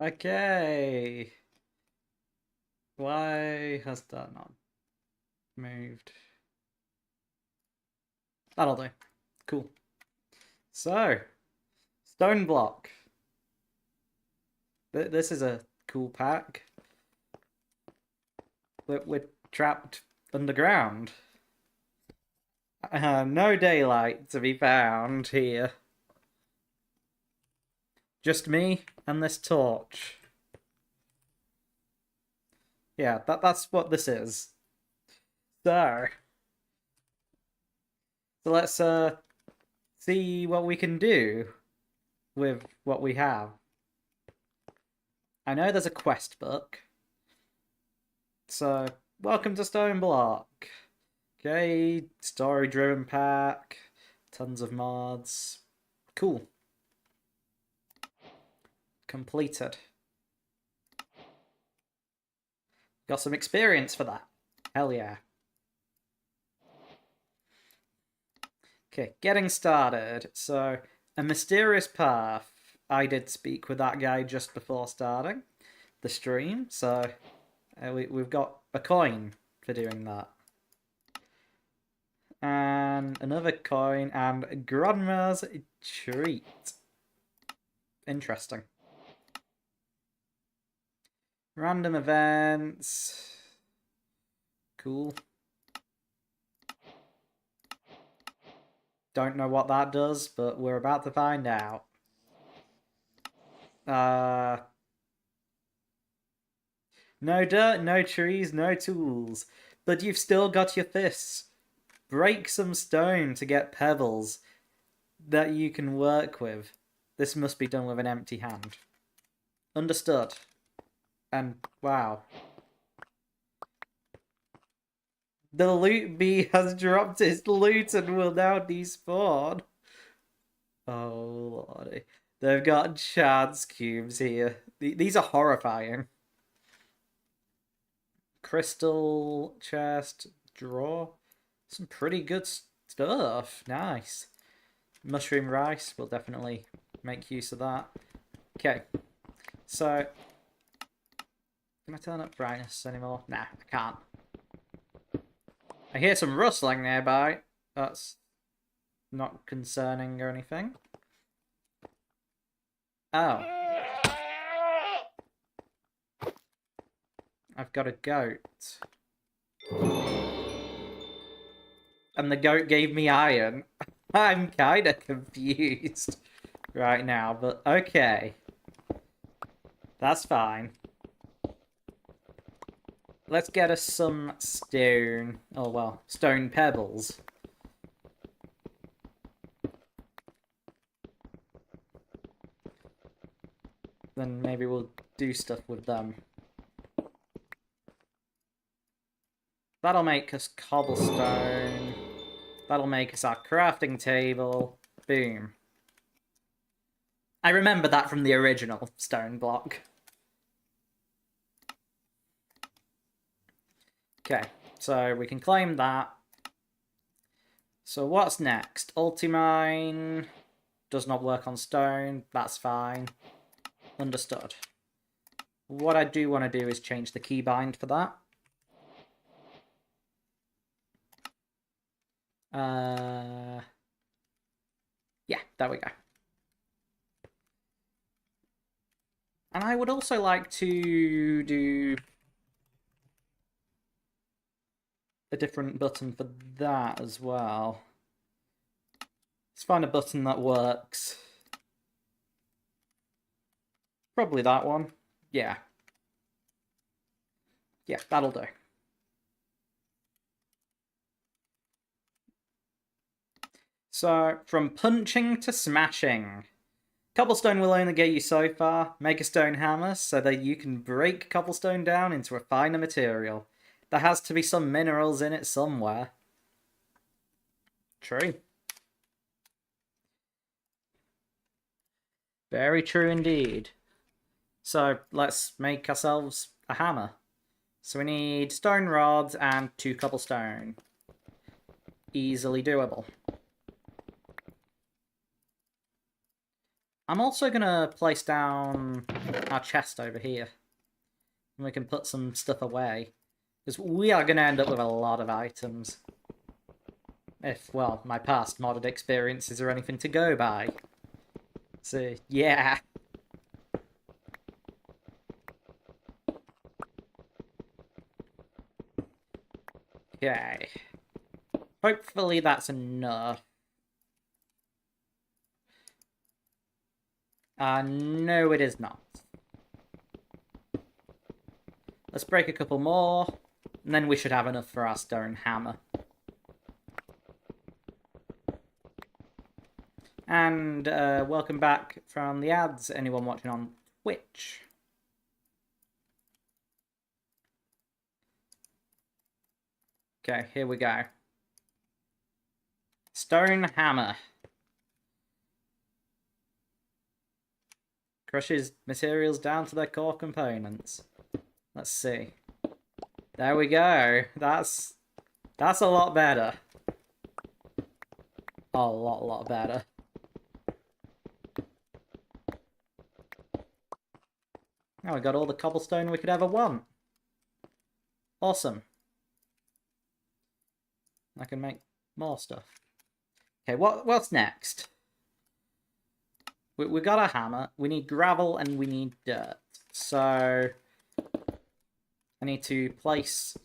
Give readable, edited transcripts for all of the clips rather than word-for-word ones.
Okay. Why has that not moved? That'll do. Cool. So, stone block. This is a cool pack. We're trapped underground. No daylight to be found here. Just me and this torch. Yeah, that's what this is. So, let's see what we can do with what we have. I know there's a quest book. So, welcome to Stone Block. Okay, story driven pack, tons of mods. Cool. Completed. Got some experience for that. Hell yeah. Okay, getting started. So, a mysterious path. I did speak with that guy just before starting the stream, so we've got a coin for doing that. And another coin and Grandma's treat. Interesting. Random events. Cool. Don't know what that does, but we're about to find out. No dirt, no trees, no tools. But you've still got your fists. Break some stone to get pebbles that you can work with. This must be done with an empty hand. Understood. And wow. The loot bee has dropped its loot and will now despawn. Oh lordy. They've got chance cubes here. These are horrifying. Crystal chest, drawer. Some pretty good stuff. Nice. Mushroom rice. We'll definitely make use of that. Okay. So, can I turn up brightness anymore? Nah, I can't. I hear some rustling nearby. That's not concerning or anything. Oh. I've got a goat. And the goat gave me iron. I'm kind of confused right now, but okay. That's fine. Let's get us some stone. Oh, well, stone pebbles. Then maybe we'll do stuff with them. That'll make us cobblestone. That'll make us our crafting table. Boom. I remember that from the original stone block. Okay, so we can claim that. So what's next? Ultimine does not work on stone. That's fine. Understood. What I do want to do is change the keybind for that. Yeah, there we go. And I would also like to do a different button for that as well. Let's find a button that works. Probably that one. Yeah. Yeah, that'll do. So, from punching to smashing. Cobblestone will only get you so far. Make a stone hammer so that you can break cobblestone down into a finer material. There has to be some minerals in it somewhere. True. Very true indeed. So, let's make ourselves a hammer. So we need stone rods and 2 cobblestone. Easily doable. I'm also going to place down our chest over here. And we can put some stuff away. Because we are going to end up with a lot of items. If, well, my past modded experiences are anything to go by. So, yeah. Okay. Hopefully that's enough. No, it is not. Let's break a couple more, and then we should have enough for our stone hammer. And welcome back from the ads, anyone watching on Twitch. Okay, here we go. Stone hammer. Crushes materials down to their core components. Let's see. There we go. That's a lot better. A lot better. Now we got all the cobblestone we could ever want. Awesome. I can make more stuff. Okay, what's next? We got a hammer. We need gravel and we need dirt. So I need to place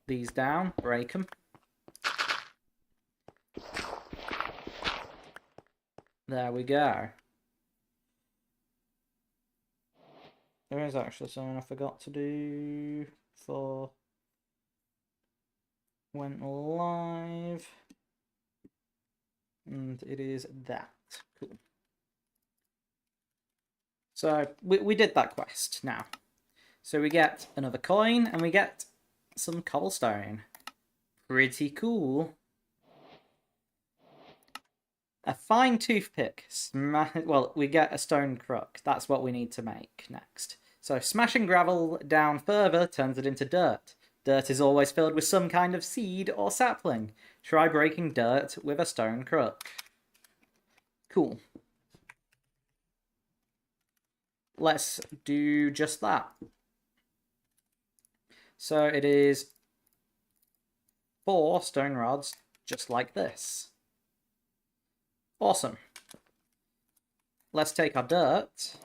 these down, break them. There we go. There is actually something I forgot to do for went live. And it is that. Cool. So we did that quest now. So we get another coin and we get some cobblestone. Pretty cool. A fine toothpick. Well, we get a stone crook. That's what we need to make next. So smashing gravel down further turns it into dirt. Dirt is always filled with some kind of seed or sapling. Try breaking dirt with a stone crook. Cool. Let's do just that. So it is 4 stone rods, just like this. Awesome. Let's take our dirt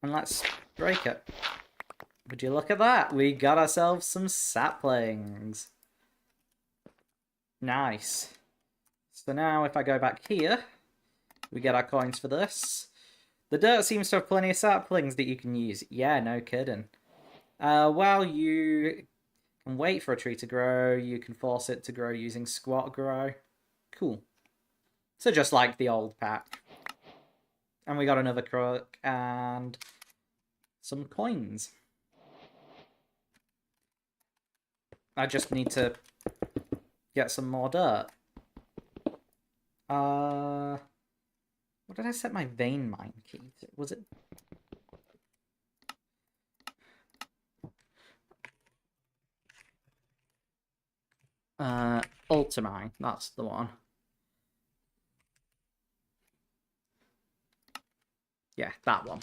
and let's break it. Would you look at that? We got ourselves some saplings. Nice. So now if I go back here, we get our coins for this. The dirt seems to have plenty of saplings that you can use. Yeah, no kidding. Well, you can wait for a tree to grow. You can force it to grow using squat grow. Cool. So just like the old pack. And we got another crook and some coins. I just need to get some more dirt. What did I set my vein mine key to? Was it? Ultimine, that's the one. Yeah, that one.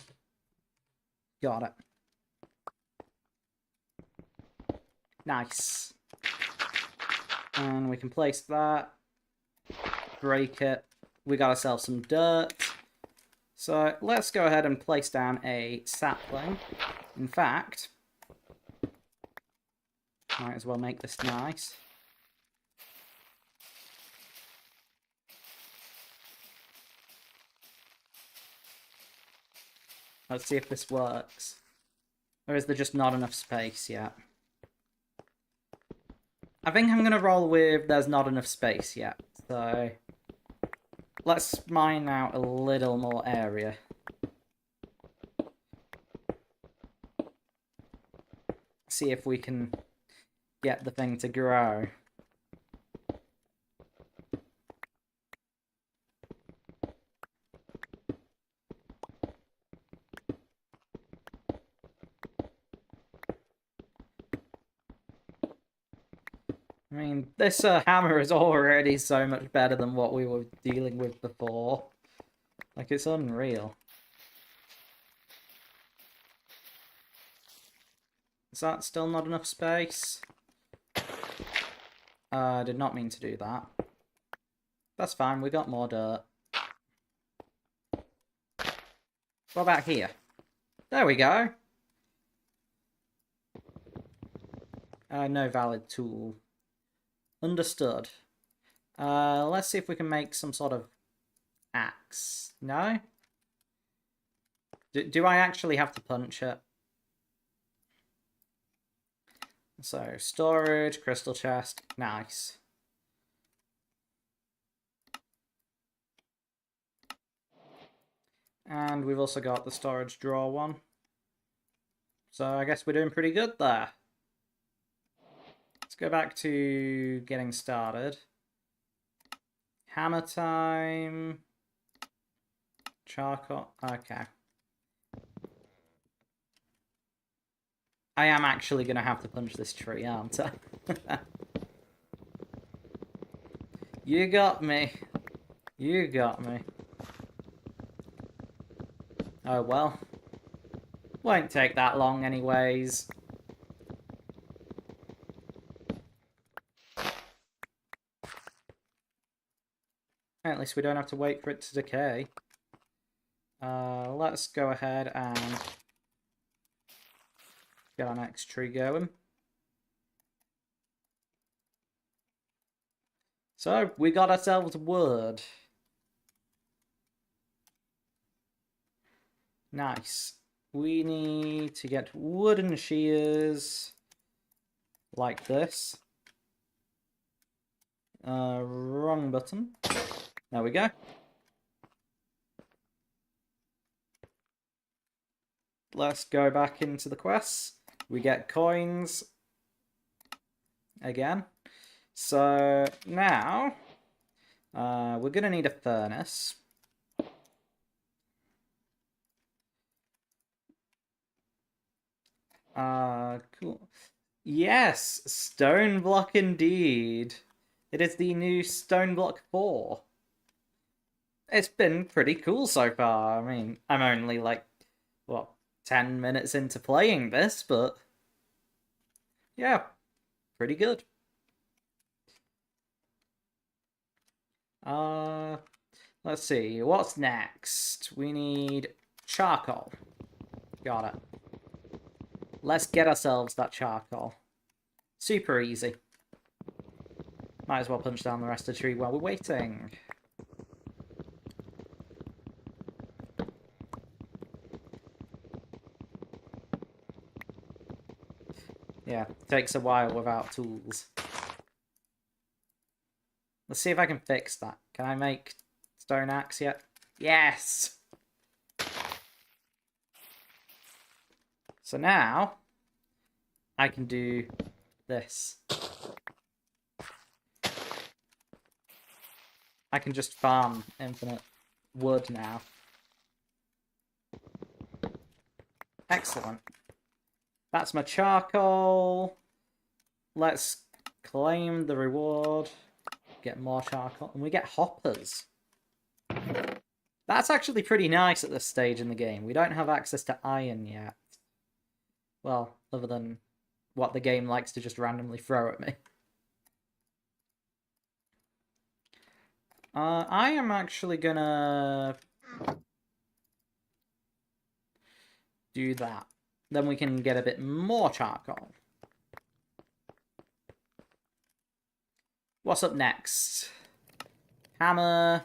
Got it. Nice. And we can place that. Break it. We got ourselves some dirt. So let's go ahead and place down a sapling. In fact, might as well make this nice. Let's see if this works. Or is there just not enough space yet? I think I'm going to roll with there's not enough space yet. So let's mine out a little more area. See if we can get the thing to grow. I mean, this hammer is already so much better than what we were dealing with before. Like, it's unreal. Is that still not enough space? I did not mean to do that. That's fine, we got more dirt. What about here? There we go. No valid tool. Understood. Let's see if we can make some sort of axe. No? Do I actually have to punch it? So, storage, crystal chest, nice. And we've also got the storage drawer one. So I guess we're doing pretty good there. Let's go back to getting started. Hammer time. Charcoal. Okay. I am actually going to have to punch this tree, aren't I? You got me. You got me. Oh well. Won't take that long anyways. At least we don't have to wait for it to decay. Let's go ahead and get our next tree going. So, we got ourselves wood. Nice. We need to get wooden shears like this. Wrong button. There we go. Let's go back into the quests. We get coins again. So now we're going to need a furnace. Cool. Yes, stone block indeed. It is the new stone block 4. It's been pretty cool so far. I mean, I'm only like, what, 10 minutes into playing this, but yeah, pretty good. Let's see, what's next? We need charcoal. Got it. Let's get ourselves that charcoal. Super easy. Might as well punch down the rest of the tree while we're waiting. Yeah, takes a while without tools. Let's see if I can fix that. Can I make stone axe yet? Yes! So now, I can do this. I can just farm infinite wood now. Excellent. That's my charcoal. Let's claim the reward. Get more charcoal. And we get hoppers. That's actually pretty nice at this stage in the game. We don't have access to iron yet. Well, other than what the game likes to just randomly throw at me. I am actually gonna do that. Then we can get a bit more charcoal. What's up next? Hammer.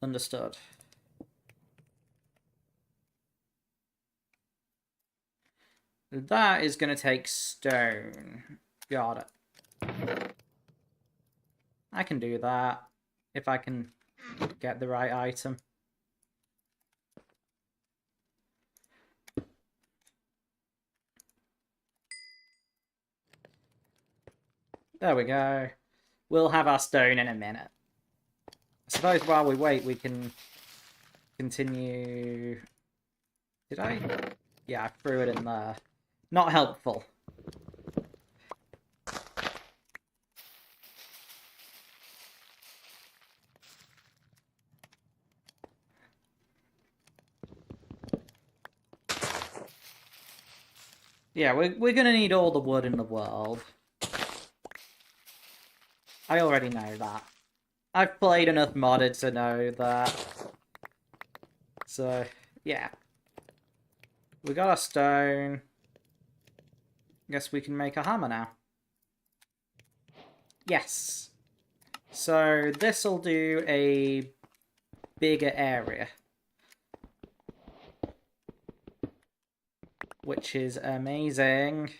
Understood. That is going to take stone. Got it. I can do that if I can get the right item. There we go. We'll have our stone in a minute. I suppose while we wait, we can continue... Did I? Yeah, I threw it in there. Not helpful. Yeah, we're gonna need all the wood in the world. I already know that. I've played enough modded to know that. So, yeah. We got a stone. Guess we can make a hammer now. Yes. So, this'll do a bigger area. Which is amazing.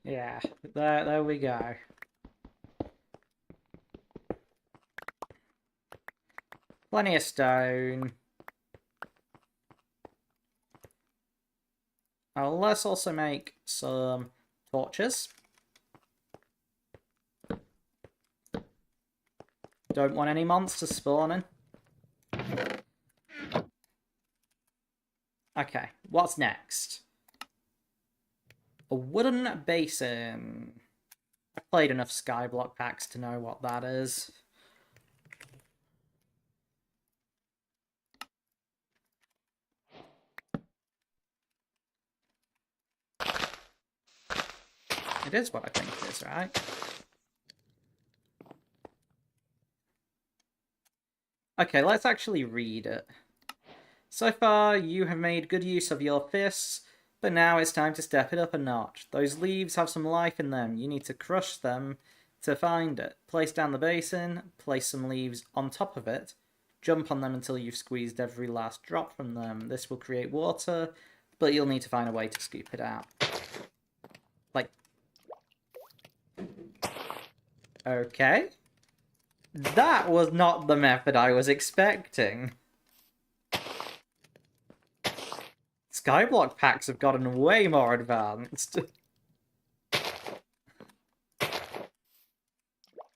Yeah, there we go. Plenty of stone. Let's also make some torches. Don't want any monsters spawning. Okay, what's next? A wooden basin. I've played enough Skyblock packs to know what that is. It is what I think it is, right? Okay, let's actually read it. So far, you have made good use of your fists, but now it's time to step it up a notch. Those leaves have some life in them. You need to crush them to find it. Place down the basin, place some leaves on top of it, jump on them until you've squeezed every last drop from them. This will create water, but you'll need to find a way to scoop it out. Like... Okay. That was not the method I was expecting. Skyblock packs have gotten way more advanced.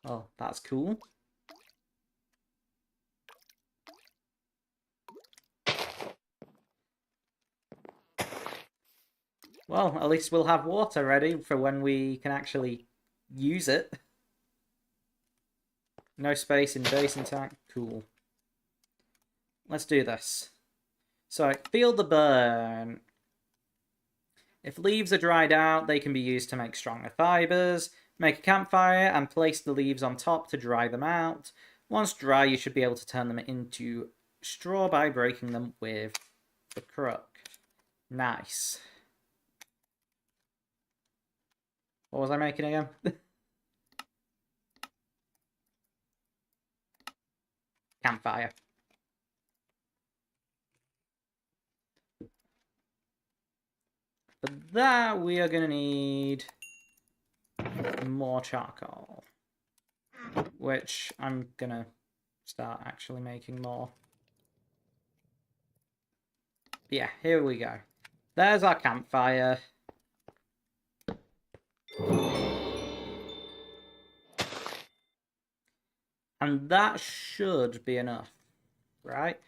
Oh, that's cool. Well, at least we'll have water ready for when we can actually use it. No space in basin tank. Cool. Let's do this. So, feel the burn. If leaves are dried out, they can be used to make stronger fibers. Make a campfire and place the leaves on top to dry them out. Once dry, you should be able to turn them into straw by breaking them with the crook. Nice. What was I making again? Campfire. For that, we are going to need more charcoal. Which I'm going to start actually making more. Yeah, here we go. There's our campfire. And that should be enough, right?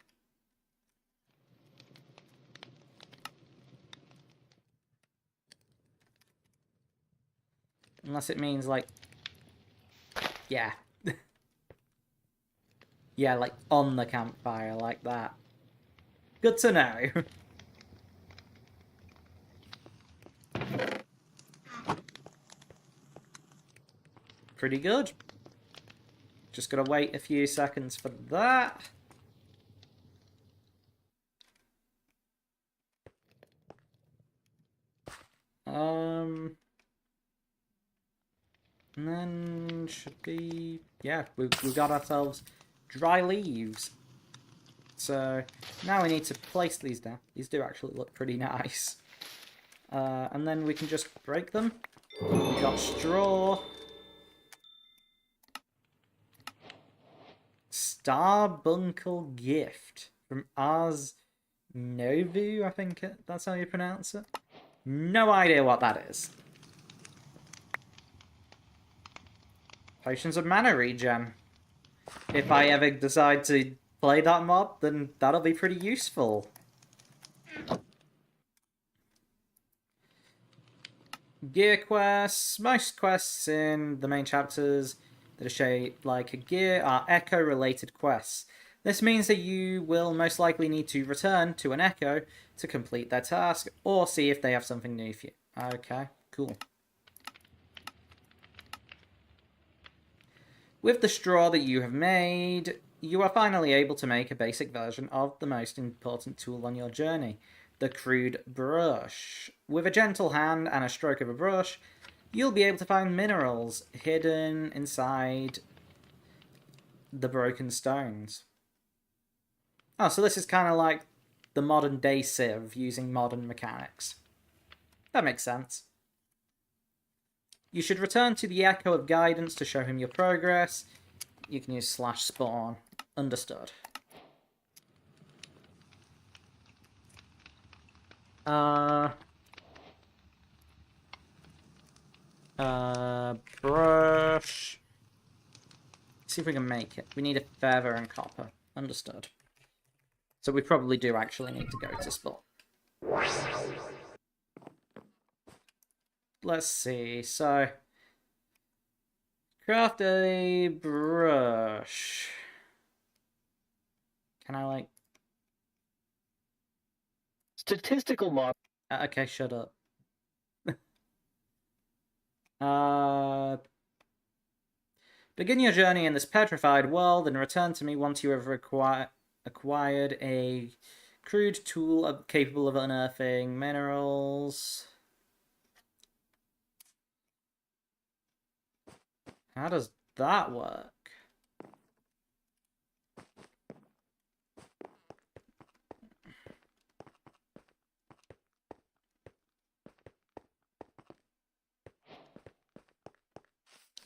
Unless it means, like... Yeah. Yeah, like, on the campfire, like that. Good to know. Pretty good. Just gotta wait a few seconds for that. And then should be... Yeah, we've got ourselves dry leaves. So now we need to place these down. These do actually look pretty nice. And then we can just break them. We got straw. Starbuncle gift from Ars Novu, I think that's how you pronounce it. No idea what that is. Potions of mana regen. If I ever decide to play that mod, then that'll be pretty useful. gear quests. Most quests in the main chapters that are shaped like a gear are echo-related quests. This means that you will most likely need to return to an echo to complete their task, or see if they have something new for you. Okay, cool. With the straw that you have made, you are finally able to make a basic version of the most important tool on your journey, the crude brush. With a gentle hand and a stroke of a brush, you'll be able to find minerals hidden inside the broken stones. Oh, so this is kind of like the modern day Civ using modern mechanics. That makes sense. You should return to the Echo of Guidance to show him your progress. You can use /spawn. Understood. Brush. See if we can make it. We need a feather and copper. Understood. So we probably do actually need to go to spawn. Let's see. So, craft a brush. Can I, like... Statistical model. Okay, shut up. Begin your journey in this petrified world and return to me once you have acquired a crude tool capable of unearthing minerals. How does that work?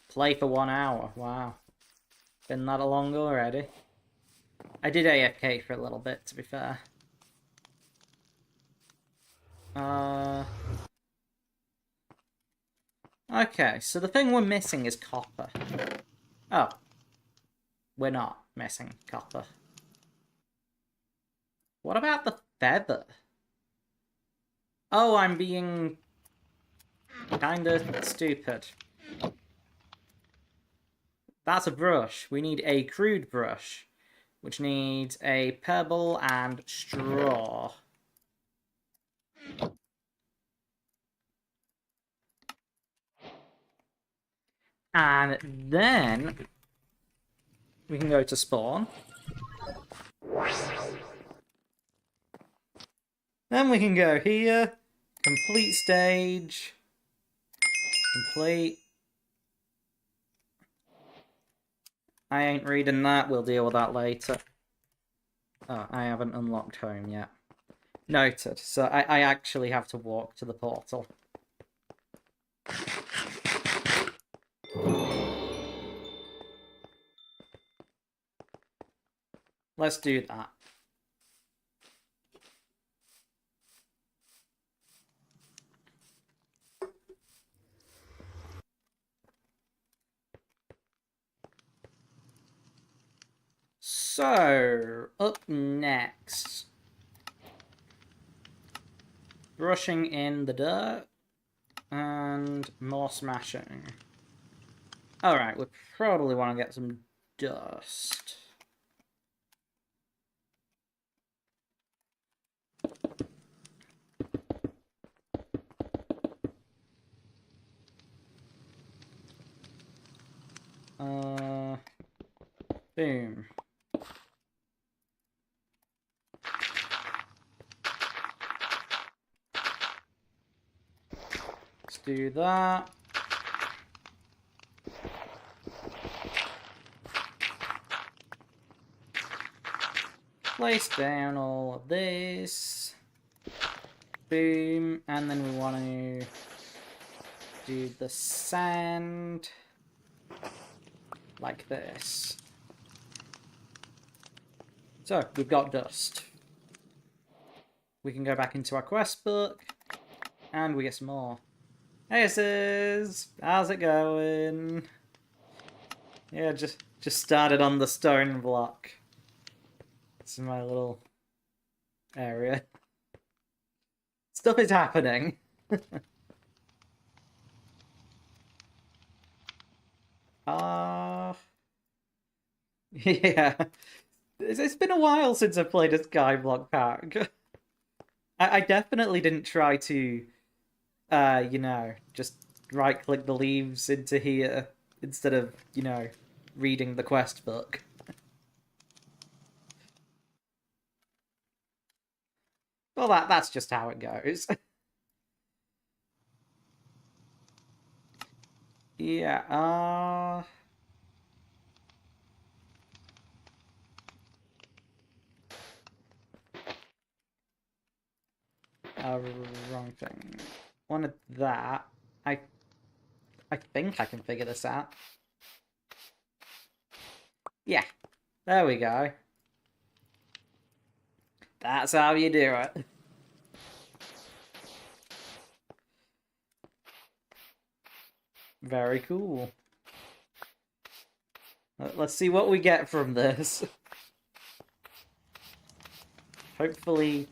Play for 1 hour. Wow. Been that long already. I did AFK for a little bit, to be fair. Okay, so the thing we're missing is copper. Oh. We're not missing copper. What about the feather? Oh, I'm being kinda stupid. That's a brush. We need a crude brush, which needs a pebble and straw. And then we can go to spawn. Then we can go here, complete stage, complete. I ain't reading that, we'll deal with that later. Oh, I haven't unlocked home yet. Noted, so I actually have to walk to the portal. Let's do that. So, up next. Brushing in the dirt. And more smashing. Alright, we probably want to get some dust. Boom. Let's do that. Place down all of this. Boom. And then we want to do the sand like this. So, we've got dust. We can go back into our quest book, and we get some more. Hey, sis! How's it going? Yeah, just started on the stone block. This is my little area. Stuff is happening. Yeah. It's been a while since I played a Skyblock pack. I definitely didn't try to, just right-click the leaves into here instead of, reading the quest book. Well, that's just how it goes. Yeah, wrong thing. Wanted that. I I think I can figure this out. Yeah, there we go. That's how you do it. Very cool. Let's see what we get from this. Hopefully,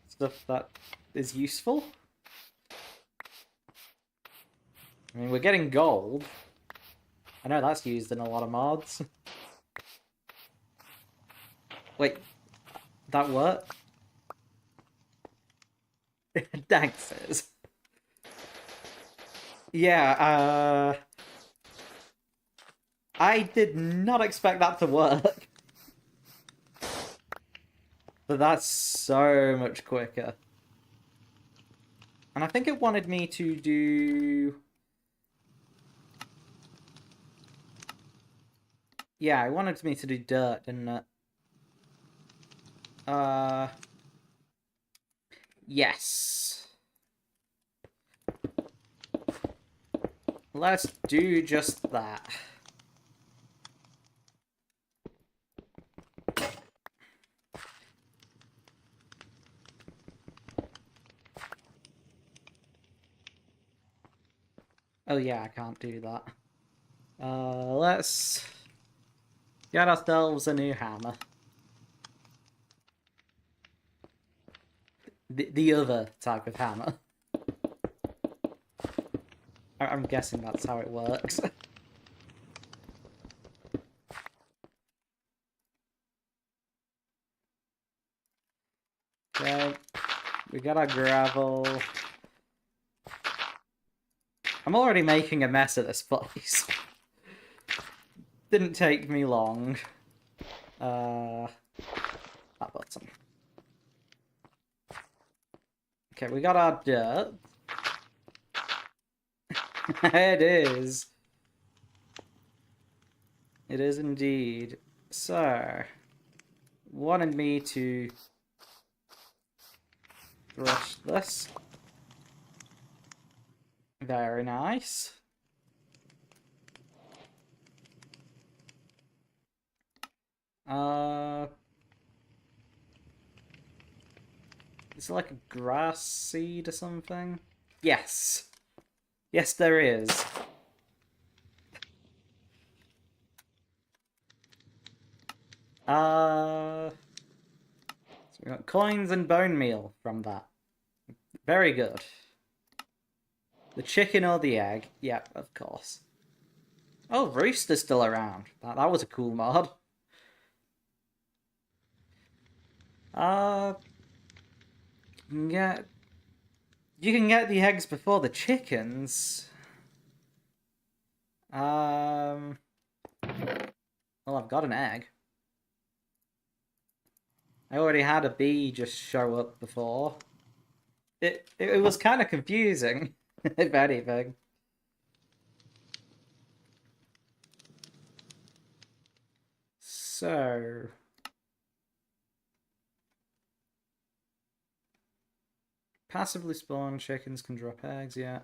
stuff that is useful. I mean, we're getting gold. I know that's used in a lot of mods. Wait, that worked? Thanks, Fizz. Yeah, I did not expect that to work. But that's so much quicker. And I think it wanted me to do... Yeah, it wanted me to do dirt, didn't it? Yes. Let's do just that. Oh yeah, I can't do that. Let's get ourselves a new hammer. The other type of hammer. I'm guessing that's how it works. Okay, we got our gravel. I'm already making a mess of this place. Didn't take me long. That button. Okay, we got our dirt. It is. It is indeed. So, wanted me to brush this. Very nice. Is it like a grass seed or something? Yes. Yes, there is. So we got coins and bone meal from that. Very good. The chicken or the egg? Yep, of course. Oh, Rooster's still around. That was a cool mod. Yeah, you can get the eggs before the chickens. Well, I've got an egg. I already had a bee just show up before. It was kind of confusing, if anything. So... Passively spawn chickens can drop eggs, yeah.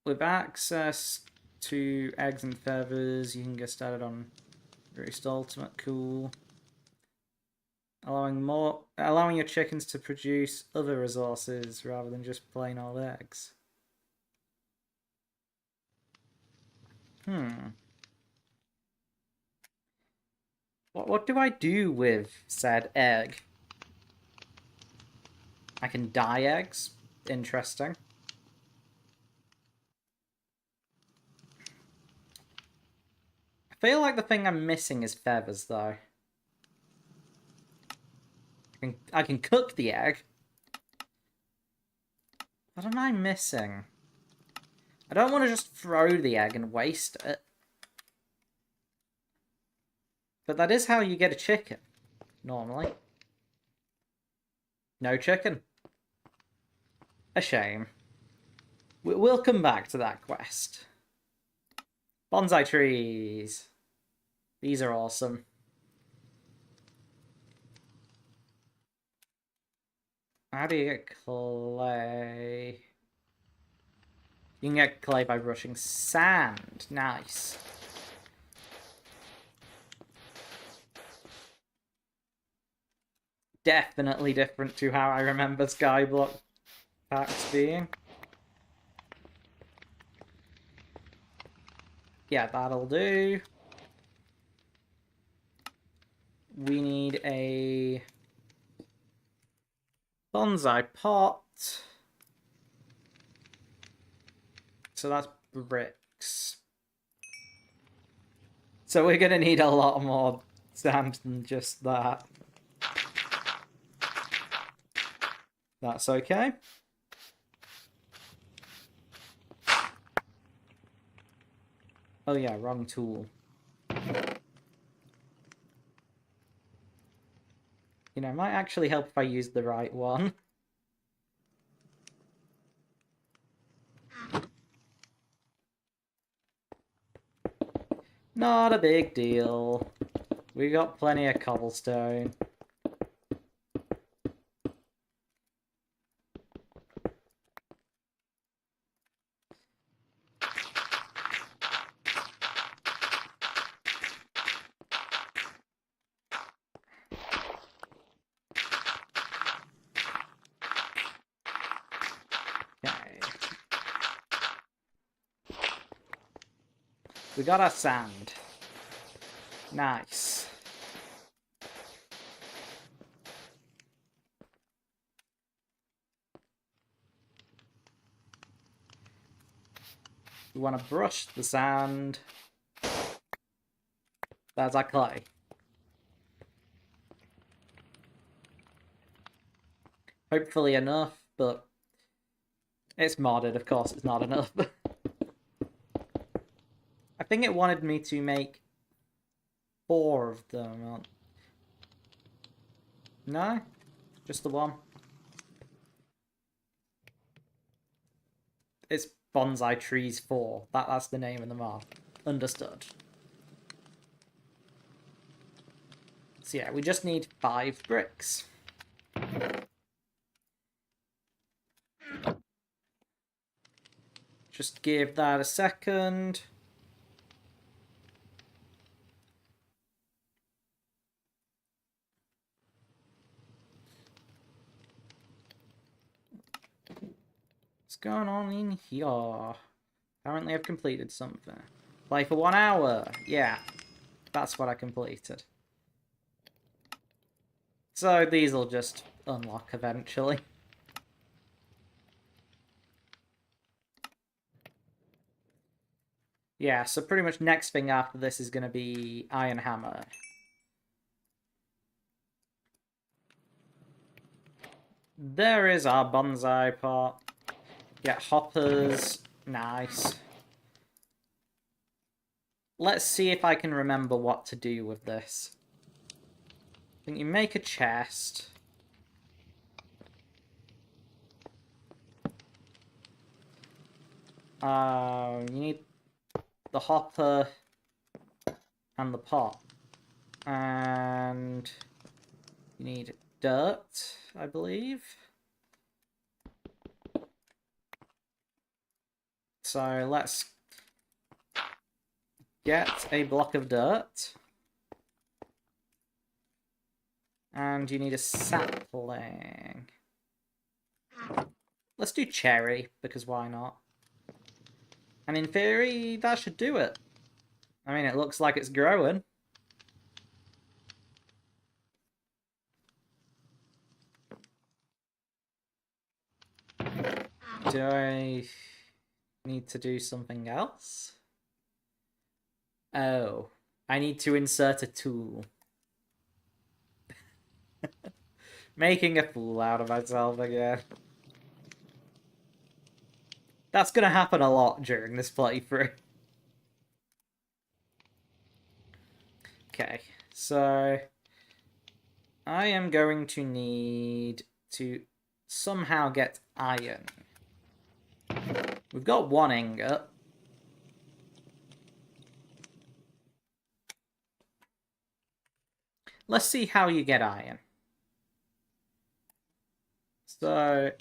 With access to eggs and feathers, you can get started on Roost Ultimate, cool. Allowing your chickens to produce other resources rather than just plain old eggs. What do I do with said egg? I can dye eggs. Interesting. feel like the thing I'm missing is feathers, though. I can cook the egg. What am I missing? I don't want to just throw the egg and waste it. But that is how you get a chicken, normally. No chicken. A shame. We'll come back to that quest. Bonsai trees. These are awesome. How do you get clay? You can get clay by brushing sand. Nice. Definitely different to how I remember Skyblock packs being. Yeah, that'll do. We need a bonsai pot. So that's bricks. So we're gonna need a lot more sand than just that. That's okay. Oh yeah, wrong tool. You know, it might actually help if I use the right one. Not a big deal. We got plenty of cobblestone. Okay. We got our sand. Nice. We want to brush the sand. That's our clay. Hopefully enough, but it's modded, of course it's not enough. I think it wanted me to make 4 of them. No? Just the one? It's Bonsai Trees 4. That's the name of the mod. Understood. So yeah, we just need 5 bricks. Just give that a second. What's going on in here? Apparently I've completed something. Play for 1 hour. Yeah, that's what I completed. So these will just unlock eventually. Yeah, so pretty much next thing after this is going to be Iron Hammer. There is our bonsai pot. Yeah, hoppers. Nice. Let's see if I can remember what to do with this. I think you make a chest. You need the hopper and the pot. And you need dirt, I believe. So let's get a block of dirt. And you need a sapling. Let's do cherry, because why not? And in theory, that should do it. I mean, it looks like it's growing. Do I need to do something else? Oh. I need to insert a tool. Making a fool out of myself again. That's gonna happen a lot during this playthrough. Okay, so I am going to need to somehow get iron. We've got one ingot. Let's see how you get iron. So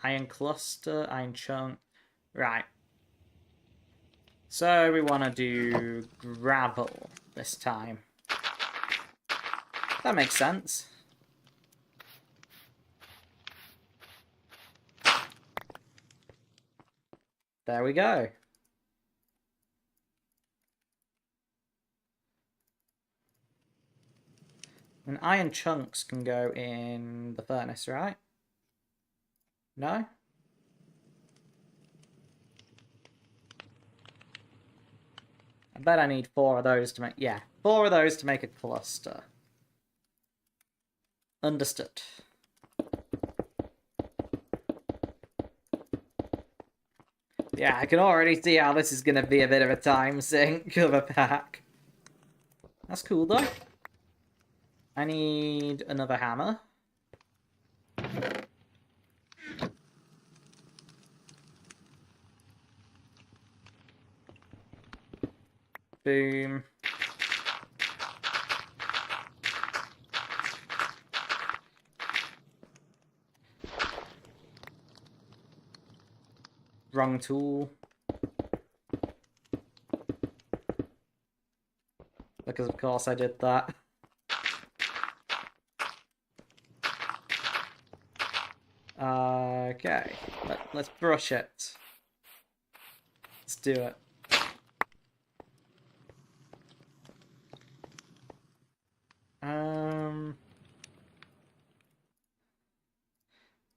iron cluster, iron chunk. Right. So we want to do gravel this time. That makes sense. There we go. And iron chunks can go in the furnace, right? No? I bet I need 4 of those to make... Yeah, 4 of those to make a cluster. Understood. Yeah, I can already see how this is going to be a bit of a time sink of a pack. That's cool, though. I need another hammer. Boom. Wrong tool. Because of course I did that. Okay, let's brush it. Let's do it.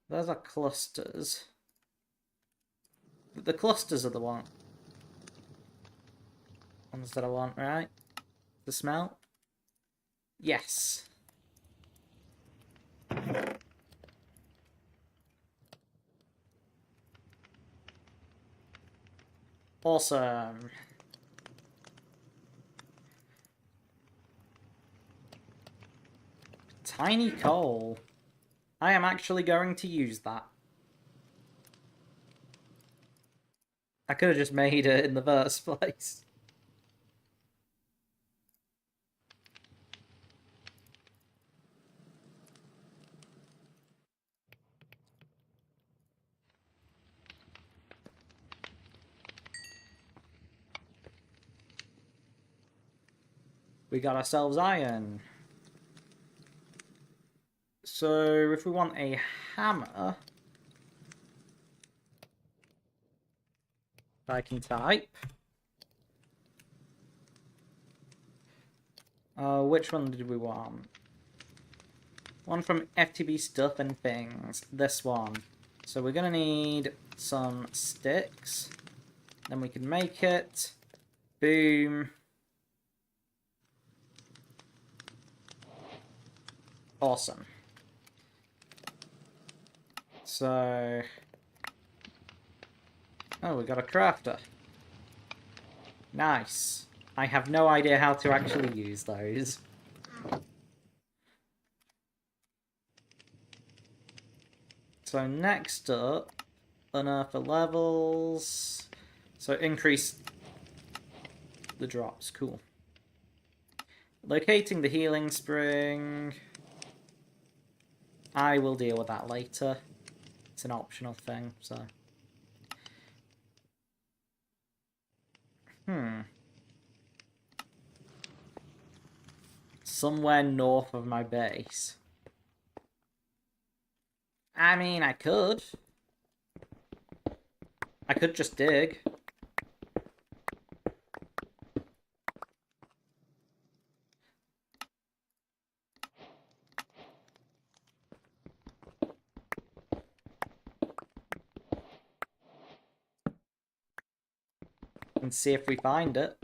Those are clusters. The clusters are the ones that I want, right? The smell? Yes. Awesome. Tiny coal. I am actually going to use that. I could have just made it in the first place. We got ourselves iron. So if we want a hammer, I can type. Which one did we want? One from FTB Stuff and Things. This one. So we're gonna need some sticks. Then we can make it. Boom. Awesome. So... Oh, we got a crafter. Nice. I have no idea how to actually use those. So next up, unearth the levels. So increase the drops. Cool. Locating the healing spring. I will deal with that later. It's an optional thing, so... Somewhere north of my base. I mean, I could. I could just dig. and see if we find it.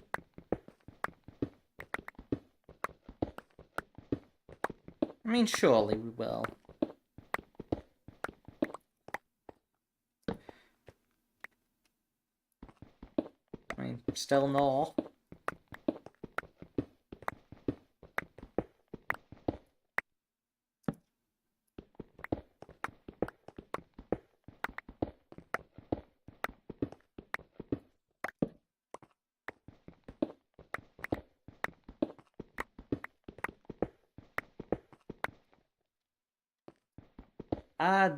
I mean, surely we will. I mean, still no.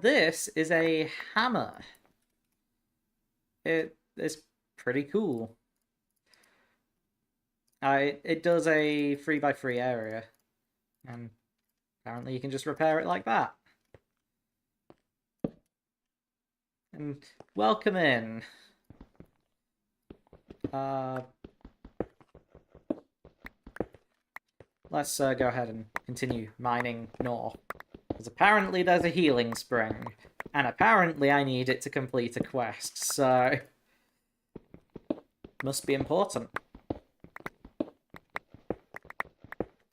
This is a hammer. It is pretty cool. It does a 3x3 area, and apparently you can just repair it like that. And welcome in. Let's go ahead and continue mining north. Because apparently there's a healing spring. And apparently I need it to complete a quest, so... must be important.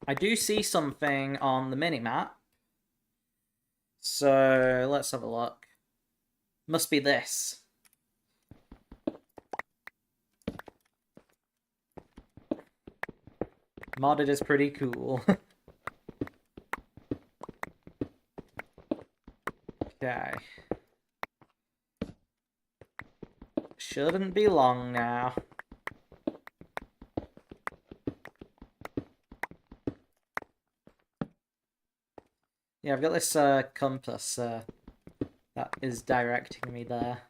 I do see something on the minimap. So, let's have a look. Must be this. Modded is pretty cool. Okay. Shouldn't be long now. Yeah, I've got this compass that is directing me there.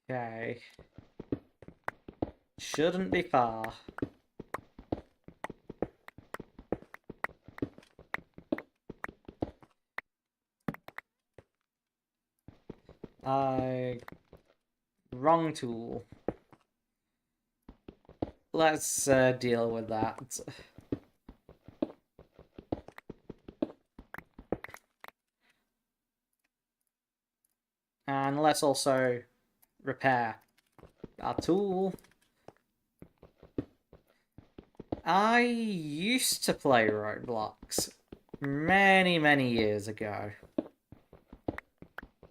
Okay. Shouldn't be far. Wrong tool. Let's deal with that. And let's also repair our tool. I used to play Roblox many, many years ago.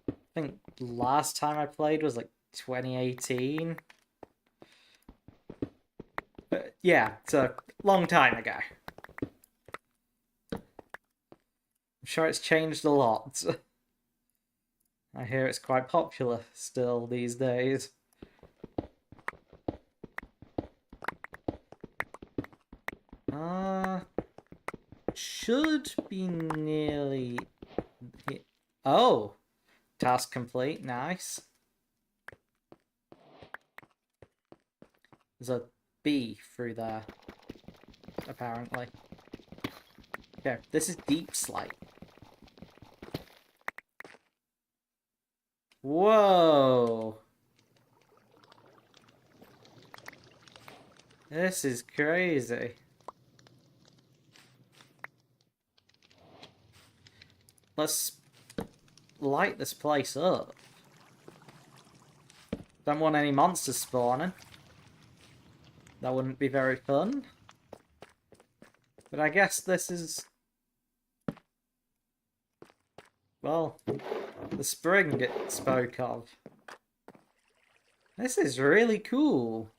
I think last time I played was like 2018. But yeah, it's a long time ago. I'm sure it's changed a lot. I hear it's quite popular still these days. Should be nearly... Oh! Task complete, nice. There's a bee through there, apparently. Okay, this is deep slate. Whoa! This is crazy. Let's light this place up. Don't want any monsters spawning. That wouldn't be very fun. But I guess this is... well, the spring it spoke of. This is really cool.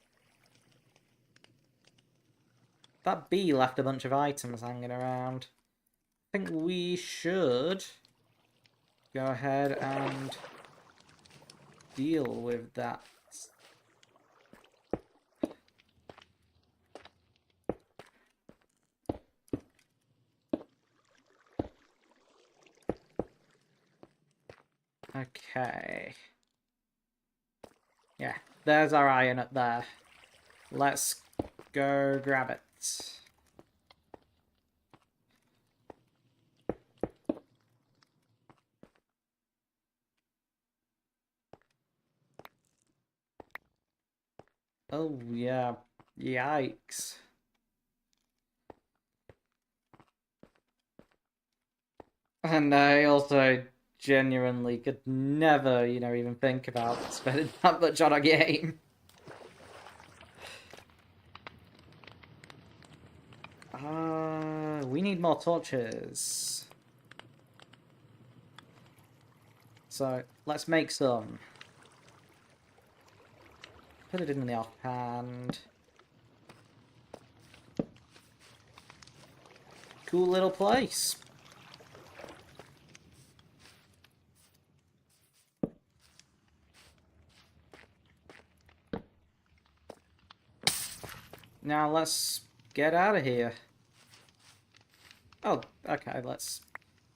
That bee left a bunch of items hanging around. I think we should go ahead and deal with that. Okay. Yeah, there's our iron up there. Let's go grab it. Oh, yeah. Yikes. And I also genuinely could never, even think about spending that much on a game. We need more torches. So, let's make some. Put it in the offhand. Cool little place. Now let's get out of here. Oh, okay,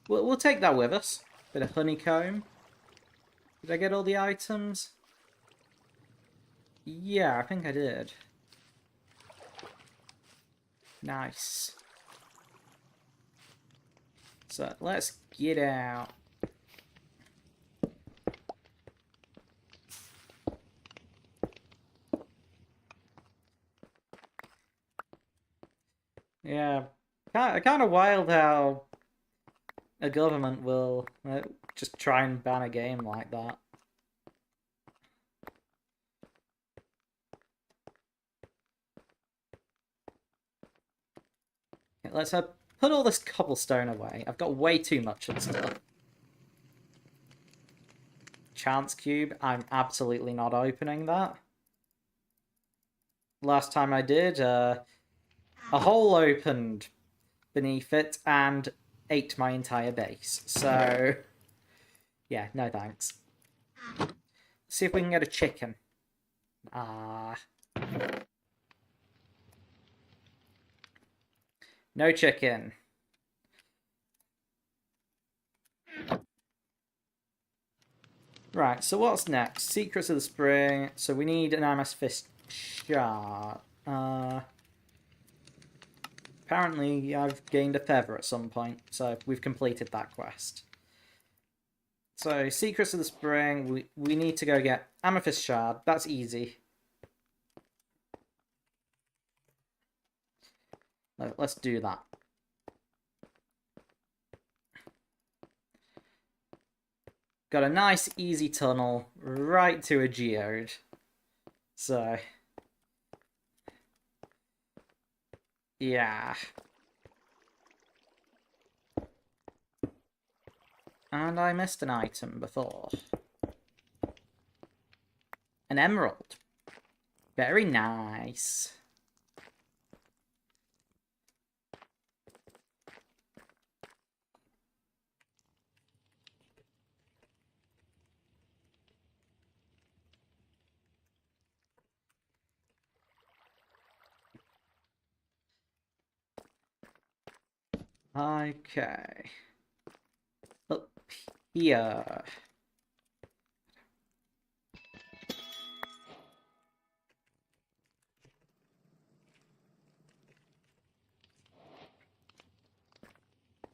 we'll take that with us. Bit of honeycomb. Did I get all the items? Yeah, I think I did. Nice. So, let's get out. Yeah, kind of wild how a government will just try and ban a game like that. Okay, let's put all this cobblestone away. I've got way too much of stuff. Chance cube, I'm absolutely not opening that. Last time I did, a hole opened beneath it and ate my entire base. So, yeah, no thanks. Let's see if we can get a chicken. No chicken. Right, so what's next? Secrets of the Spring. So we need an amethyst shard. Apparently I've gained a feather at some point, so we've completed that quest. So, Secrets of the Spring, we need to go get amethyst shard. That's easy. Let's do that. Got a nice, easy tunnel right to a geode. So, yeah. And I missed an item before. An emerald. Very nice. Okay. Up here.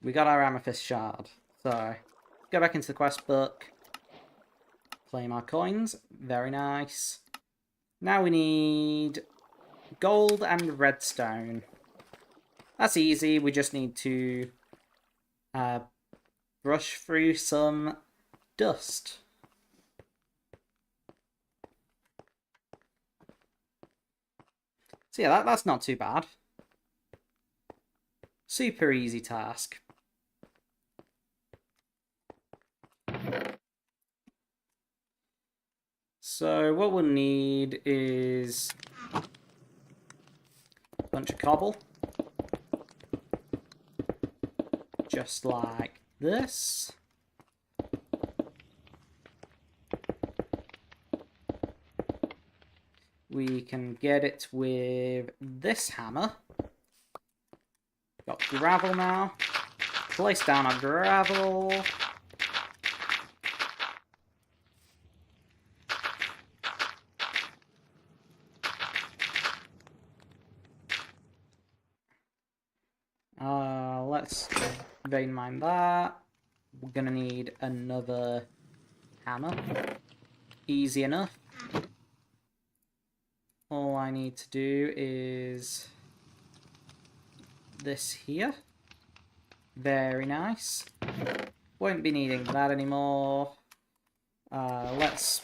We got our amethyst shard. So, go back into the quest book. Claim our coins. Very nice. Now we need gold and redstone. That's easy. We just need to brush through some dust. So yeah, that's not too bad. Super easy task. So what we'll need is a bunch of cobble. Just like this. We can get it with this hammer. Got gravel now. Place down our gravel. Let's vein mine that. We're gonna need another hammer. Easy enough. All I need to do is this here. Very nice. Won't be needing that anymore. Let's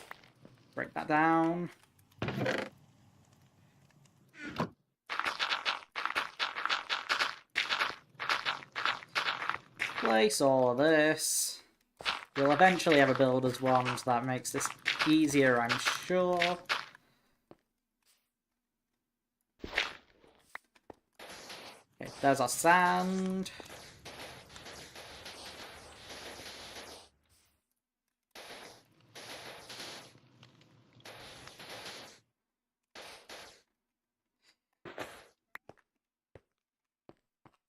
break that down. Place all of this. We'll eventually have a builder's wand that makes this easier, I'm sure. Okay, there's our sand.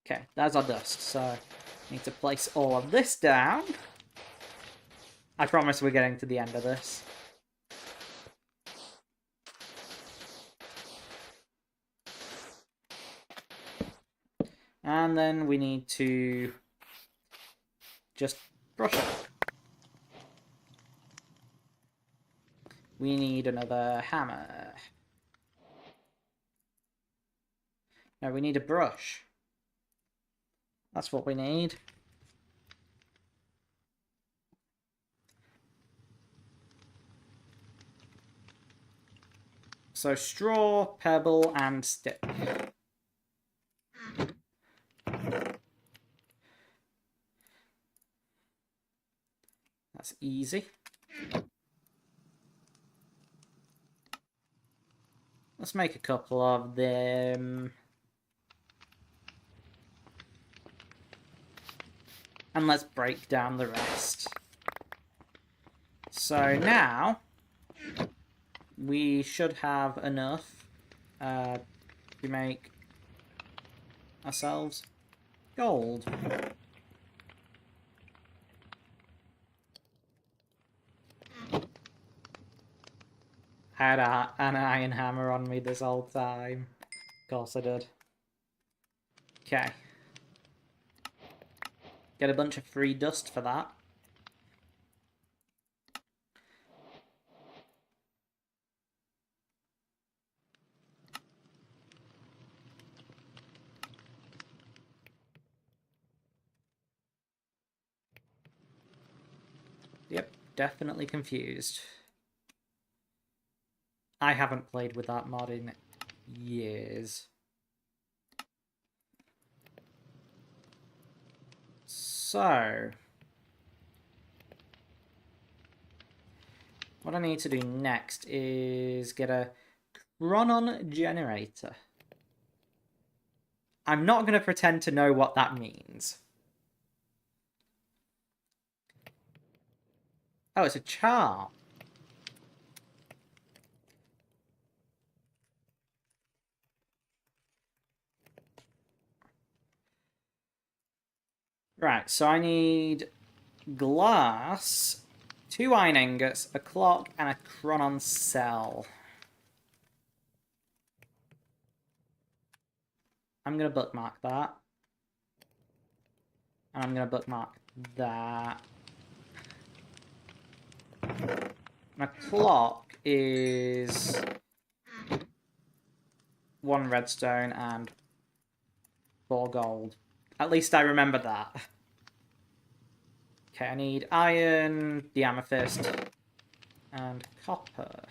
Okay, there's our dust, so need to place all of this down. I promise we're getting to the end of this. And then we need to just brush it. We need another hammer. No, we need a brush. That's what we need. So straw, pebble, and stick. That's easy. Let's make a couple of them. And let's break down the rest. So now, we should have enough to make ourselves gold. I had an iron hammer on me this whole time. Of course I did. Okay. Get a bunch of free dust for that. Yep, definitely confused. I haven't played with that mod in years. So, what I need to do next is get a Chronon generator. I'm not going to pretend to know what that means. Oh, it's a charm. Right, so I need glass, 2 iron ingots, a clock, and a Chronon cell. I'm going to bookmark that. And I'm going to bookmark that. My clock is 1 redstone and 4 gold. At least I remember that. Okay, I need iron, the amethyst, and copper.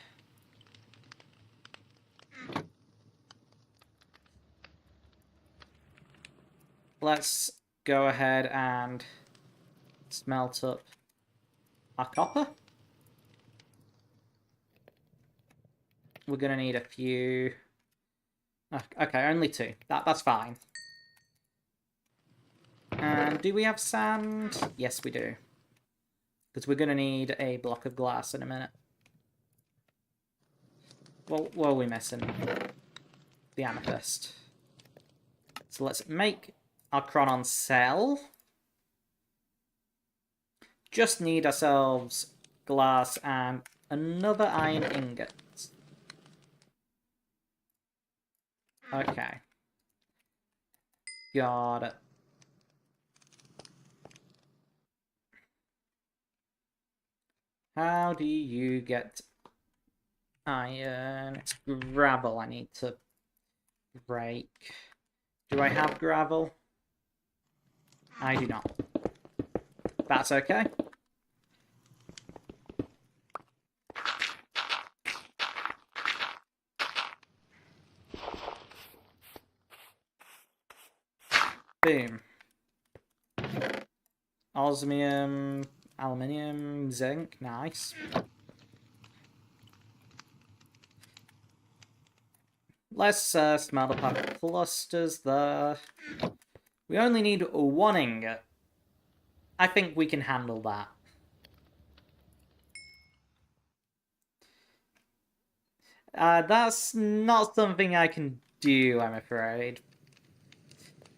Let's go ahead and smelt up our copper. We're going to need a few. Okay, only 2. That's fine. And do we have sand? Yes, we do. Because we're going to need a block of glass in a minute. Well, what are we missing? The amethyst. So let's make our Chronon cell. Just need ourselves glass and another iron ingot. Okay. Got it. How do you get iron? It's gravel I need to break. Do I have gravel? I do not. That's okay. Boom. Osmium, aluminium, zinc. Nice. Let's smelt a pack of clusters there. We only need 1 ingot. I think we can handle that. That's not something I can do, I'm afraid.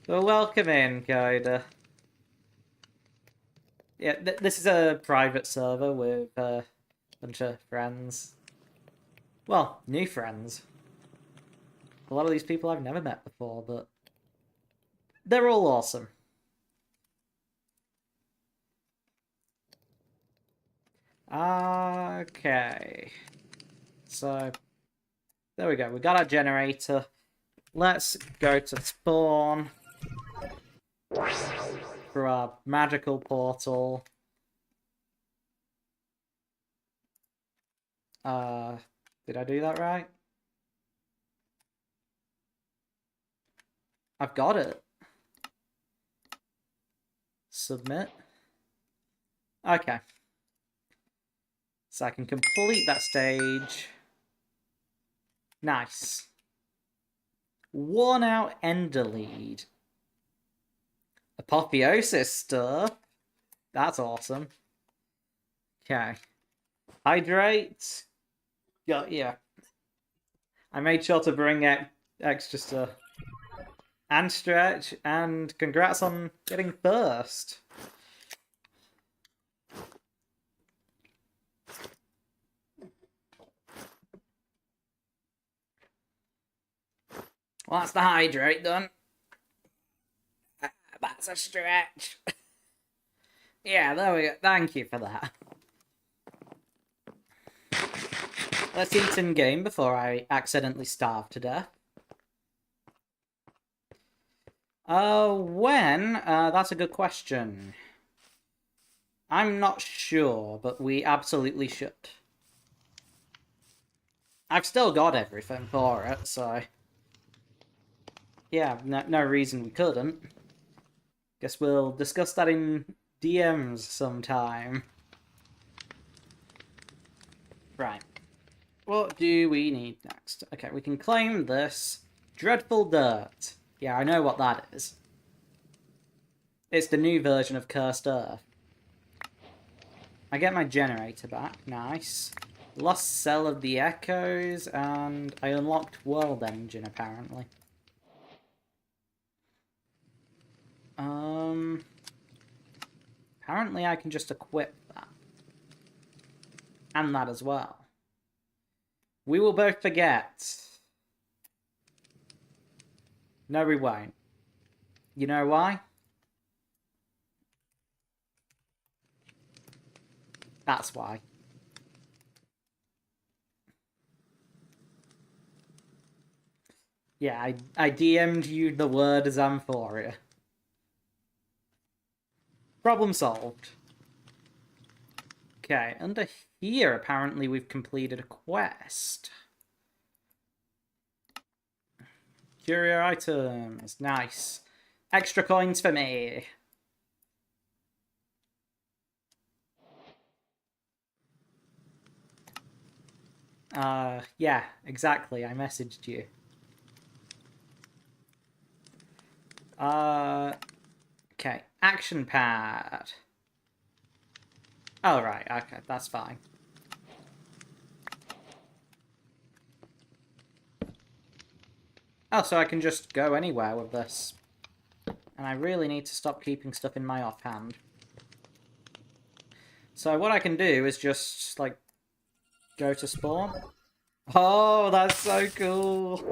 Well, welcome in, Koda. Yeah, this is a private server with a bunch of friends. Well, new friends. A lot of these people I've never met before, but they're all awesome. Okay. So, there we go. We got our generator. Let's go to spawn. Through our magical portal. Did I do that right? I've got it. Submit. Okay. So I can complete that stage. Nice. 1 out ender lead. Apotheosis stuff. That's awesome. Okay. Hydrate. Yeah. I made sure to bring extra stuff. And stretch. And congrats on getting first. Well, that's the hydrate done. That's a stretch. Yeah, there we go. Thank you for that. Let's eat in game before I accidentally starve to death. When? That's a good question. I'm not sure, but we absolutely should. I've still got everything for it, so... Yeah, no reason we couldn't. Guess we'll discuss that in DMs sometime. Right. What do we need next? Okay, we can claim this. Dreadful Dirt. Yeah, I know what that is. It's the new version of Cursed Earth. I get my generator back. Nice. Lost Cell of the Echoes, and I unlocked World Engine, apparently. Apparently I can just equip that. And that as well. We will both forget. No, we won't. You know why? That's why. Yeah, I DM'd you the word Zamphoria. Problem solved. Okay, under here, apparently we've completed a quest. Curio items. Nice. Extra coins for me. Yeah, exactly. I messaged you. Okay. Action pad. Oh, right. Okay, that's fine. Oh, so I can just go anywhere with this. And I really need to stop keeping stuff in my offhand. So what I can do is just, like, go to spawn. Oh, that's so cool.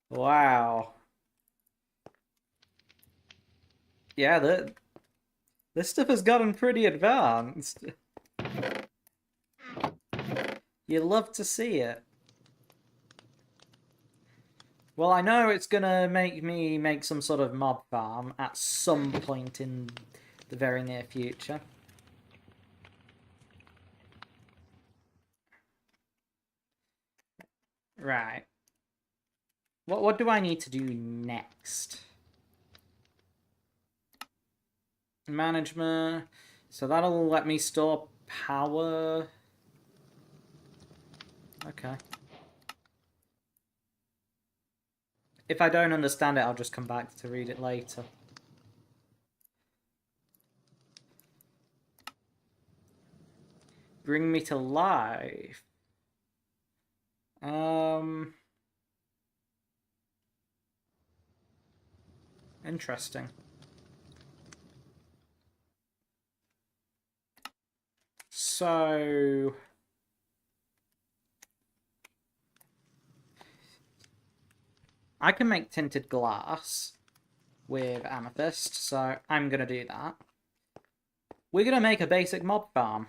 Wow. Yeah, this stuff has gotten pretty advanced. You love to see it. Well, I know it's gonna make me make some sort of mob farm at some point in the very near future. Right. What do I need to do next? Management. So that'll let me store power. Okay. If I don't understand it, I'll just come back to read it later. Bring me to life. Interesting. So I can make tinted glass with amethyst, so I'm gonna do that. We're gonna make a basic mob farm.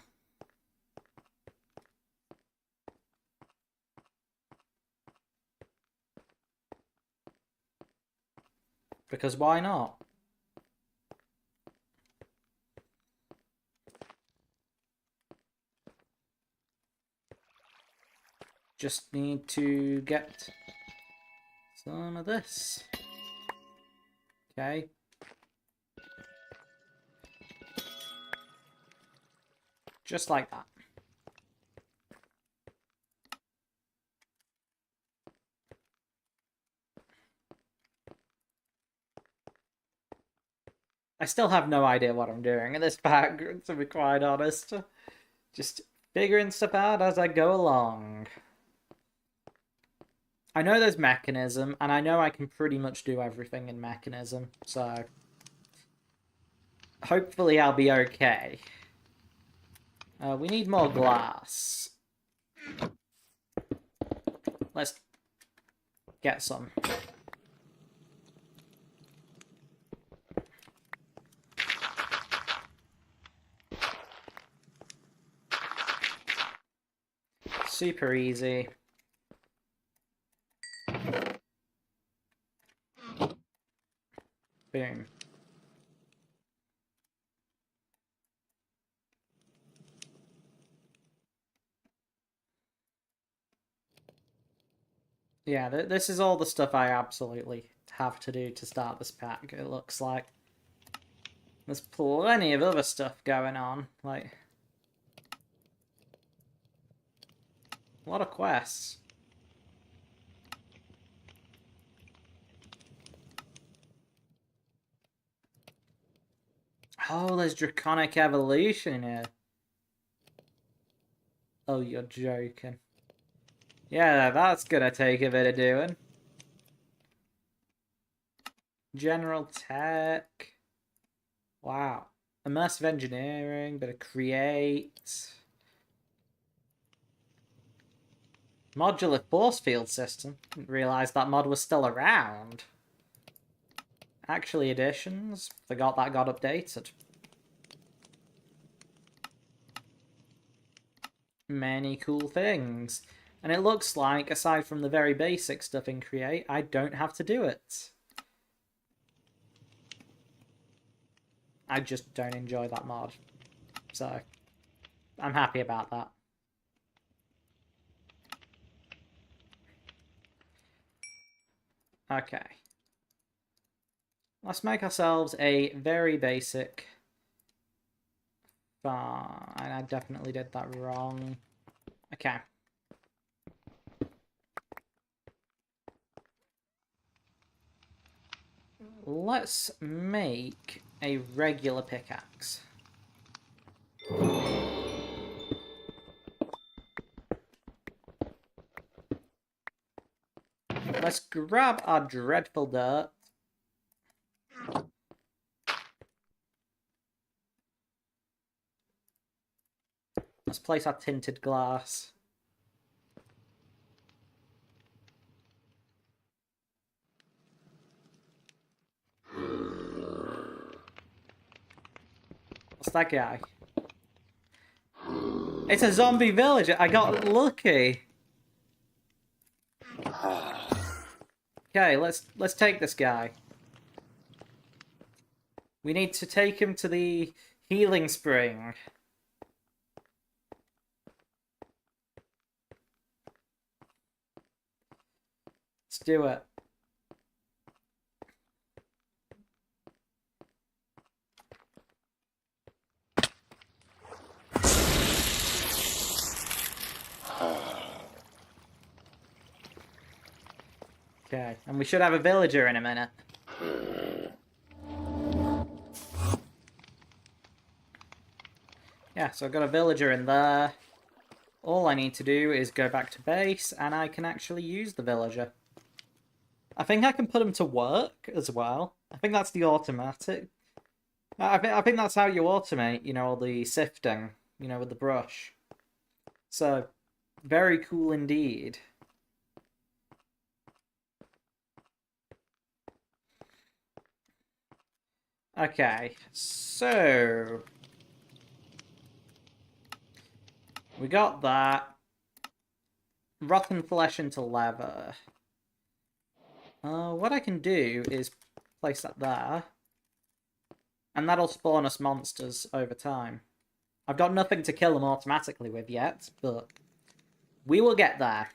Because why not? Just need to get some of this. Okay. Just like that. I still have no idea what I'm doing in this pack, to be quite honest. Just figuring stuff out as I go along. I know there's mechanism, and I know I can pretty much do everything in mechanism, so hopefully I'll be okay. We need more glass. Let's get some. Super easy. Boom. Yeah, this is all the stuff I absolutely have to do to start this pack, it looks like. There's plenty of other stuff going on, like a lot of quests. Oh, there's Draconic Evolution in here. Oh, you're joking. Yeah, that's gonna take a bit of doing. General Tech. Wow. Immersive Engineering, bit of Create. Modular Force Field System. Didn't realise that mod was still around. Actually, additions. Forgot that got updated. Many cool things. And it looks like, aside from the very basic stuff in Create, I don't have to do it. I just don't enjoy that mod. So, I'm happy about that. Okay. Let's make ourselves a very basic farm. And I definitely did that wrong. Okay. Let's make a regular pickaxe. Let's grab our dreadful dirt. Let's place our tinted glass. What's that guy? It's a zombie village. I got lucky. Okay, let's take this guy. We need to take him to the healing spring. Let's do it. Okay, and we should have a villager in a minute. Yeah, so I've got a villager in there. All I need to do is go back to base, and I can actually use the villager. I think I can put him to work as well. I think that's the automatic. I think that's how you automate, you know, all the sifting, you know, with the brush. So, very cool indeed. Okay, so we got that. Rotten flesh into leather. What I can do is place that there. And that'll spawn us monsters over time. I've got nothing to kill them automatically with yet, but we will get there.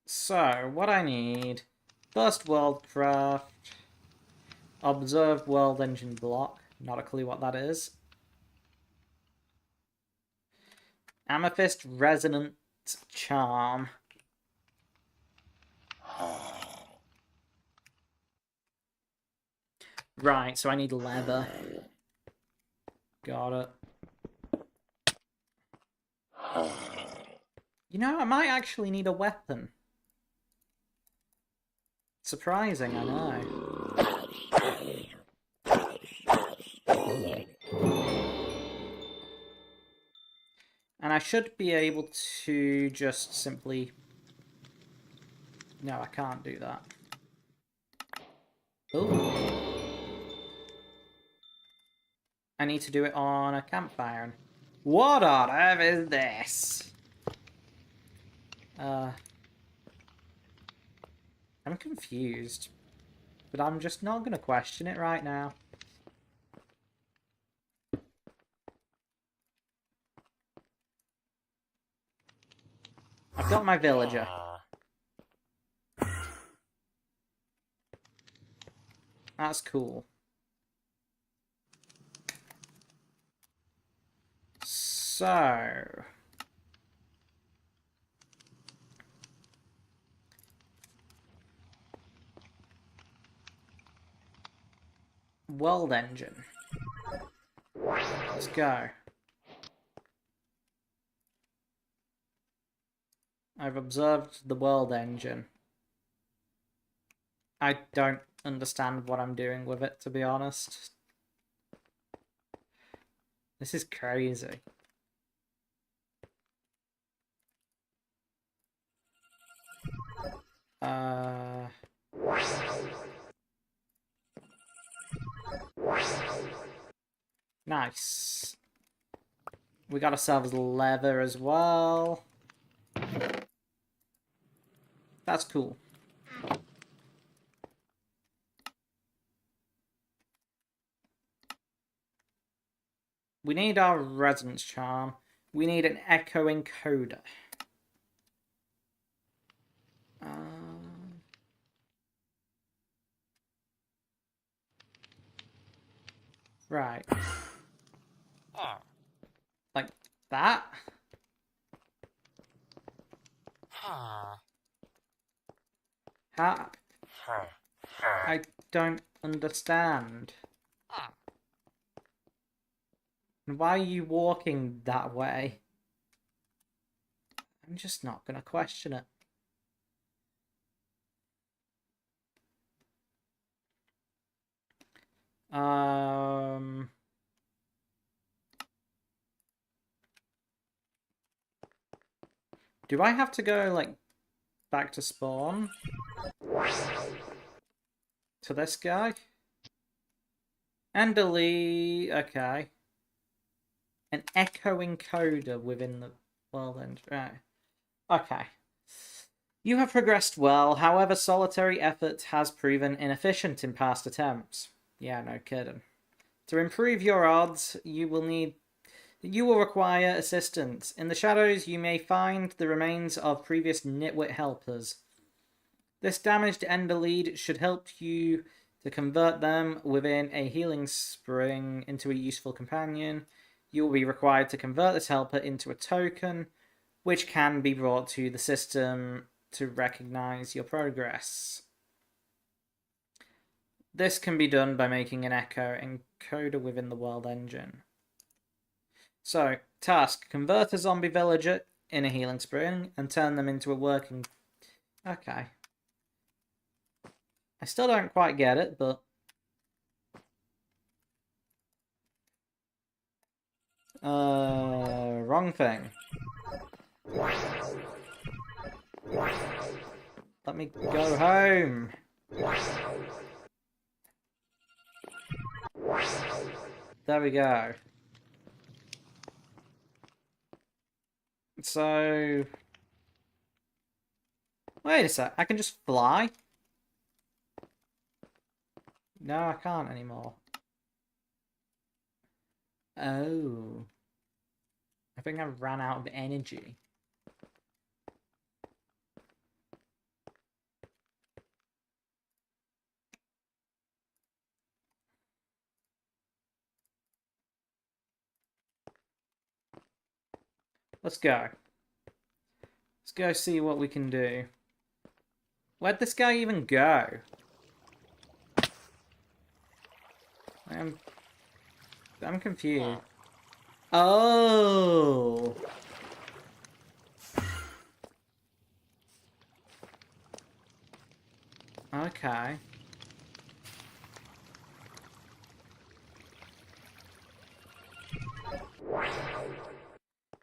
So, what I need... First world craft. Observe world engine block. Not a clue what that is. Amethyst resonant charm. Right, so I need leather. Got it. You know, I might actually need a weapon. Surprising, I know. And I should be able to just simply... No, I can't do that. Oh. I need to do it on a campfire. What on earth is this? I'm confused. But I'm just not going to question it right now. I've got my villager. That's cool. So... World engine. Let's go. I've observed the world engine. I don't understand what I'm doing with it, to be honest. This is crazy. Nice. We got ourselves leather as well. That's cool. We need our resonance charm. We need an echo encoder. Right. Like that? How? I don't understand. And why are you walking that way? I'm just not gonna question it. Do I have to go, like, back to spawn? To this guy? And delete... Okay. An echo encoder within the world engine. Right. Okay. You have progressed well, however, solitary effort has proven inefficient in past attempts. Yeah, no kidding. To improve your odds, you will require assistance. In the shadows, you may find the remains of previous nitwit helpers. This damaged ender lead should help you to convert them within a healing spring into a useful companion. You will be required to convert this helper into a token, which can be brought to the system to recognize your progress. This can be done by making an echo encoder within the world engine. So, task: convert a zombie villager in a healing spring and turn them into a working... Okay. I still don't quite get it, but... wrong thing. Let me go home. There we go. So... Wait a sec, I can just fly? No, I can't anymore. Oh. I think I ran out of energy. Let's go. Let's go see what we can do. Where'd this guy even go? I'm confused. Oh. Okay.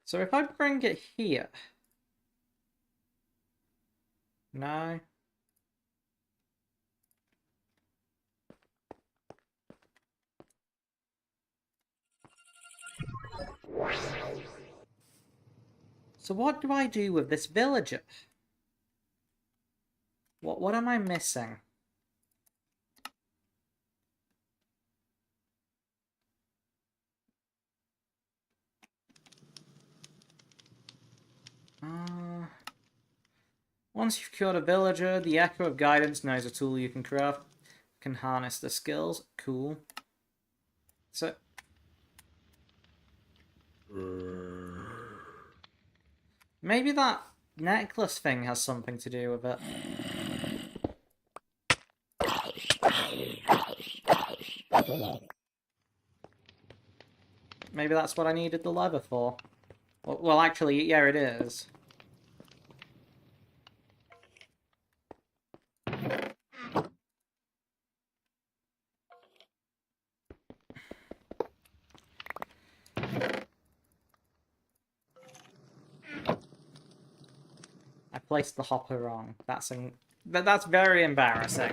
So if I bring it here... No. So what do I do with this villager? What am I missing? Once you've cured a villager, the Echo of Guidance knows a tool you can craft. Can harness the skills. Cool. So... Maybe that necklace thing has something to do with it. Maybe that's what I needed the lever for. Well, actually, yeah, it is. I placed the hopper wrong. That's very embarrassing.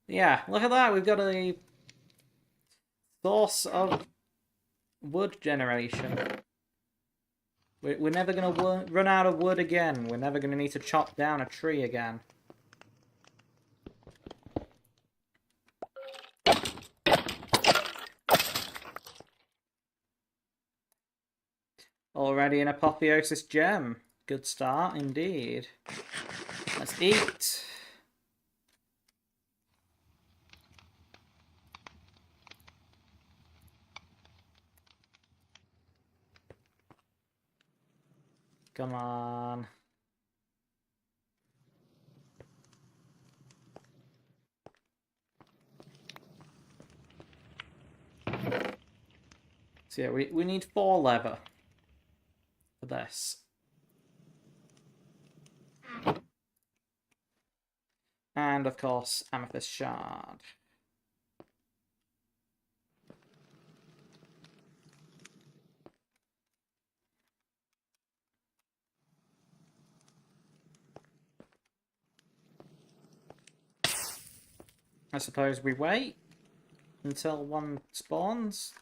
Yeah, look at that. We've got a source of wood generation. We're never going to run out of wood again. We're never going to need to chop down a tree again. Already an apotheosis gem. Good start indeed. Let's eat. Come on. So yeah, we need 4 leather for this. And of course, amethyst shard. I suppose we wait until one spawns.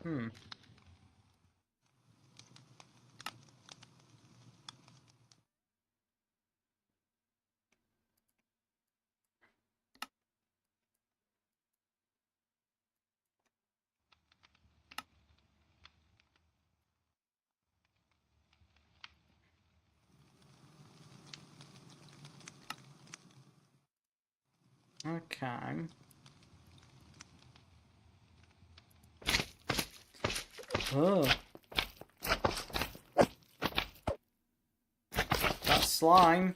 Hmm. Okay. Oh. That's slime.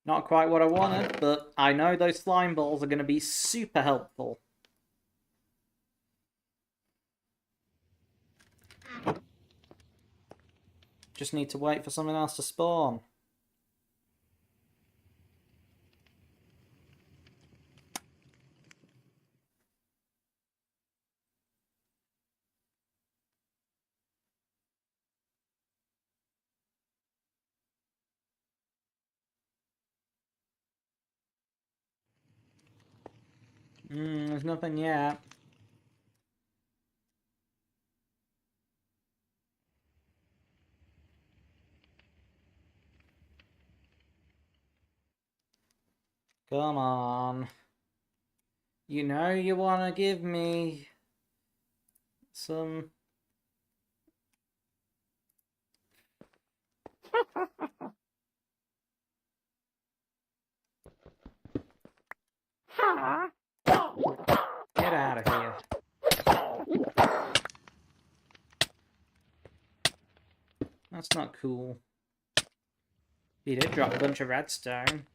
Not quite what I wanted, but I know those slime balls are going to be super helpful. Just need to wait for something else to spawn. There's nothing yet. Come on. You know you want to give me some... Get out of here. That's not cool. He did drop a bunch of redstone.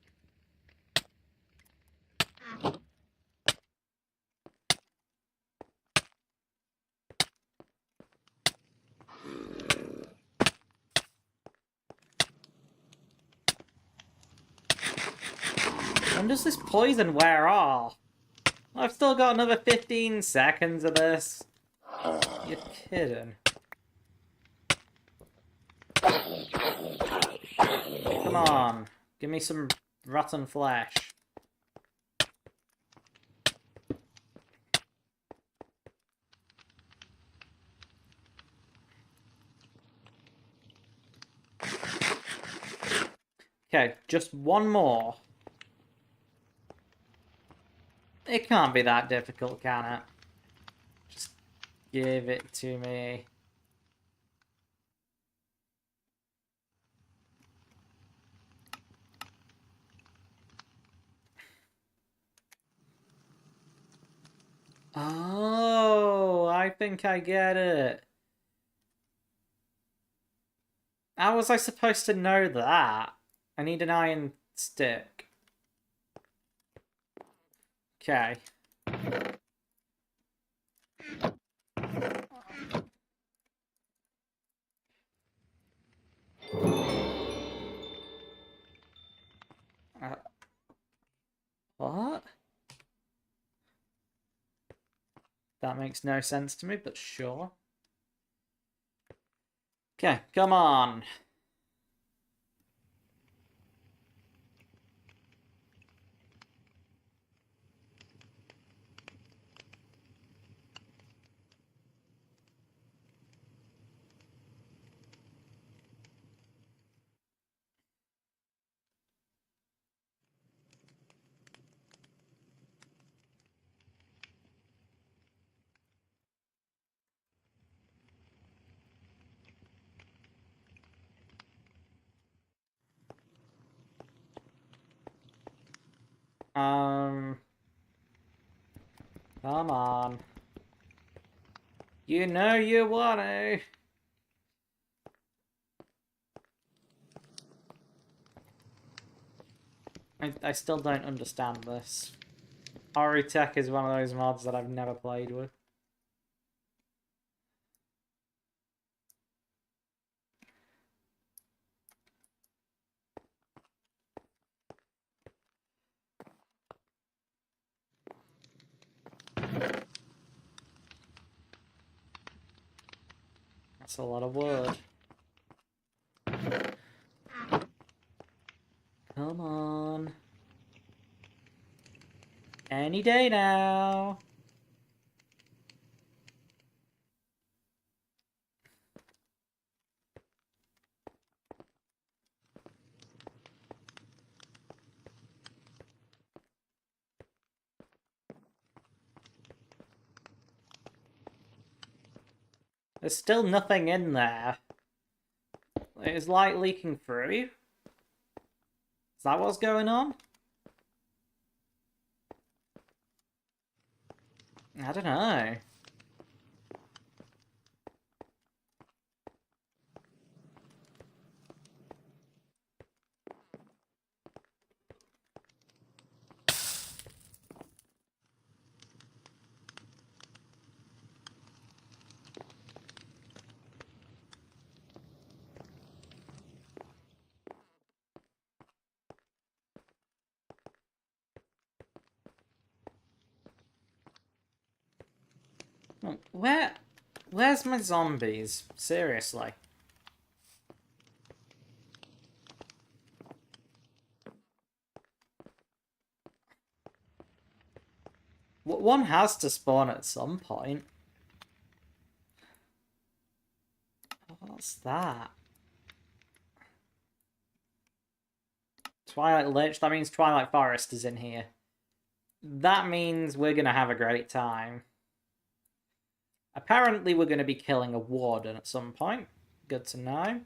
When does this poison wear off? I've still got another 15 seconds of this. You're kidding. Come on. Give me some rotten flesh. Okay, just one more. It can't be that difficult, can it? Just give it to me. Oh, I think I get it. How was I supposed to know that? I need an iron stick. Okay. What? That makes no sense to me, but sure. Okay, come on. Come on. You know you want to. I still don't understand this. Tech is one of those mods that I've never played with. That's a lot of wood. Come on. Any day now. There's still nothing in there. Is light leaking through? Is that what's going on? I don't know. Where's my zombies? Seriously. One has to spawn at some point. What's that? Twilight Lich, that means Twilight Forest is in here. That means we're gonna have a great time. Apparently we're gonna be killing a warden at some point. Good to know.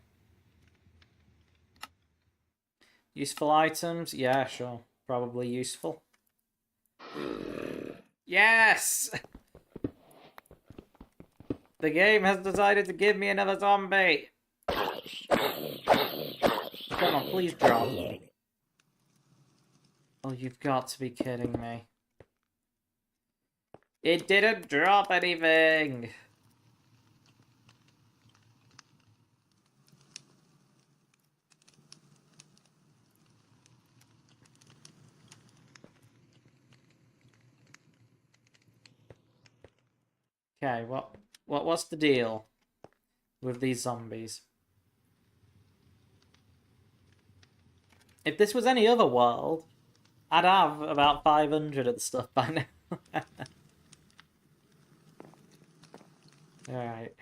Useful items? Yeah, sure. Probably useful. Yes! The game has decided to give me another zombie! Come on, please drop. Oh, you've got to be kidding me. It didn't drop anything! Okay, what's the deal with these zombies? If this was any other world, I'd have about 500 of the stuff by now. Alright.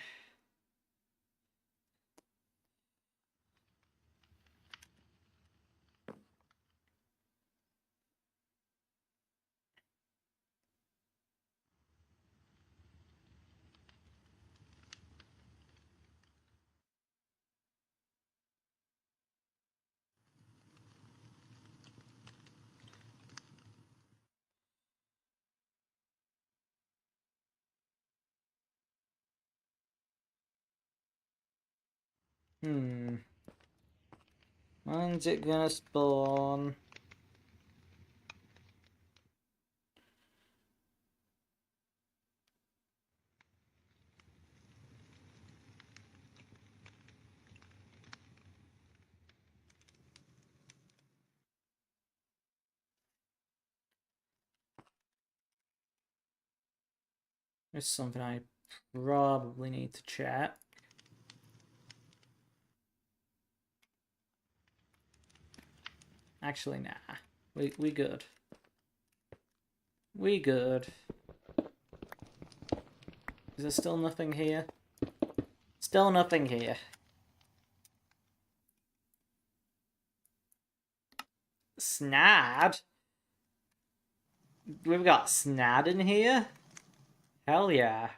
When's it gonna spawn? There's something I probably need to check. Actually, nah. We good. We good. Is there still nothing here? Still nothing here. Snad? We've got Snad in here? Hell yeah.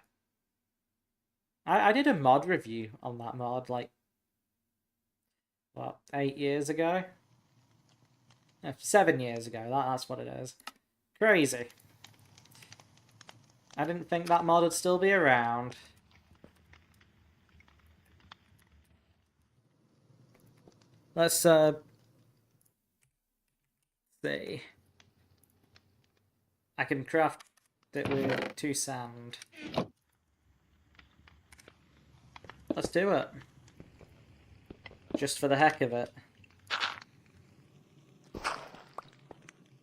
I did a mod review on that mod, like, what, 8 years ago? 7 years ago, that's what it is. Crazy. I didn't think that mod would still be around. Let's, see. I can craft it with 2 sand. Let's do it. Just for the heck of it.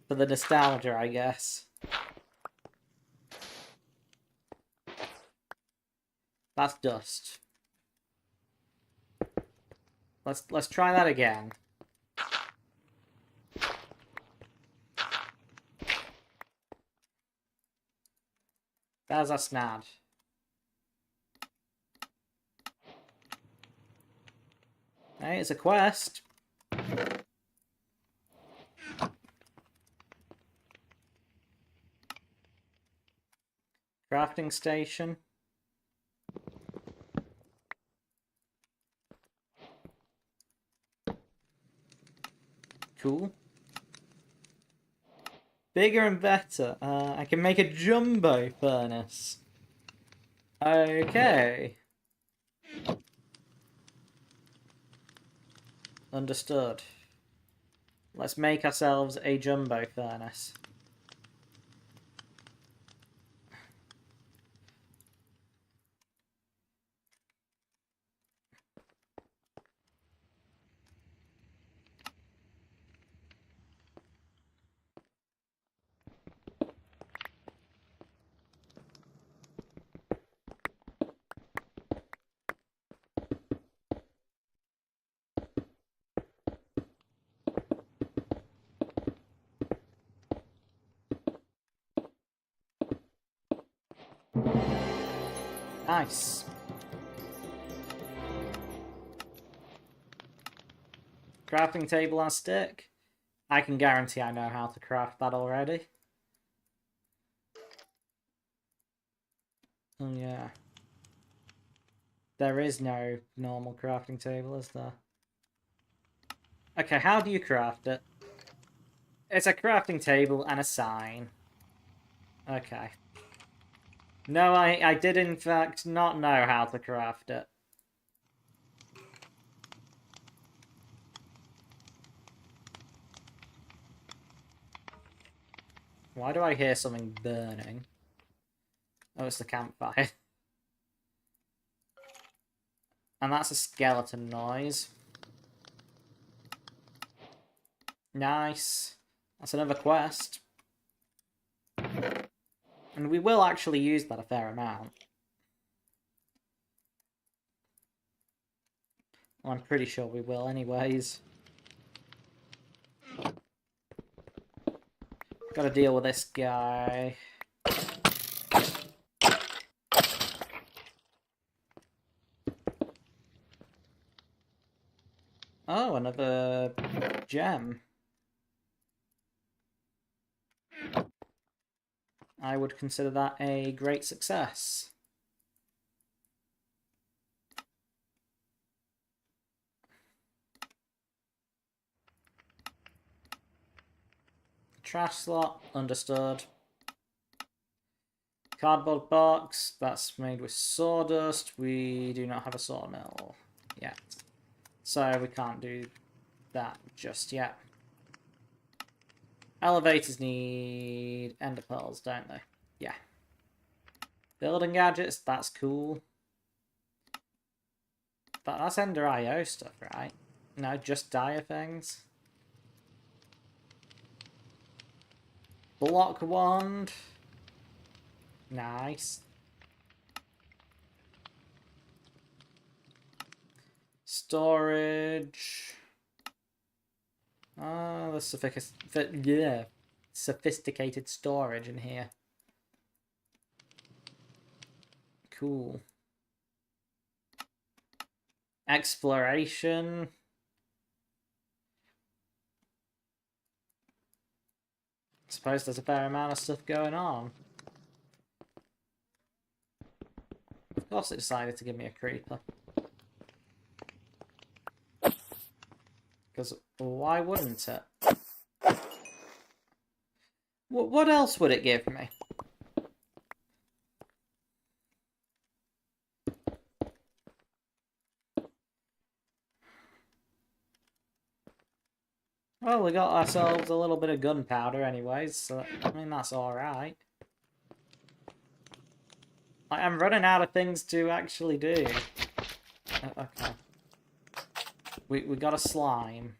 For the nostalgia, I guess. That's dust. Let's try that again. There's our snad. Hey, it's a quest. Crafting station. Cool. Bigger and better. I can make a jumbo furnace. Okay. Understood. Let's make ourselves a jumbo furnace. Nice. Crafting table on a stick. I can guarantee I know how to craft that already. Oh yeah. There is no normal crafting table, is there? Okay, how do you craft it? It's a crafting table and a sign. Okay. No, I did in fact not know how to craft it. Why do I hear something burning? Oh, it's the campfire. And that's a skeleton noise. Nice. That's another quest. And we will actually use that a fair amount. Well, I'm pretty sure we will anyways. Gotta deal with this guy. Oh, another gem. I would consider that a great success. Trash slot, understood. Cardboard box, that's made with sawdust. We do not have a sawmill yet. So we can't do that just yet. Elevators need ender pearls, don't they? Yeah. Building gadgets, that's cool. But that's Ender IO stuff, right? No, just dire things. Block wand. Nice. Storage. Oh, the sophisticated storage in here. Cool. Exploration. Suppose there's a fair amount of stuff going on. Of course it decided to give me a creeper. Because why wouldn't it? What else would it give me? Well, we got ourselves a little bit of gunpowder anyways, so I mean that's alright. I'm running out of things to actually do. Okay. We got a slime.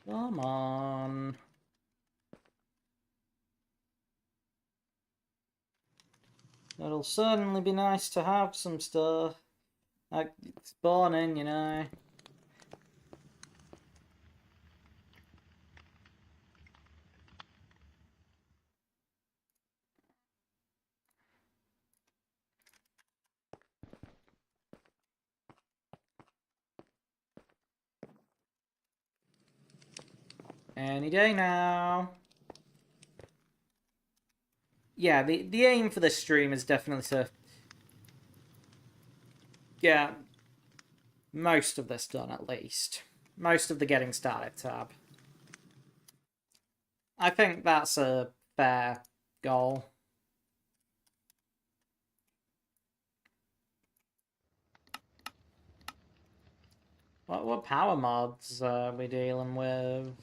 Come on. It'll certainly be nice to have some stuff. Like, spawning, you know. Any day now. Yeah, the aim for this stream is definitely to get most of this done, at least. Most of the getting started tab. I think that's a fair goal. What power mods are we dealing with?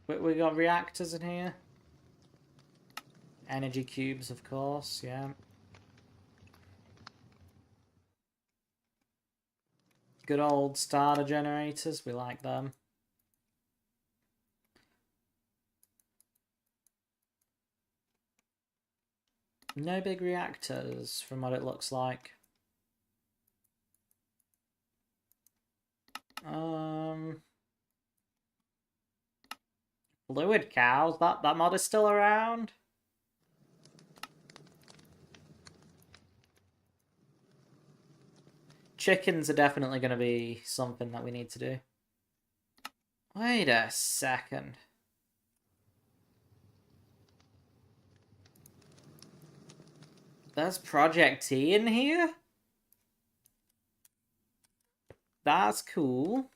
We got reactors in here. Energy cubes, of course, yeah. Good old starter generators, we like them. No big reactors, from what it looks like. Fluid cows, that mod is still around? Chickens are definitely going to be something that we need to do. Wait a second. There's Project T in here? That's cool.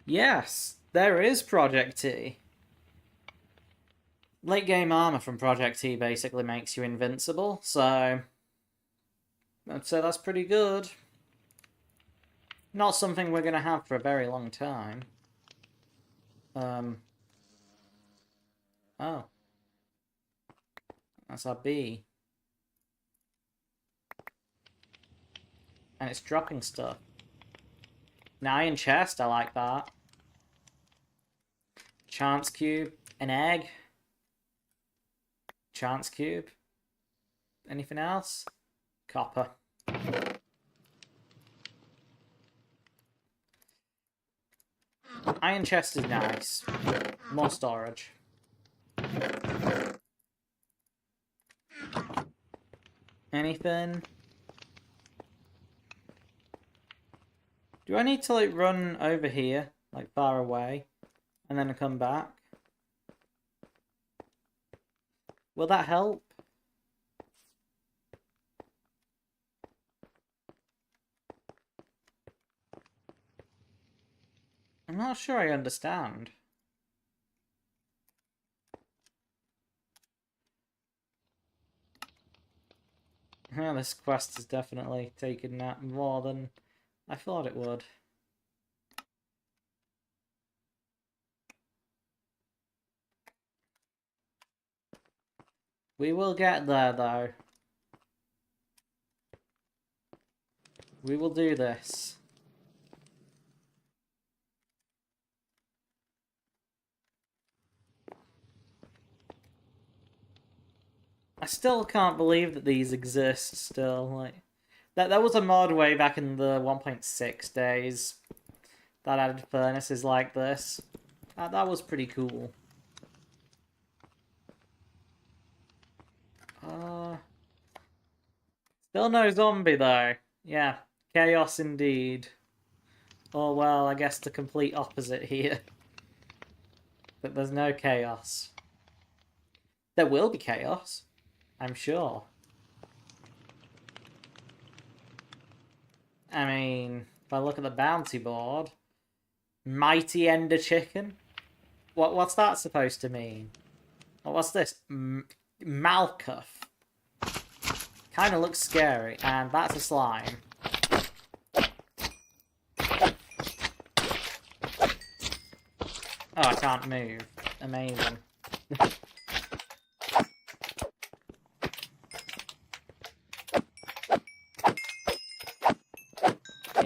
Yes, there is Project T. Late game armor from Project T basically makes you invincible, so I'd say that's pretty good. Not something we're gonna have for a very long time. Oh. That's our B. And it's dropping stuff. An iron chest, I like that. Chance cube, an egg. Chance cube. Anything else? Copper. Iron chest is nice. More storage. Anything? Do I need to like run over here, like far away, and then come back? Will that help? I'm not sure I understand. Well, this quest has definitely taken that more than I thought it would. We will get there, though. We will do this. I still can't believe that these exist still. Like that was a mod way back in the 1.6 days that added furnaces like this. That was pretty cool. Still no zombie though. Yeah, chaos indeed. Oh well, I guess the complete opposite here. But there's no chaos. There will be chaos, I'm sure. I mean, if I look at the bounty board, Mighty Ender Chicken. What's that supposed to mean? What's this? Malcuff. Kind of looks scary, and that's a slime. Oh, I can't move. Amazing.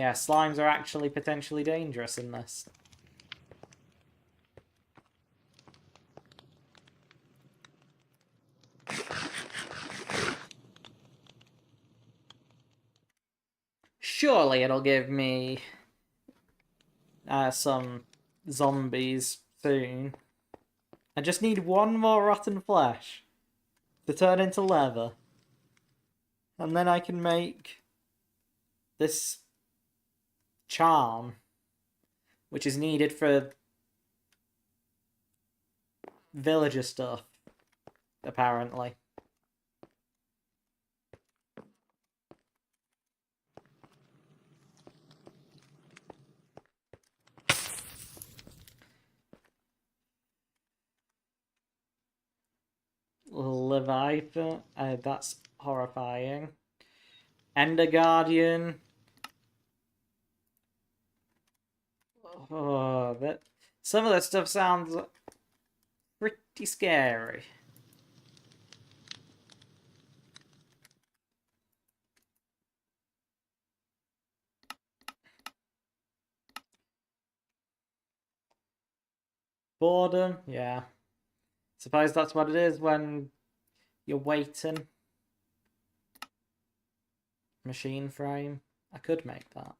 Yeah, slimes are actually potentially dangerous in this. Surely it'll give me some zombies soon. I just need one more rotten flesh to turn into leather. And then I can make this charm, which is needed for villager stuff, apparently. Leviathan, that's horrifying. Ender Guardian. Oh, some of that stuff sounds pretty scary. Boredom, yeah. Suppose that's what it is when you're waiting. Machine frame. I could make that.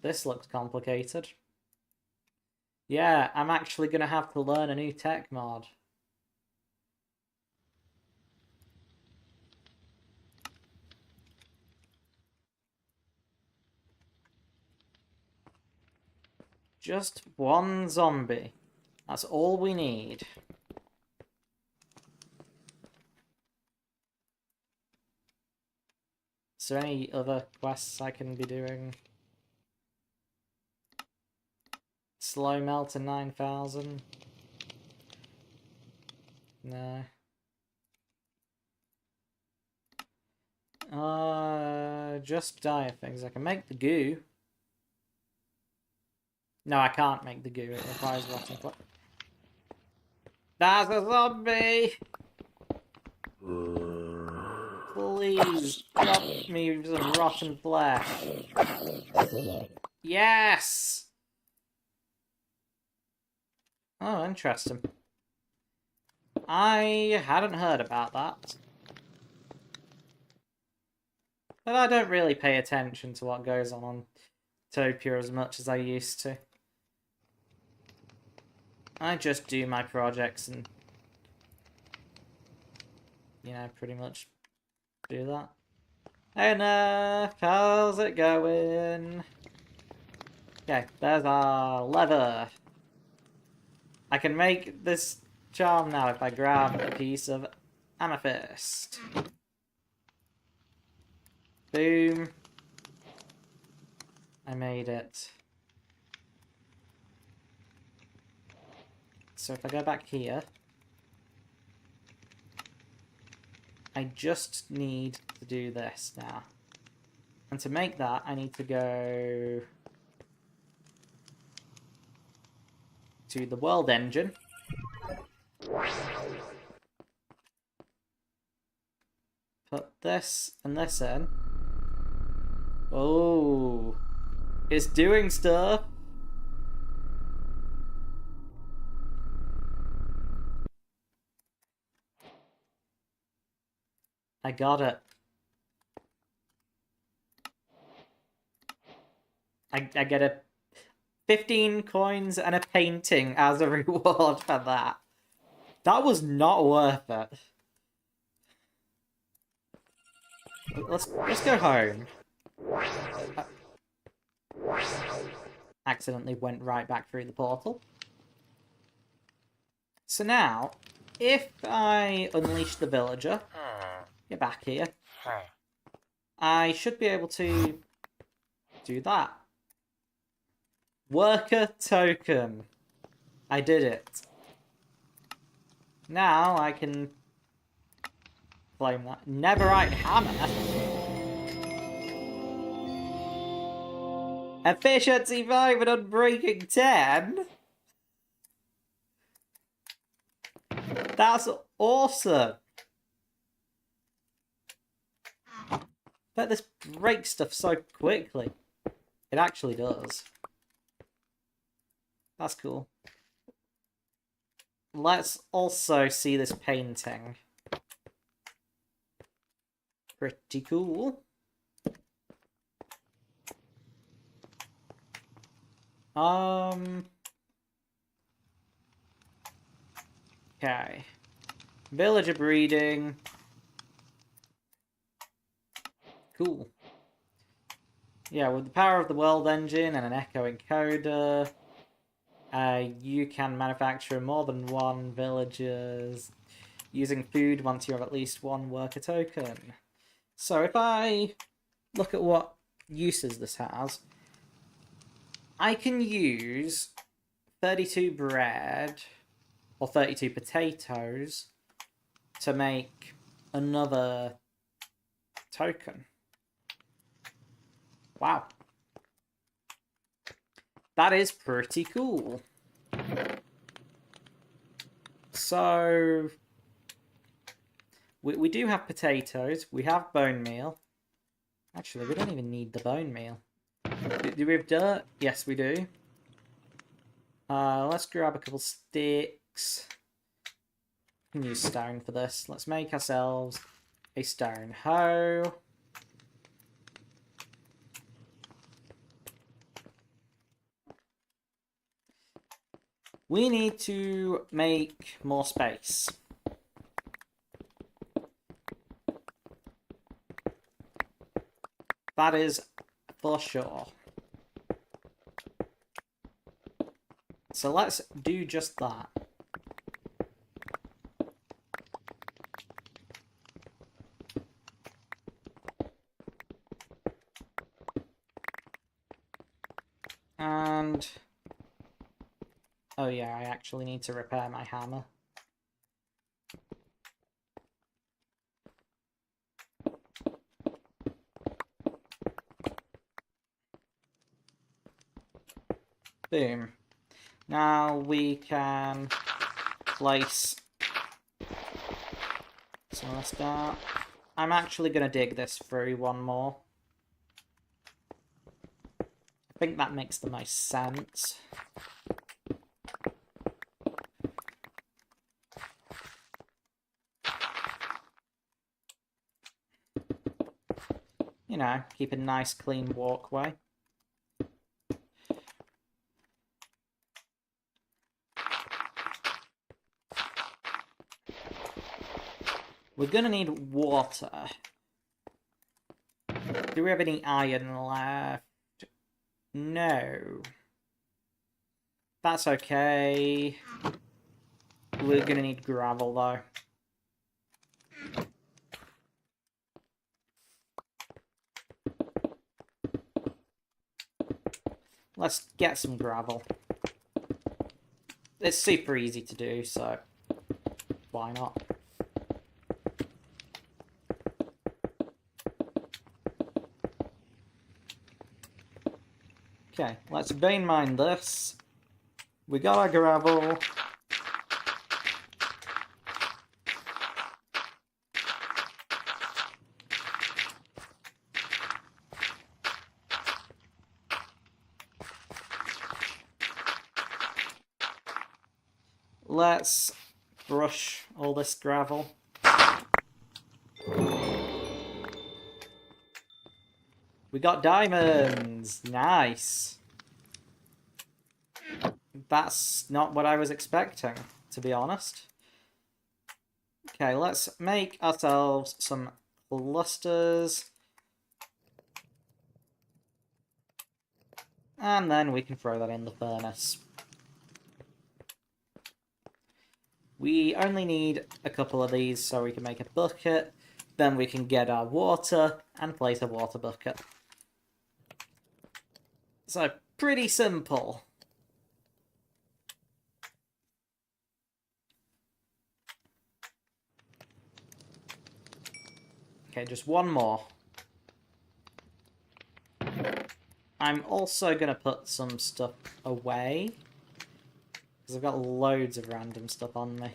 This looks complicated. Yeah, I'm actually gonna have to learn a new tech mod. Just one zombie. That's all we need. Is there any other quests I can be doing? Slow melt to 9,000? No. Just dire things. I can make the goo. No, I can't make the goo. It requires rotten flesh. That's a zombie! Please, drop me some rotten flesh. Yes! Oh, interesting. I hadn't heard about that. But I don't really pay attention to what goes on Topia as much as I used to. I just do my projects and, you know, pretty much do that. Enough! How's it going? Okay, there's our leather. I can make this charm now if I grab a piece of amethyst. Boom. I made it. So if I go back here, I just need to do this now. And to make that, I need to go to the world engine. Put this and this in. Oh, it's doing stuff. I got it. I get a 15 coins and a painting as a reward for that. That was not worth it. Let's go home. Accidentally went right back through the portal. So now, if I unleash the villager, get back here, I should be able to do that. Worker token. I did it. Now I can claim that. Netherite hammer? Efficiency 5 and Unbreaking 10? That's awesome! But this breaks stuff so quickly. It actually does. That's cool. Let's also see this painting. Pretty cool. Okay. Villager breeding. Cool. Yeah, with the power of the world engine and an echo encoder, you can manufacture more than one villagers using food once you have at least one worker token. So if I look at what uses this has, I can use 32 bread or 32 potatoes to make another token. Wow. That is pretty cool. So, we do have potatoes. We have bone meal. Actually, we don't even need the bone meal. Do we have dirt? Yes, we do. Let's grab a couple sticks. We can use stone for this. Let's make ourselves a stone hoe. We need to make more space. That is for sure. So let's do just that. And... oh yeah, I actually need to repair my hammer. Boom. Now we can place some of this down. I'm actually going to dig this through one more. I think that makes the most sense. You know, keep a nice clean walkway. We're gonna need water. Do we have any iron left? No. That's okay. We're gonna need gravel though. Let's get some gravel. It's super easy to do, so why not? Okay, let's vein mine this. We got our gravel. Let's brush all this gravel. We got diamonds! Nice! That's not what I was expecting, to be honest. Okay, let's make ourselves some clusters. And then we can throw that in the furnace. We only need a couple of these so we can make a bucket. Then we can get our water and place a water bucket. So, pretty simple. Okay, just one more. I'm also going to put some stuff away. Because I've got loads of random stuff on me.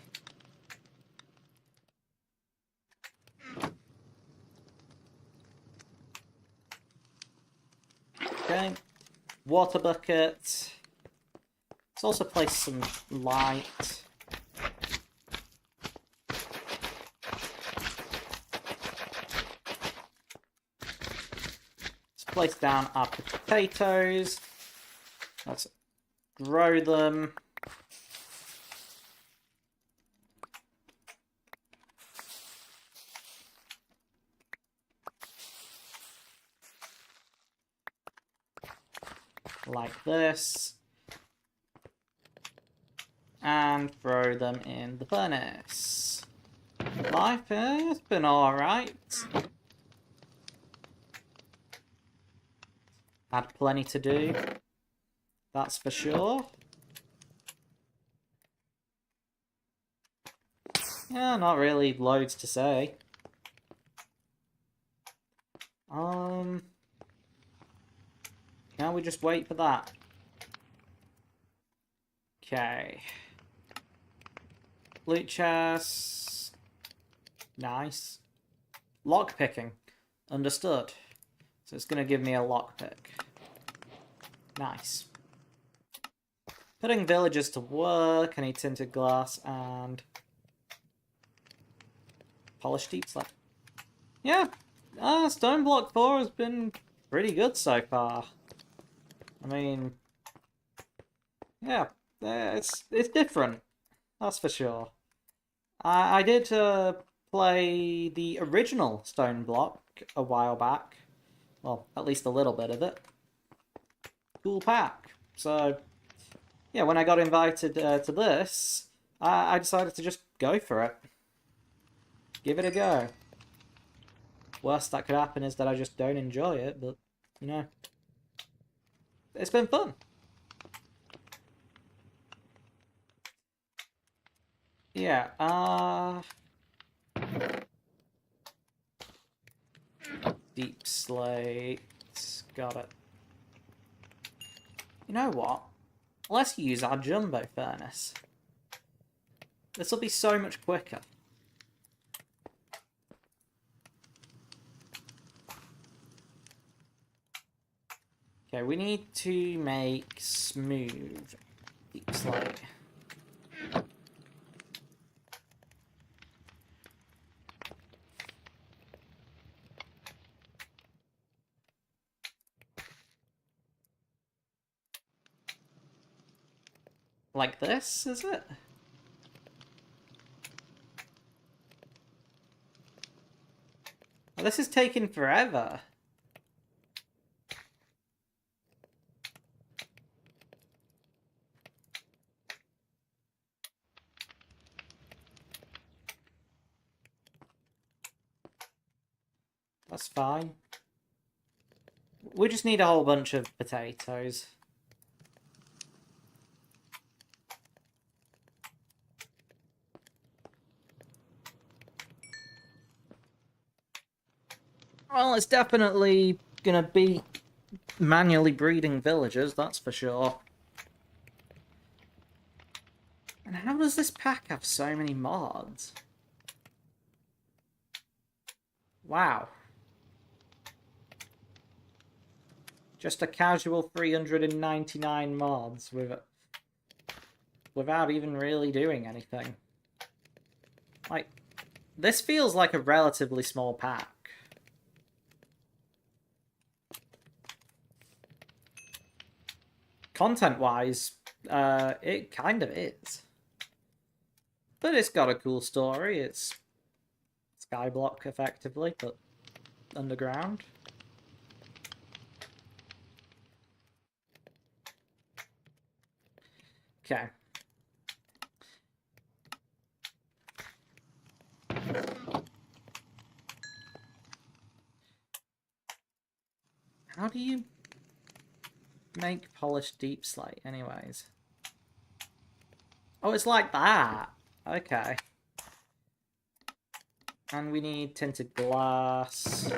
Okay. Water bucket. Let's also place some light. Let's place down our potatoes. Let's grow them. Like this. And throw them in the furnace. Life has been alright. Had plenty to do. That's for sure. Yeah, not really loads to say. Now we just wait for that. Okay. Loot chest. Nice. Lock picking. Understood. So it's going to give me a lockpick. Nice. Putting villagers to work. I need tinted glass and polished deep slate. Yeah. Stone block 4 has been pretty good so far. I mean, yeah, it's different. That's for sure. I did play the original Stone Block a while back. Well, at least a little bit of it. Cool pack. So, yeah, when I got invited to this, I decided to just go for it. Give it a go. Worst that could happen is that I just don't enjoy it, but, you know, it's been fun. Yeah, deep slate. Got it. You know what? Let's use our jumbo furnace. This will be so much quicker. Okay, we need to make smooth deep slate. Like this, is it? Oh, this is taking forever. That's fine. We just need a whole bunch of potatoes. Well, it's definitely gonna be manually breeding villagers, that's for sure. And how does this pack have so many mods? Wow. Just a casual 399 mods without even really doing anything. Like, this feels like a relatively small pack. Content-wise, it kind of is. But it's got a cool story. It's Skyblock, effectively, but underground. Okay. How do you make polished deep slate, anyways? Oh, it's like that. Okay. And we need tinted glass.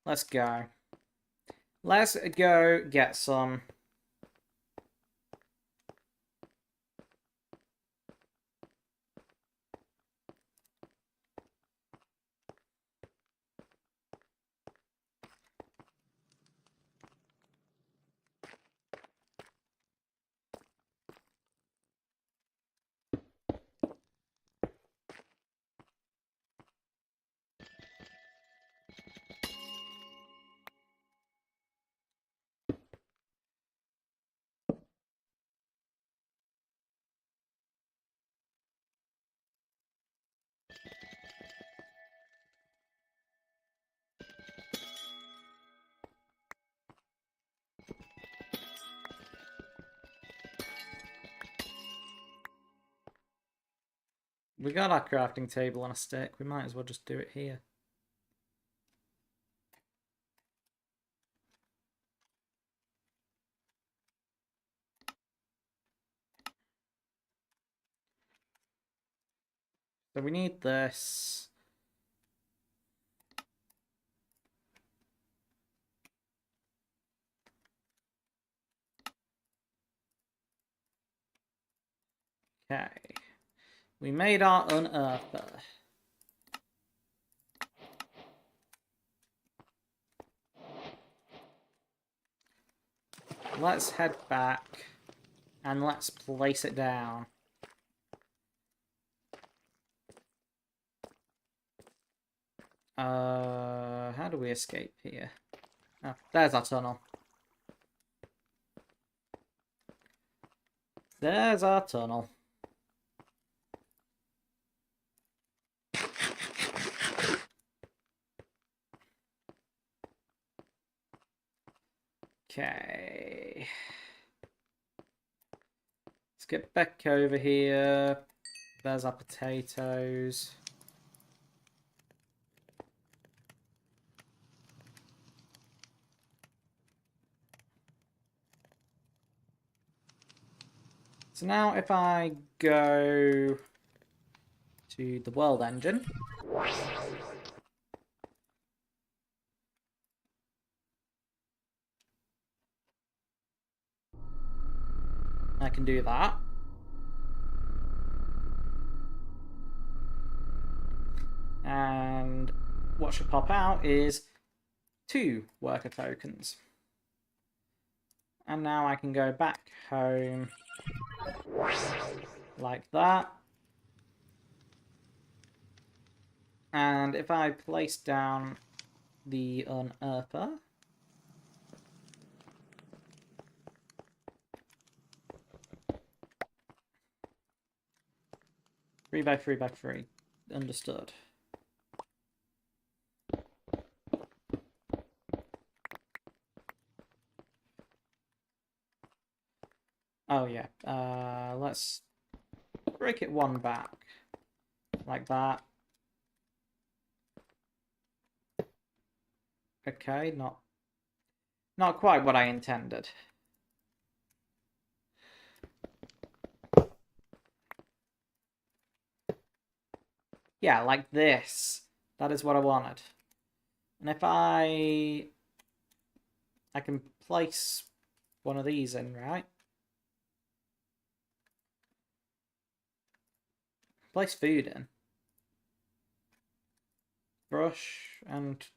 Let's go. Let's go get some. We got our crafting table on a stick. We might as well just do it here. So we need this. Okay. We made our unearther. Let's head back and let's place it down. How do we escape here? Oh, there's our tunnel. There's our tunnel. Okay. Let's get back over here. There's our potatoes. So now if I go to the world engine. I can do that. And what should pop out is 2 worker tokens. And now I can go back home like that. And if I place down the unearther, three by three by three, understood. Oh yeah, let's break it 1 back, like that. Okay, not quite what I intended. Yeah, like this. That is what I wanted. And if I can place one of these in, right? Place food in. Brush and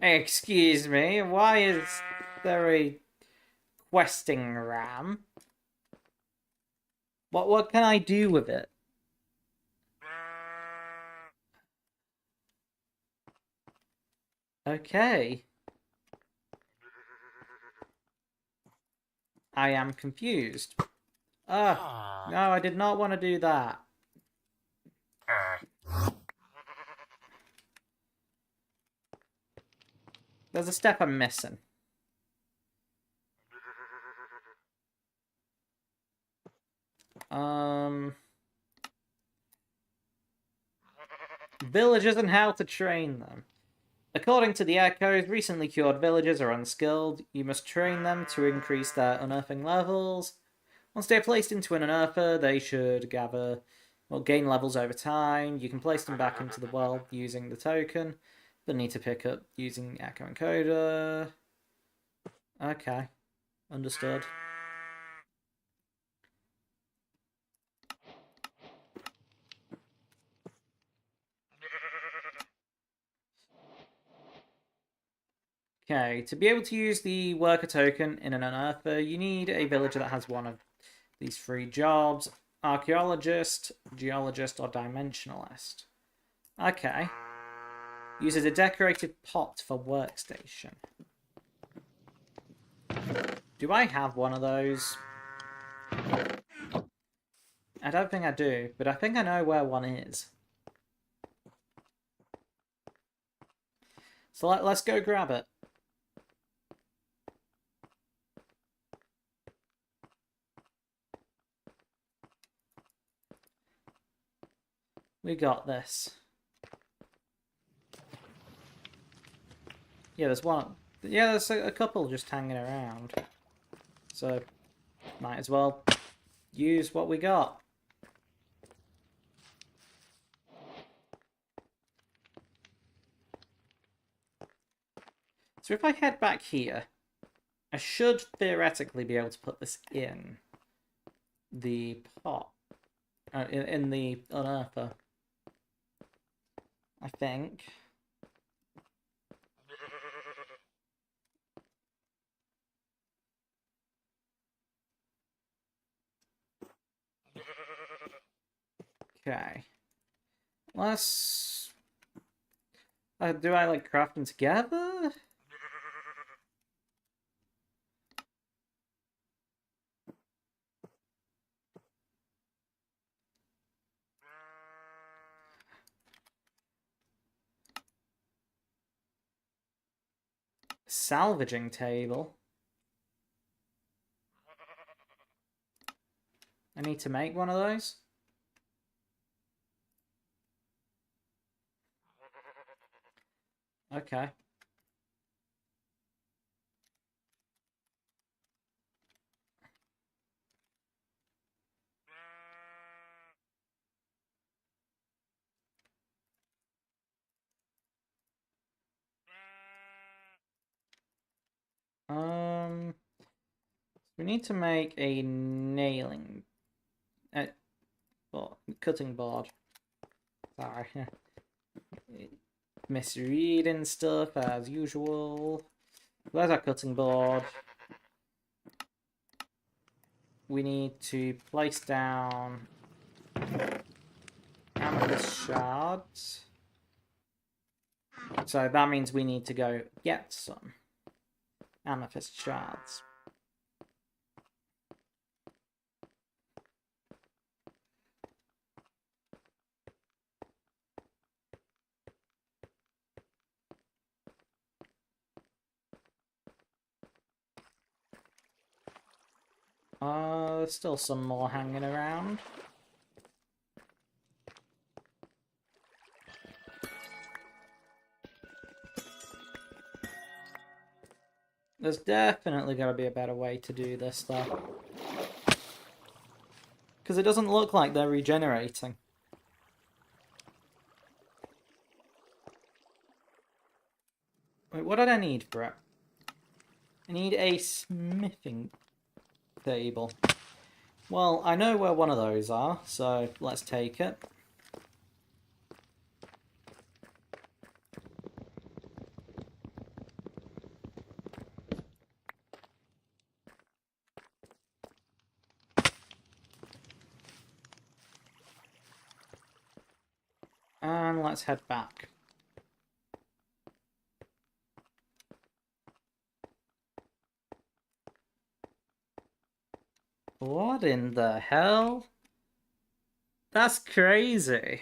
excuse me, why is there a questing ram? What can I do with it? Okay. I am confused. Ah, no, I did not want to do that. There's a step I'm missing. Villagers and how to train them. According to the Echoes, recently cured villagers are unskilled. You must train them to increase their unearthing levels. Once they are placed into an unearther, they should gather Well, gain levels over time. You can place them back into the world using the token, but need to pick up using Echo Encoder. Okay, understood. Okay, to be able to use the worker token in an unearther, you need a villager that has one of these 3 jobs: archaeologist, geologist, or dimensionalist. Okay. Uses a decorated pot for workstation. Do I have one of those? I don't think I do, but I think I know where one is. So let's go grab it. We got this. Yeah, there's one. Yeah, there's a couple just hanging around. So, might as well use what we got. So if I head back here, I should theoretically be able to put this in the pot. In the unearther. I think. Okay. Let's... do I like craft them together? Salvaging table. I need to make one of those. Okay. We need to make a nailing, cutting board. Sorry, misreading stuff as usual. Where's our cutting board? We need to place down amethyst shards. So that means we need to go get some amethyst shards. There's still some more hanging around. There's definitely got to be a better way to do this stuff. Because it doesn't look like they're regenerating. Wait, what did I need for it? I need a smithing table. Well, I know where one of those are, so let's take it. And let's head back. What in the hell? That's crazy.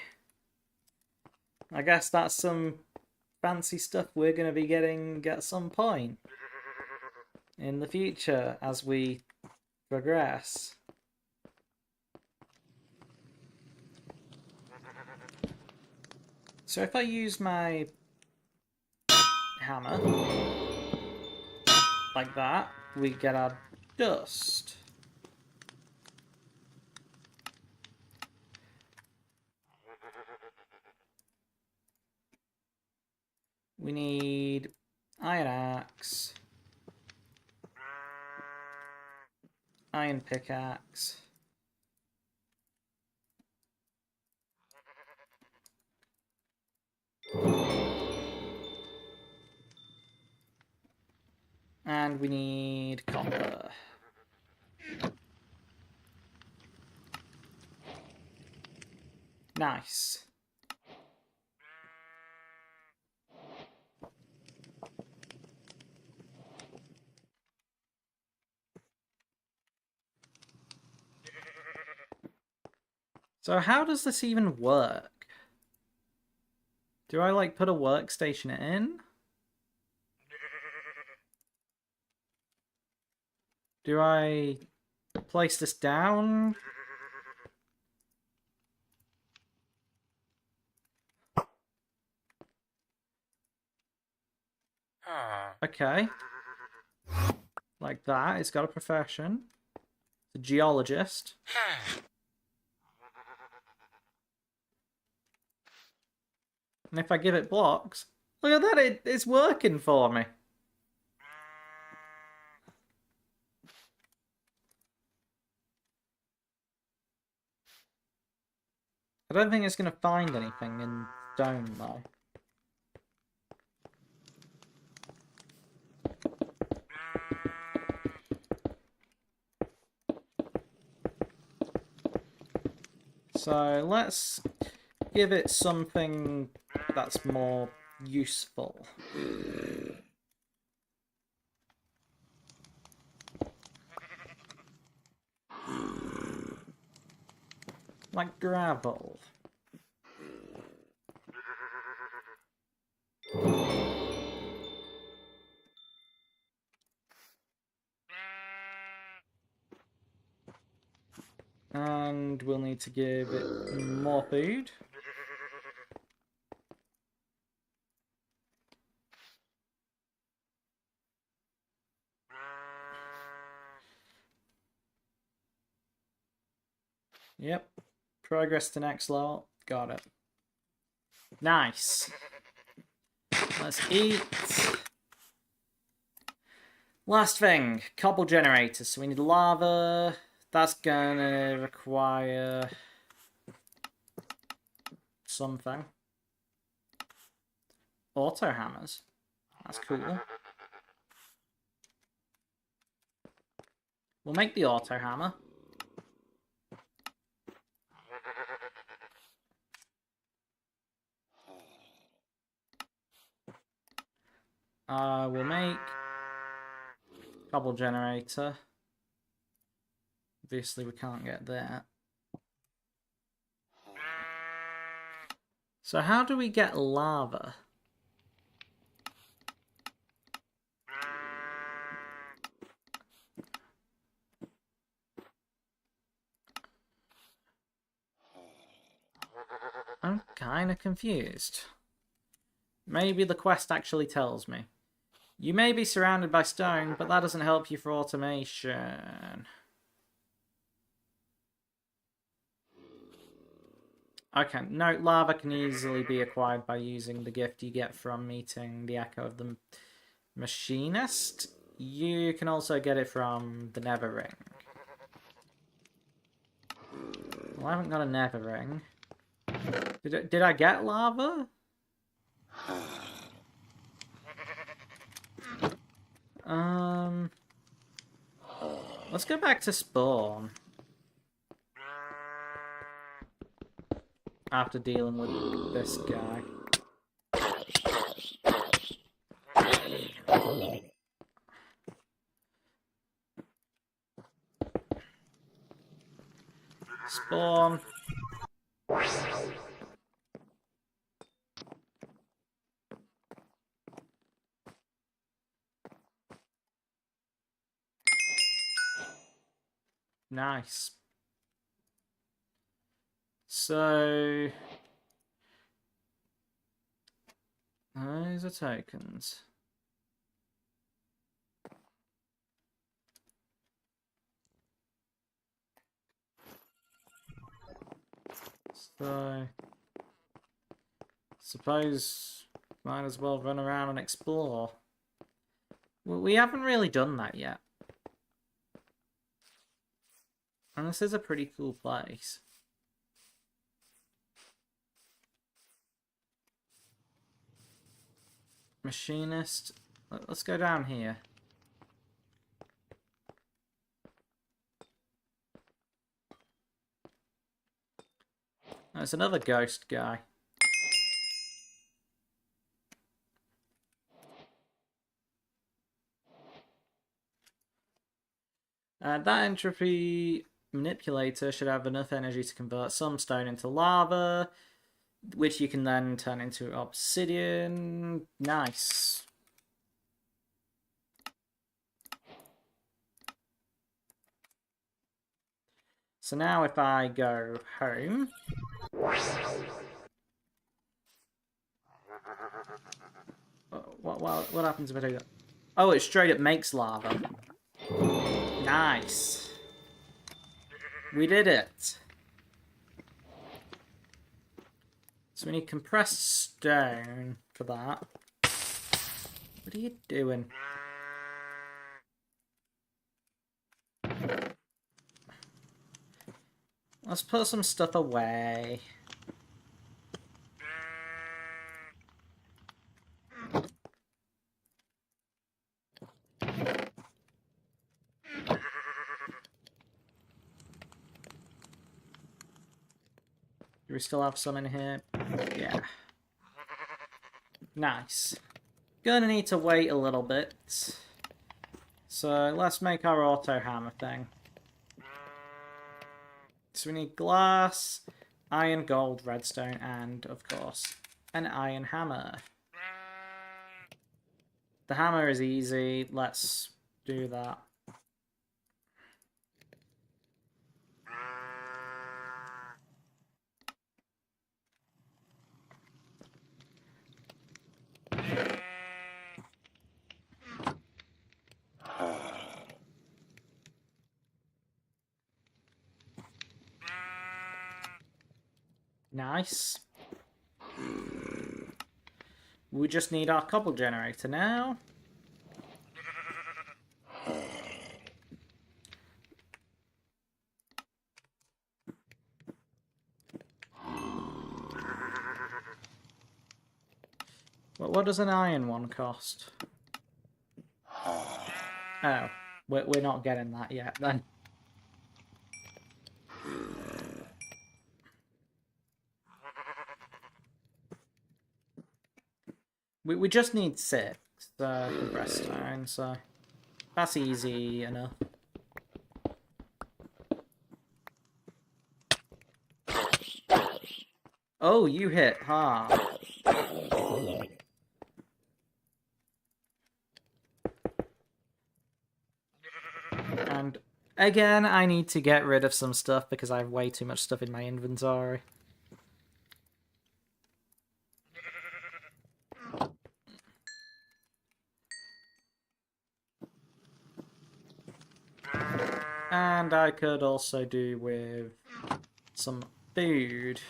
I guess that's some fancy stuff we're going to be getting at some point in the future as we progress. So if I use my hammer like that, we get our dust. We need iron axe, iron pickaxe, and we need copper. Nice. So how does this even work? Do I like put a workstation in? Do I place this down? Okay. Like that. It's got a profession. It's a geologist. And if I give it blocks, look at that, it's working for me. I don't think it's going to find anything in stone, though. So let's give it something that's more useful. Like gravel. And we'll need to give it more food. Yep. Progress to next level. Got it. Nice. Let's eat. Last thing. Cobble generator. So we need lava. That's gonna require something. Auto hammers. That's cool. We'll make the auto hammer. We'll make cobble generator. Obviously, we can't get that. So how do we get lava? I'm kind of confused. Maybe the quest actually tells me. You may be surrounded by stone, but that doesn't help you for automation. Okay, no, lava can easily be acquired by using the gift you get from meeting the Echo of the Machinist. You can also get it from the Nether Ring. Well, I haven't got a Nether Ring. Did I get lava? Let's go back to spawn. After dealing with this guy. Spawn. Nice. So those are tokens. So suppose Might as well run around and explore. Well, we haven't really done that yet. And this is a pretty cool place. Machinist. Let's go down here. Oh, it's another ghost guy. That entropy manipulator should have enough energy to convert some stone into lava, which you can then turn into obsidian. Nice. So now if I go home... What happens if I do that? Oh, it straight up makes lava. Nice. We did it. So we need compressed stone for that. What are you doing? Let's put some stuff away. Do we still have some in here? Yeah. Nice. Gonna need to wait a little bit. So let's make our auto hammer thing. So we need glass, iron, gold, redstone, and, of course, an iron hammer. The hammer is easy. Let's do that. Nice. We just need our cobble generator now. Well, what does an iron one cost? Oh, we're not getting that yet then. We just need 6 compressed stone, so that's easy enough. Oh, you hit hard. And again, I need to get rid of some stuff because I have way too much stuff in my inventory. And I could also do with some food.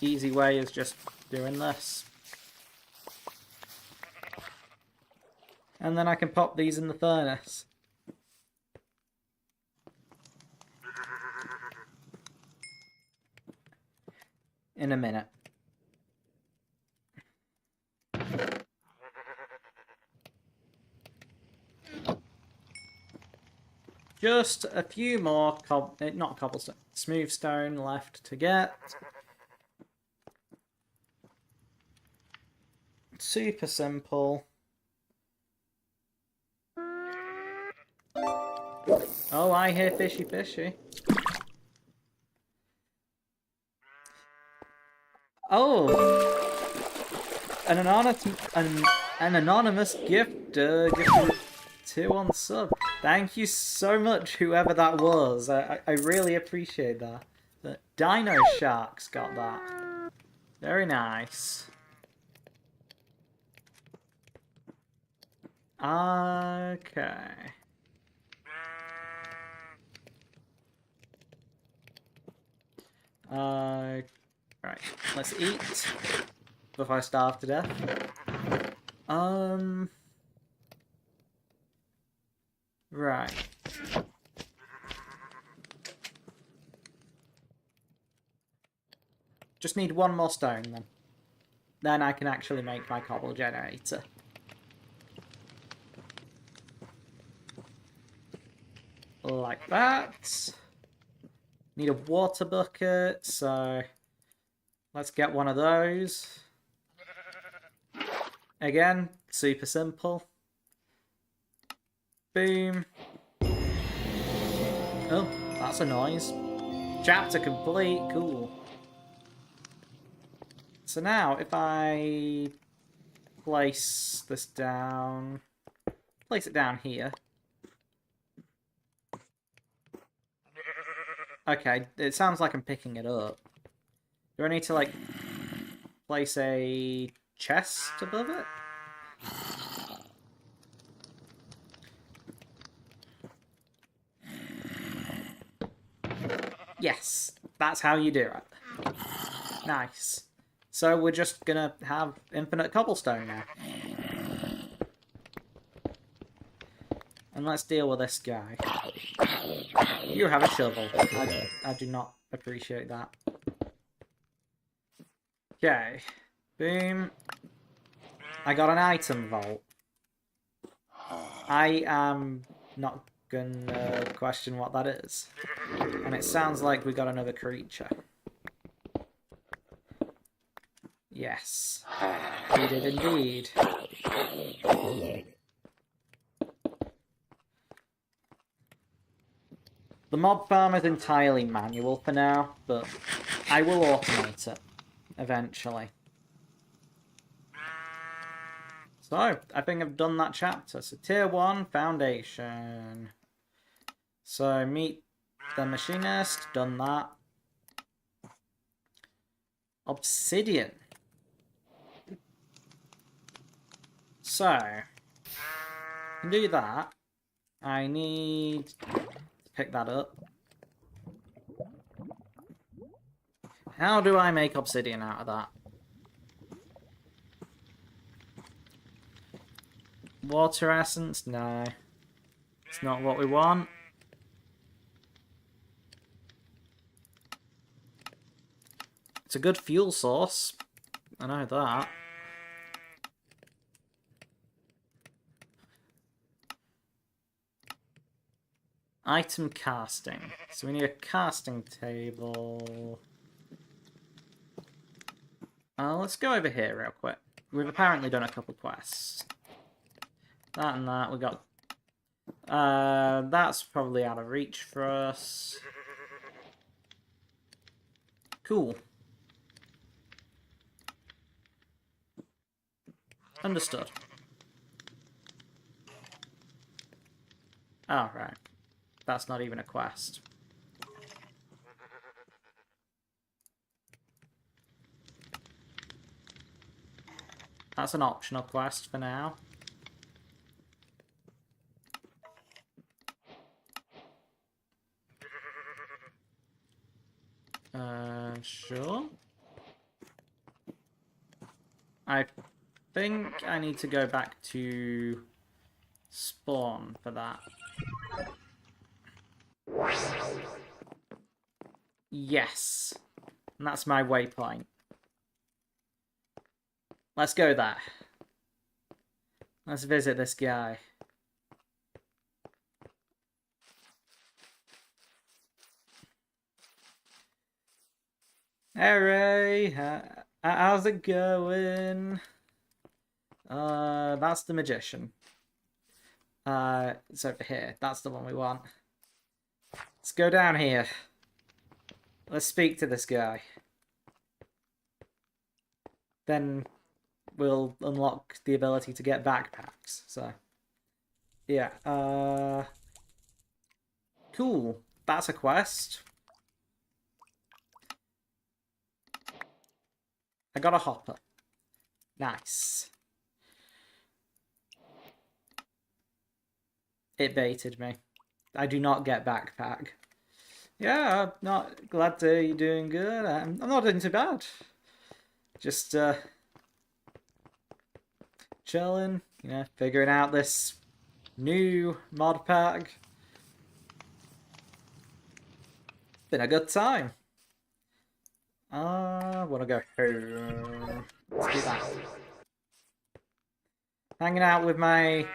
Easy way is just doing this. And then I can pop these in the furnace. In a minute. Just a few more not cobblestone, smooth stone left to get. Super simple. Oh, I hear fishy fishy. Oh! An anonymous gifter gifted 2 on sub. Thank you so much, whoever that was. I really appreciate that. The Dino Sharks got that. Very nice. Okay. Right, let's eat before I starve to death. Right. Just need one more stone then. Then I can actually make my cobble generator. Like that. Need a water bucket, so let's get one of those. Again, super simple. Boom. Oh, that's a noise. Chapter complete, cool. So now, if I place this down, place it down here. Okay, it sounds like I'm picking it up. Do I need to, like, place a chest above it? Yes, that's how you do it. Nice. So we're just gonna have infinite cobblestone now. And let's deal with this guy. You have a shovel. I do not appreciate that. Okay. Boom. I got an item vault. I am not gonna question what that is. And it sounds like we got another creature. Yes. We did indeed. The mob farm is entirely manual for now, but I will automate it eventually. So, I think I've done that chapter. So, Tier 1, Foundation. So, meet the machinist, done that. Obsidian. So, to do that, I need to pick that up. How do I make obsidian out of that? Water essence? No. It's not what we want. It's a good fuel source. I know that. Item casting. So we need a casting table. Let's go over here real quick. We've apparently done a couple quests. That and that. We got... that's probably out of reach for us. Cool. Understood. Oh, right. That's not even a quest. That's an optional quest for now. Sure. I think I need to go back to spawn for that. Yes. And that's my waypoint. Let's go there. Let's visit this guy. Hey Ray, how's it going? That's the magician. It's over here. That's the one we want. Let's go down here. Let's speak to this guy. Then we'll unlock the ability to get backpacks. So, yeah. Cool. That's a quest. I got a hopper. Nice. It baited me. I do not get backpack. Yeah, I'm not glad to hear you're doing good. I'm not doing too bad. Just chilling, figuring out this new mod pack. Been a good time. Wanna go home. Let's do that. Hanging out with my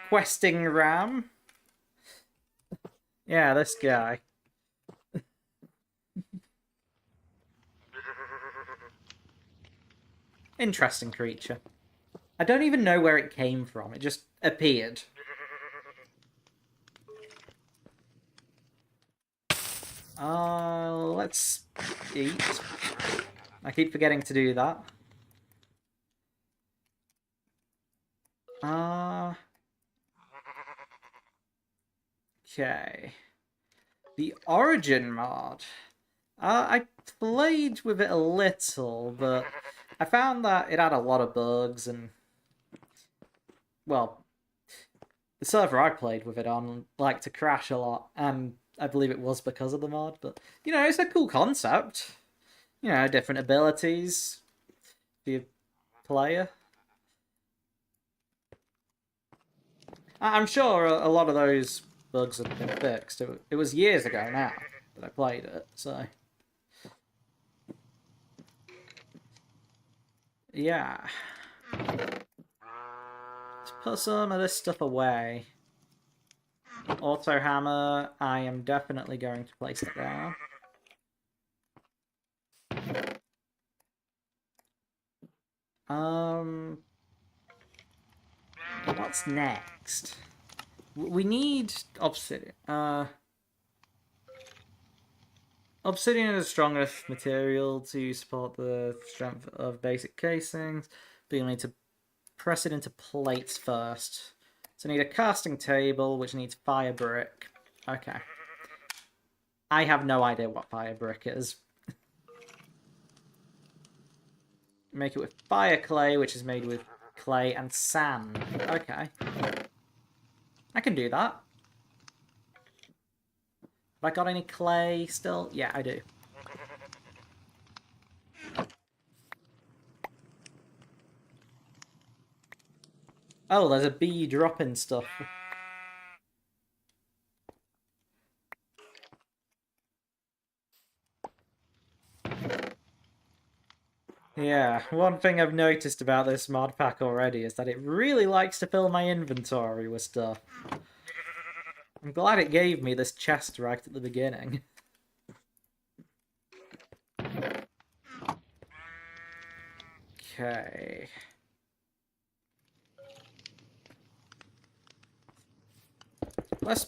questing ram. Yeah, this guy. Interesting creature. I don't even know where it came from. It just appeared. Let's eat. I keep forgetting to do that. Okay. The Origin mod. I played with it a little, but I found that it had a lot of bugs and, well, the server I played with it on liked to crash a lot, and I believe it was because of the mod, but, it's a cool concept. Different abilities for your player. I'm sure a lot of those bugs have been fixed. It was years ago now that I played it, so... Yeah. Let's put some of this stuff away. Auto hammer, I am definitely going to place it down. What's next? We need obsidian. Obsidian is the strongest material to support the strength of basic casings, but you'll need to press it into plates first. So I need a casting table, which needs fire brick. Okay. I have no idea what fire brick is. Make it with fire clay, which is made with clay and sand. Okay. I can do that. Have I got any clay still? Yeah, I do. Oh, there's a bee dropping stuff. Yeah, one thing I've noticed about this mod pack already is that it really likes to fill my inventory with stuff. I'm glad it gave me this chest right at the beginning. Okay. Let's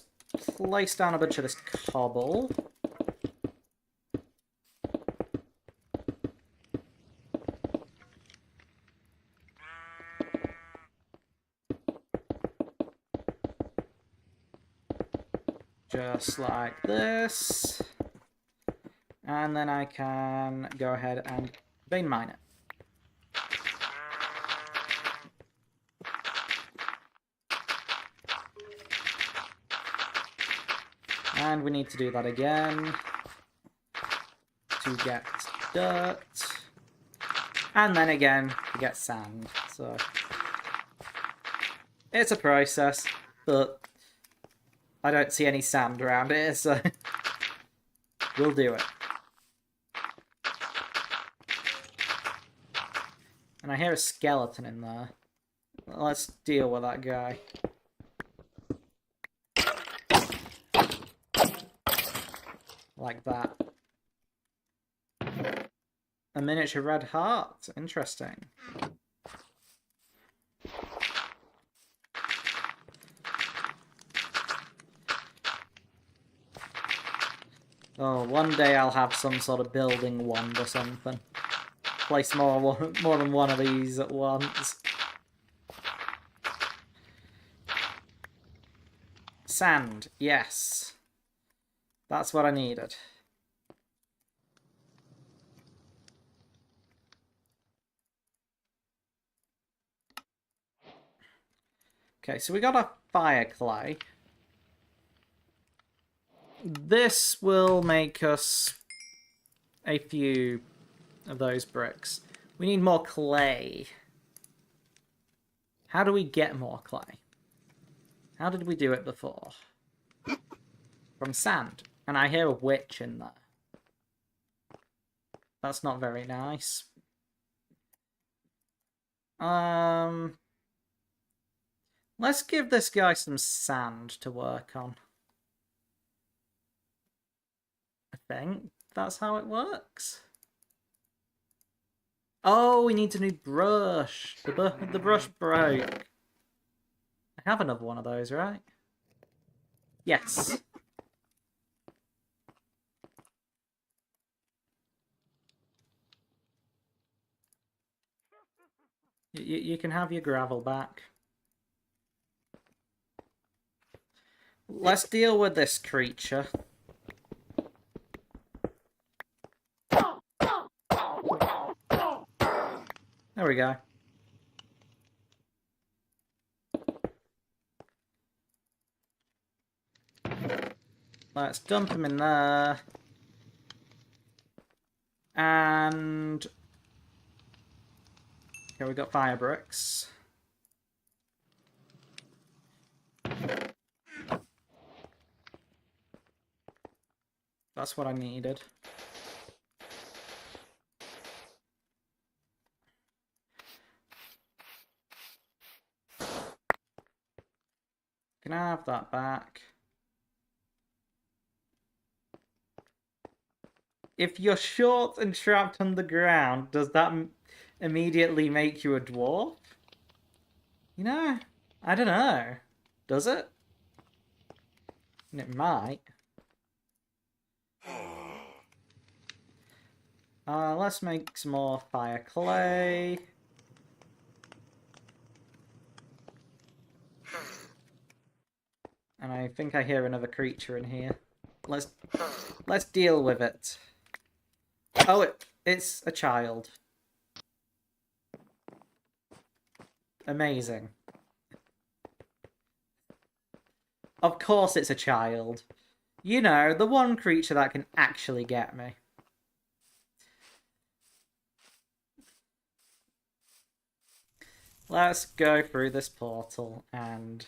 place down a bunch of this cobble. Just like this. And then I can go ahead and vein mine it. And we need to do that again to get dirt. And then again to get sand. So it's a process, but I don't see any sand around here, so we'll do it. And I hear a skeleton in there. Let's deal with that guy. Like that. A miniature red heart. Interesting. Oh, one day I'll have some sort of building wand or something. Place more than one of these at once. Sand, yes. That's what I needed. Okay, so we got a fire clay. This will make us a few of those bricks. We need more clay. How do we get more clay? How did we do it before? From sand. And I hear a witch in there. That's not very nice. Let's give this guy some sand to work on. I think that's how it works. Oh, we need a new brush. The brush broke. I have another one of those, right? Yes. You can have your gravel back. Let's deal with this creature. There we go. Let's dump him in there. And... okay, we got fire bricks. That's what I needed. Can I have that back? If you're short and trapped underground, does that immediately make you a dwarf? You know, I don't know. Does it? It might. Let's make some more fire clay. And I think I hear another creature in here. Let's deal with it. Oh, it's a child. Amazing. Of course it's a child. You know, the one creature that can actually get me. Let's go through this portal and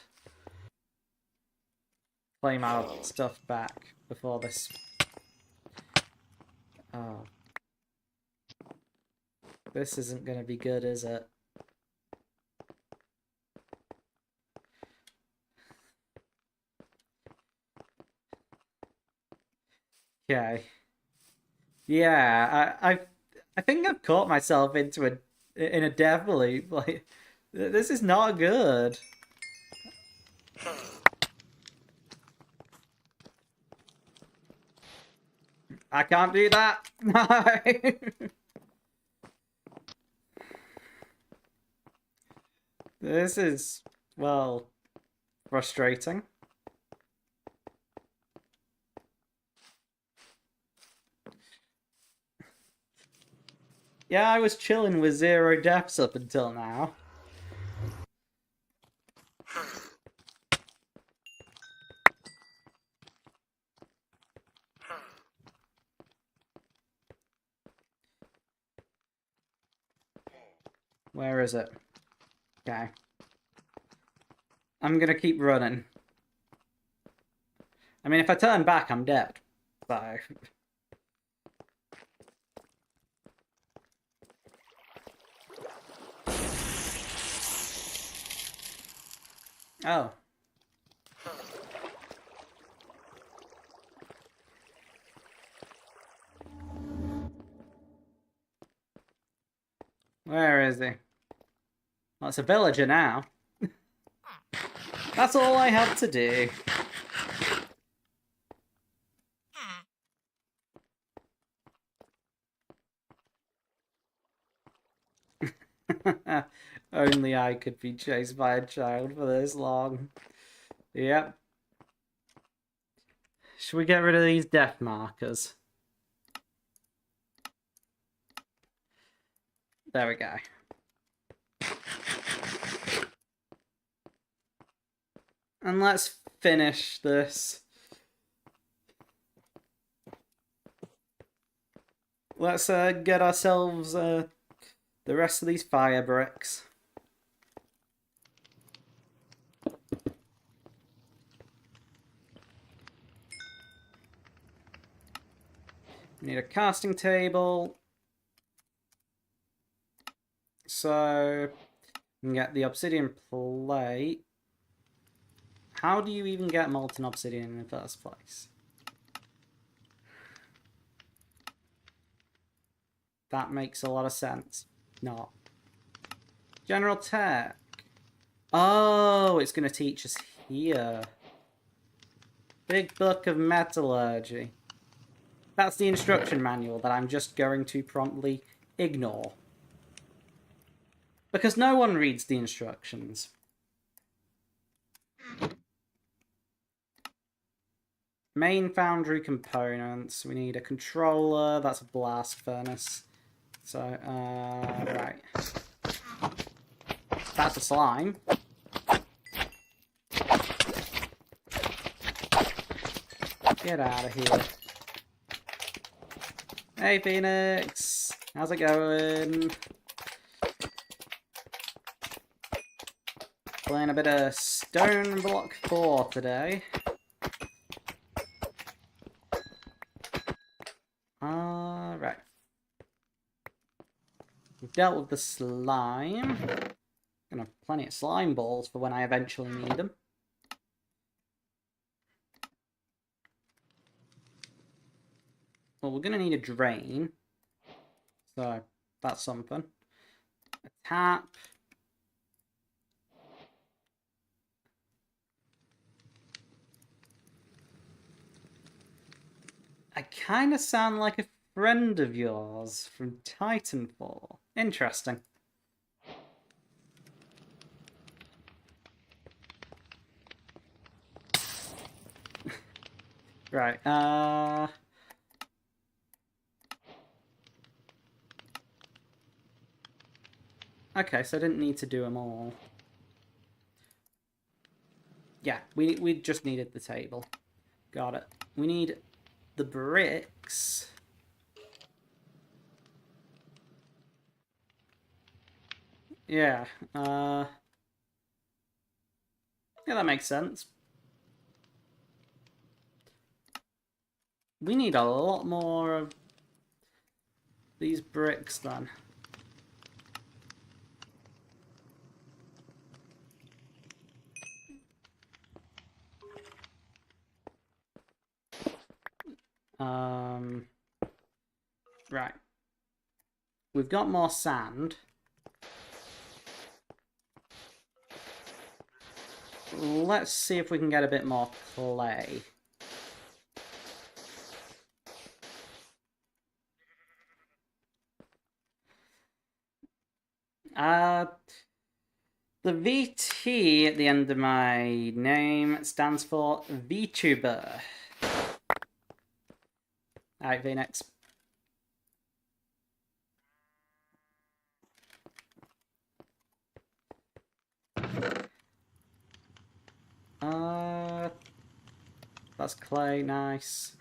claim our stuff back before this... oh. This isn't going to be good, is it? Okay. Yeah, I think I've caught myself in a death loop. Like, this is not good. I can't do that. No. This is, well, frustrating. Yeah, I was chilling with 0 deaths up until now. Where is it? Okay. I'm gonna keep running. I mean, if I turn back, I'm dead. So... oh. Where is he? Well, it's a villager now. That's all I had to do. Only I could be chased by a child for this long. Yep. Should we get rid of these death markers? There we go. And let's finish this. let's get ourselves the rest of these fire bricks. We need a casting table. So we can get the obsidian plate. How do you even get molten obsidian in the first place? That makes a lot of sense. Not. General Tech. Oh, it's going to teach us here. Big Book of Metallurgy. That's the instruction manual that I'm just going to promptly ignore. Because no one reads the instructions. Main foundry components. We need a controller. That's a blast furnace. So, right. That's a slime. Get out of here. Hey, Phoenix. How's it going? Playing a bit of Stone Block 4 today. Right. We've dealt with the slime. Gonna have plenty of slime balls for when I eventually need them. Well, we're gonna need a drain. So, that's something. A tap. I kind of sound like a friend of yours from Titanfall. Interesting. Right, okay, so I didn't need to do them all. Yeah, we just needed the table. Got it. We need the bricks. Yeah, yeah, that makes sense. We need a lot more of these bricks then. Right. We've got more sand. Let's see if we can get a bit more clay. The VT at the end of my name stands for VTuber. Alright, Phoenix. That's clay, nice.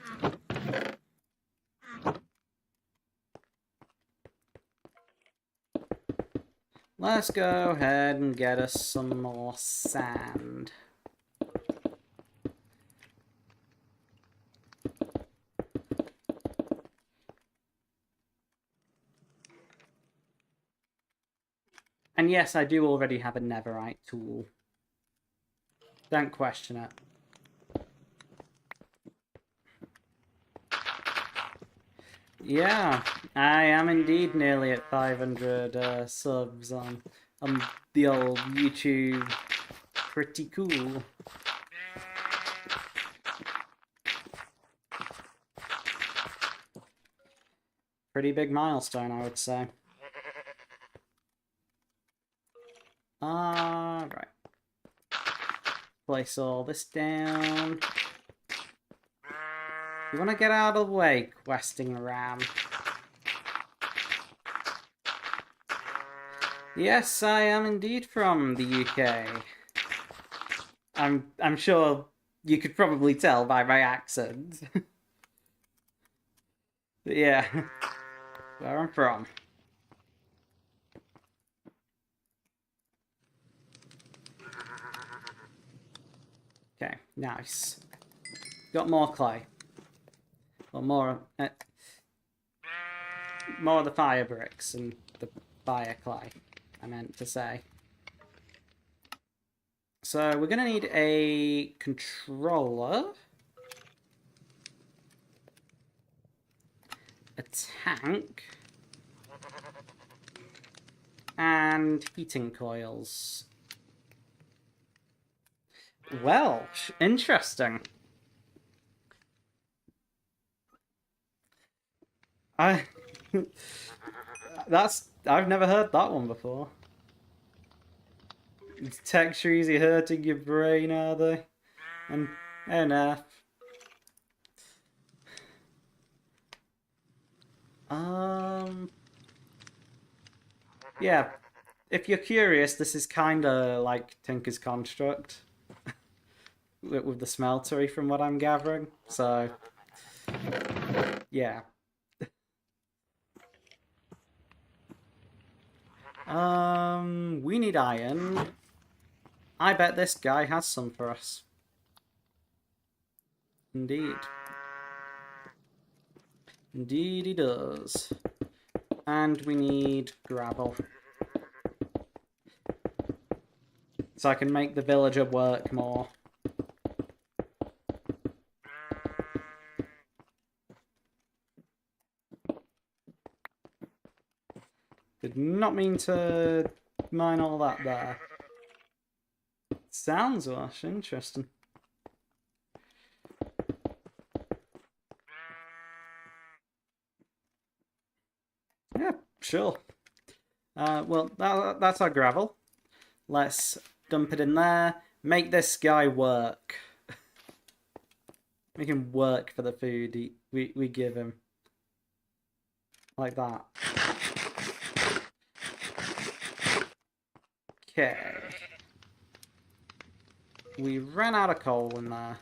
Let's go ahead and get us some more sand. And yes, I do already have a netherite tool. Don't question it. Yeah, I am indeed nearly at 500 subs on the old YouTube. Pretty cool. Pretty big milestone, I would say. Right. Place all this down. You want to get out of the way, questing ram. Yes, I am indeed from the UK. I'm sure you could probably tell by my accent. But yeah. Where I'm from. Okay, nice. Got more clay. Well, more of the fire bricks and the fire clay, I meant to say. So we're gonna need a controller, a tank, and heating coils. Well, interesting. I've never heard that one before. Textures are hurting your brain, are they? And enough. Yeah. If you're curious, this is kind of like Tinker's Construct with the smeltery, from what I'm gathering. So, yeah. We need iron. I bet this guy has some for us. Indeed. Indeed he does. And we need gravel. So I can make the villager work more. Did not mean to mine all that there. Sounds wash, interesting. Yeah, sure. Well, that's our gravel. Let's dump it in there. Make this guy work. Make him work for the food we give him. Like that. Okay. We ran out of coal in there.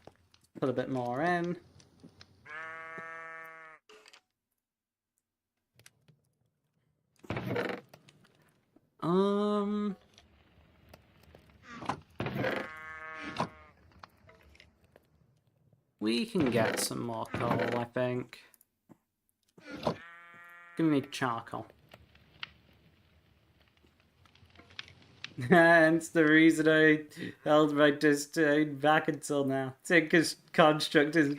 Put a bit more in. We can get some more coal, I think. Gonna need charcoal. Hence the reason I held my disdain back until now. Tinker's Construct is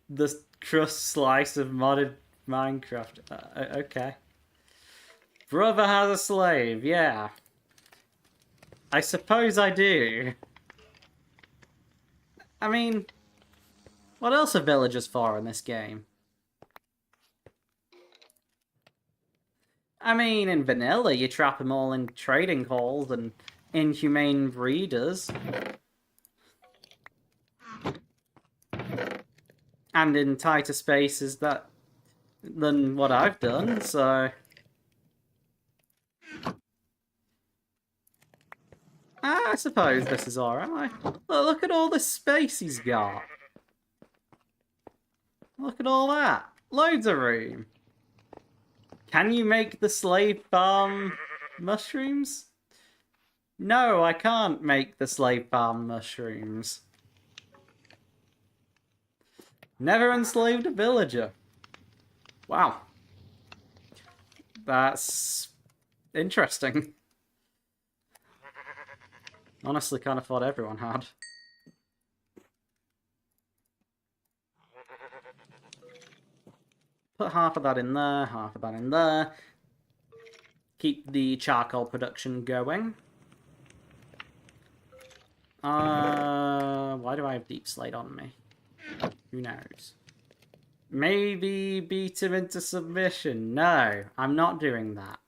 the crust slice of modded Minecraft. Okay. Brother has a slave, yeah. I suppose I do. I mean, what else are villagers for in this game? I mean, in vanilla, you trap them all in trading halls and inhumane breeders. And in tighter spaces than what I've done, so... I suppose this is alright. Look at all the space he's got. Look at all that. Loads of room. Can you make the slave farm mushrooms? No, I can't make the slave farm mushrooms. Never enslaved a villager. Wow. That's interesting. Honestly, kind of thought everyone had. Put half of that in there, half of that in there. Keep the charcoal production going. Why do I have deep slate on me? Who knows? Maybe beat him into submission. No, I'm not doing that.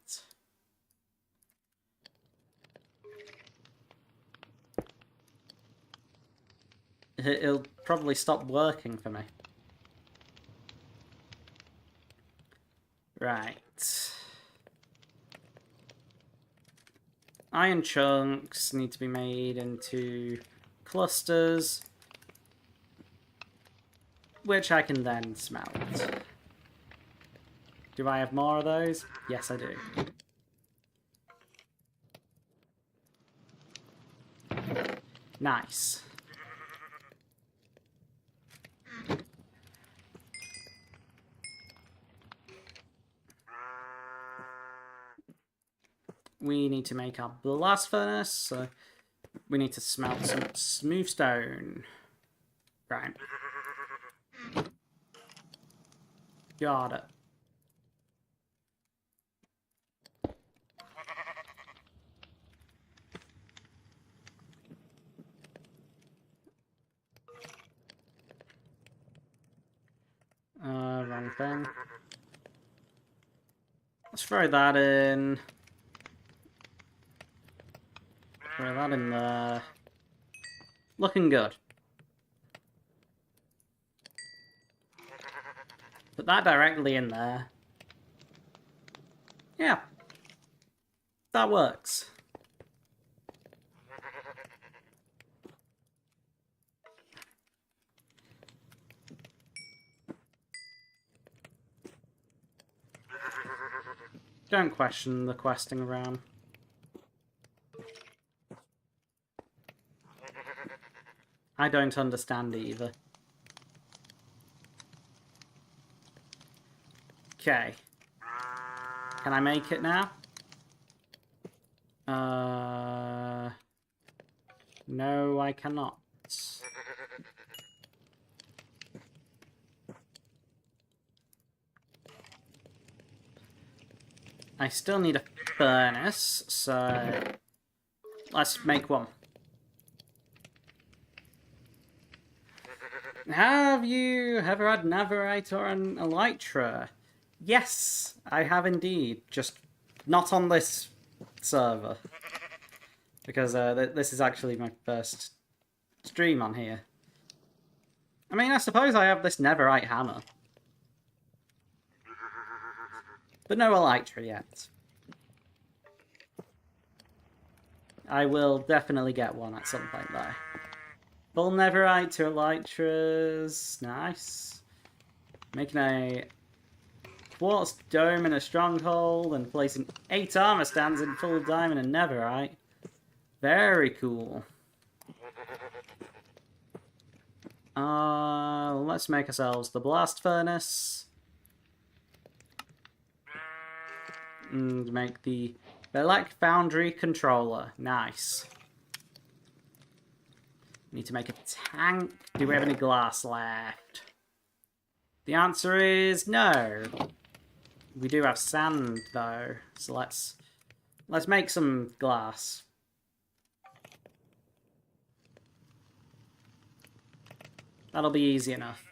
It'll probably stop working for me. Right. Iron chunks need to be made into clusters, which I can then smelt. Do I have more of those? Yes, I do. Nice. We need to make our blast furnace, so we need to smelt some smooth stone. Right. Got it. Wrong thing. Let's throw that in. Throw that in there. Looking good. Put that directly in there. Yeah. That works. Don't question the questing around. I don't understand either. Okay. Can I make it now? No, I cannot. I still need a furnace, so let's make one. Have you ever had Netherite or an Elytra? Yes, I have indeed. Just not on this server. Because this is actually my first stream on here. I mean, I suppose I have this Netherite hammer. But no Elytra yet. I will definitely get one at some point though. Full Netherite to Elytras. Nice. Making a quartz dome in a stronghold and placing 8 armor stands in full diamond and Netherite. Very cool. Let's make ourselves the blast furnace. And make the Belek Foundry controller. Nice. Need to make a tank. Do we have any glass left? The answer is no. We do have sand though, so let's make some glass. That'll be easy enough.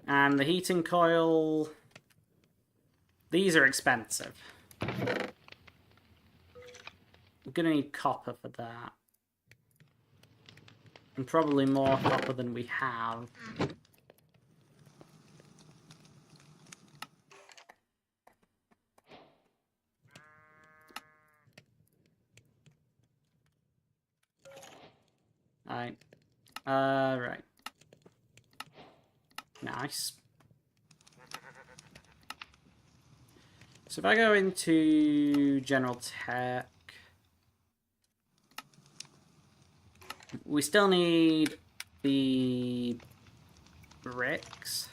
And the heating coil. These are expensive. We're gonna need copper for that. And probably more copper than we have. Alright. Right. Nice. So if I go into General Tech, we still need the bricks.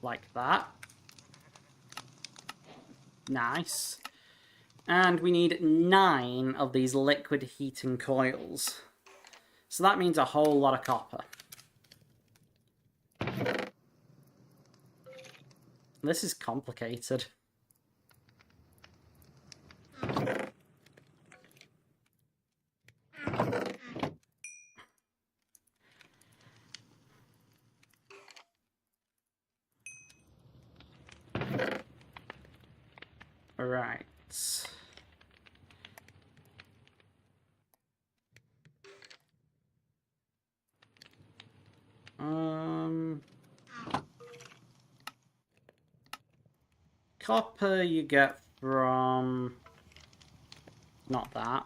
Like that. Nice. And we need 9 of these liquid heating coils. So that means a whole lot of copper. This is complicated. Alright. Copper you get from... not that.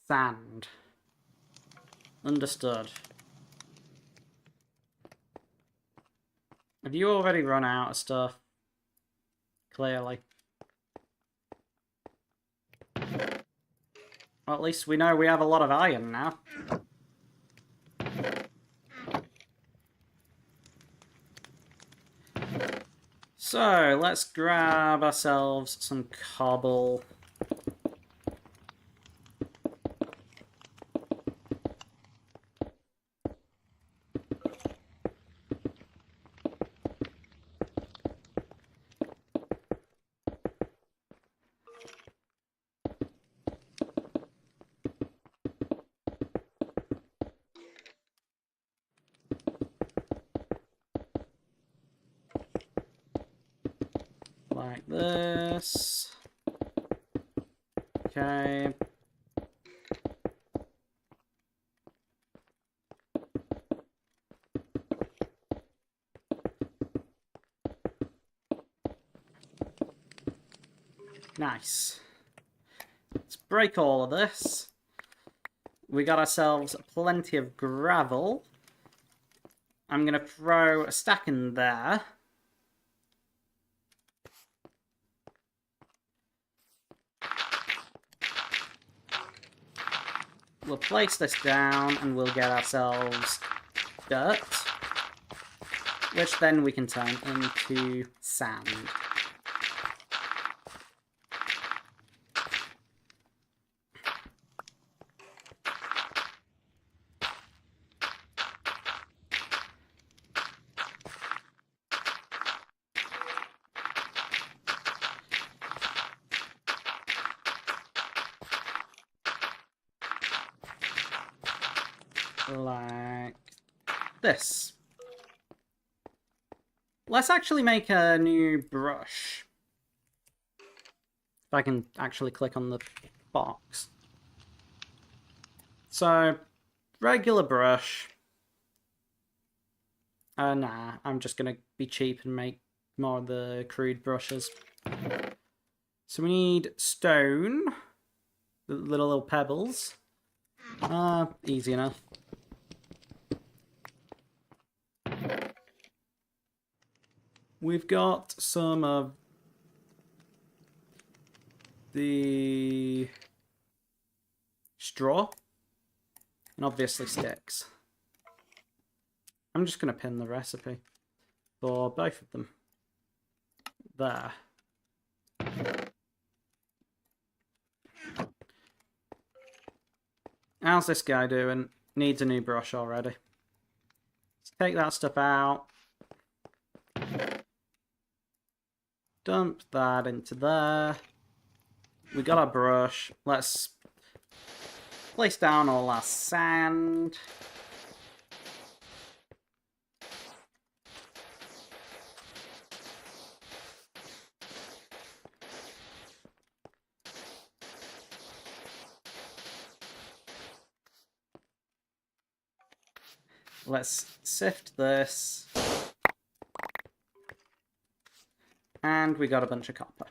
Sand. Understood. Have you already run out of stuff? Clearly. Well, at least we know we have a lot of iron now. So, let's grab ourselves some cobble. Like this. Okay. Nice. Let's break all of this. We got ourselves plenty of gravel. I'm going to throw a stack in there. We'll place this down and we'll get ourselves dirt, which then we can turn into sand. Like this. Let's actually make a new brush. If I can actually click on the box. So, regular brush. Nah, I'm just gonna be cheap and make more of the crude brushes. So we need stone. The little pebbles. Easy enough. We've got some of the straw, and obviously sticks. I'm just going to pin the recipe for both of them. There. How's this guy doing? Needs a new brush already. Let's take that stuff out. Dump that into there. We got our brush. Let's place down all our sand. Let's sift this. And we got a bunch of copper.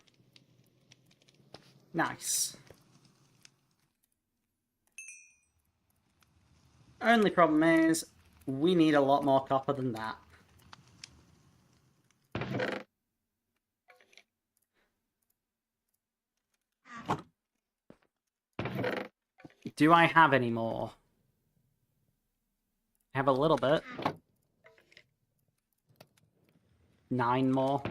Nice. Only problem is, we need a lot more copper than that. Do I have any more? I have a little bit. 9 more.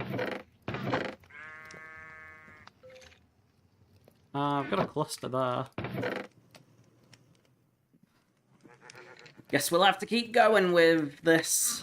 I've got a cluster there. Guess we'll have to keep going with this.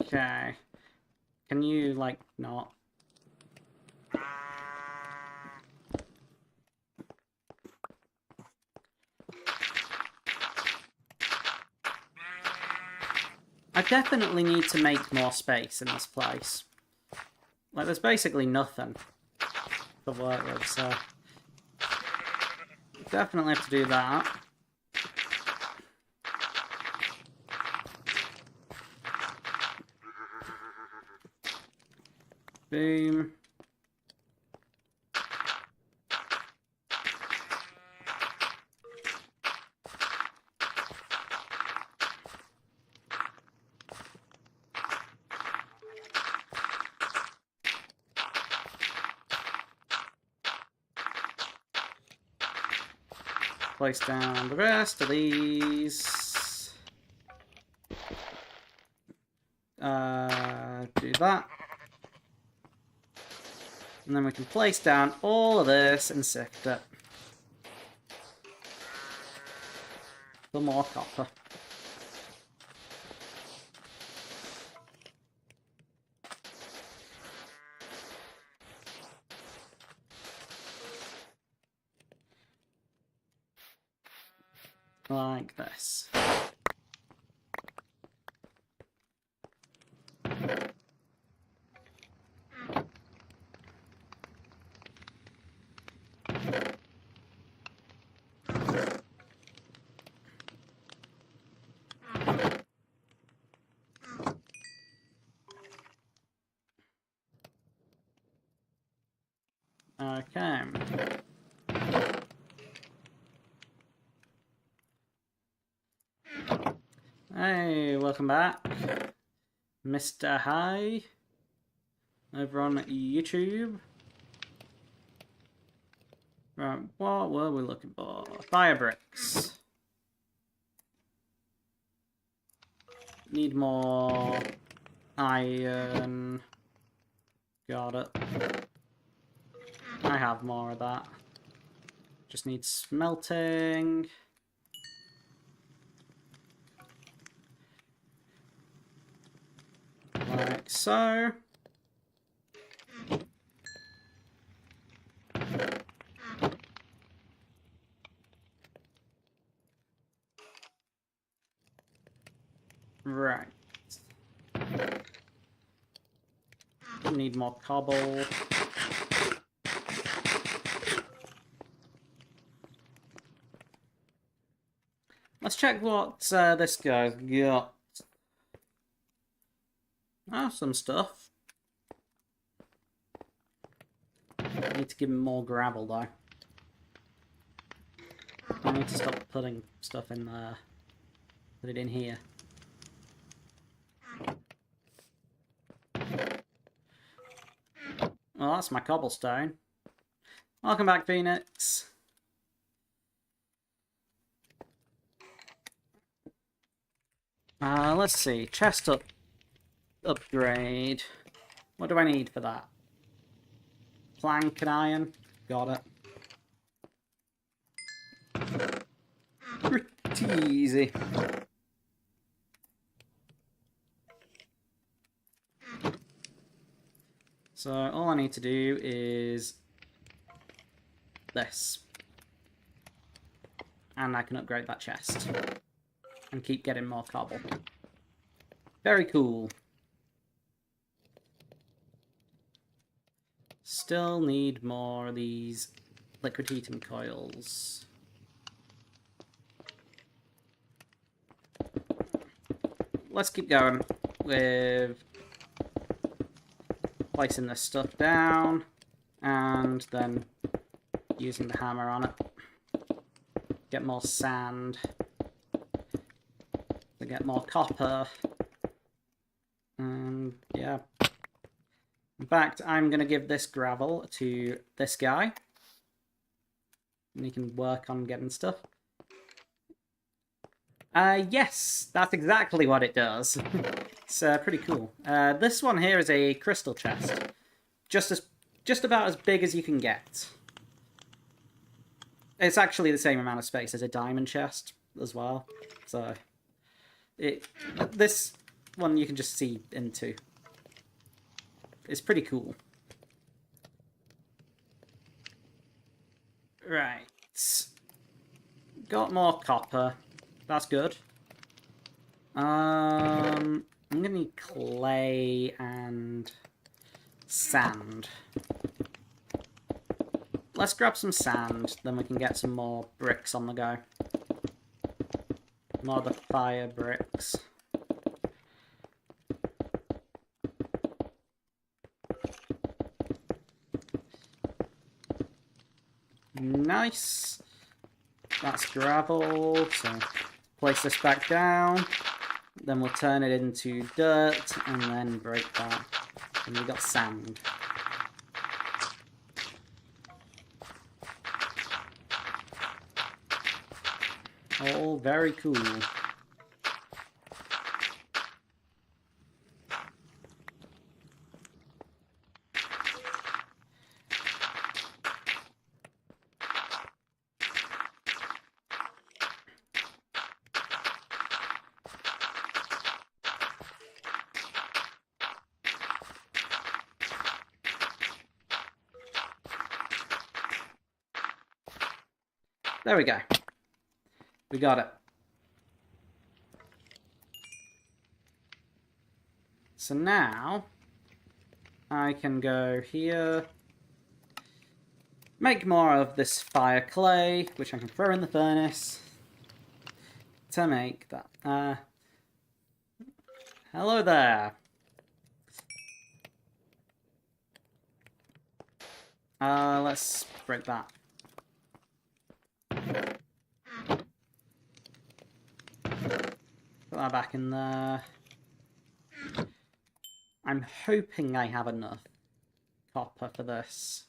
Okay. Can you, like, not? I definitely need to make more space in this place. Like, there's basically nothing to work with, so... Definitely have to do that. Boom. Place down the rest of these. Do that. And then we can place down all of this and sift it. For more copper. Like this. Okay. Hey, welcome back, Mr. Hi, over on YouTube. Right, what were we looking for? Fire bricks. Need more iron. Got it. I have more of that. Just need smelting. Like so. Right. Need more cobble. Let's check what this guy's got. Oh, some stuff. Need to give him more gravel though. I need to stop putting stuff in there. Put it in here. Well, that's my cobblestone. Welcome back, Phoenix. Let's see. Chest upgrade. What do I need for that? Plank and iron. Got it. Pretty easy. So all I need to do is this. And I can upgrade that chest. And keep getting more cobble. Very cool. Still need more of these liquid heating coils. Let's keep going with placing this stuff down and then using the hammer on it. Get more sand. To get more copper. And yeah. In fact, I'm going to give this gravel to this guy. And he can work on getting stuff. Yes, that's exactly what it does. It's pretty cool. This one here is a crystal chest. Just about as big as you can get. It's actually the same amount of space as a diamond chest as well. So, this one you can just see into. It's pretty cool. Right. Got more copper. That's good. I'm gonna need clay and sand. Let's grab some sand, then we can get some more bricks on the go. More of the fire bricks. Nice. That's gravel, so place this back down. Then we'll turn it into dirt, and then break that. And we got sand. Oh, very cool. There we go. We got it. So now I can go here, make more of this fire clay, which I can throw in the furnace to make that. Hello there. Let's break that. Put that back in there. I'm hoping I have enough copper for this.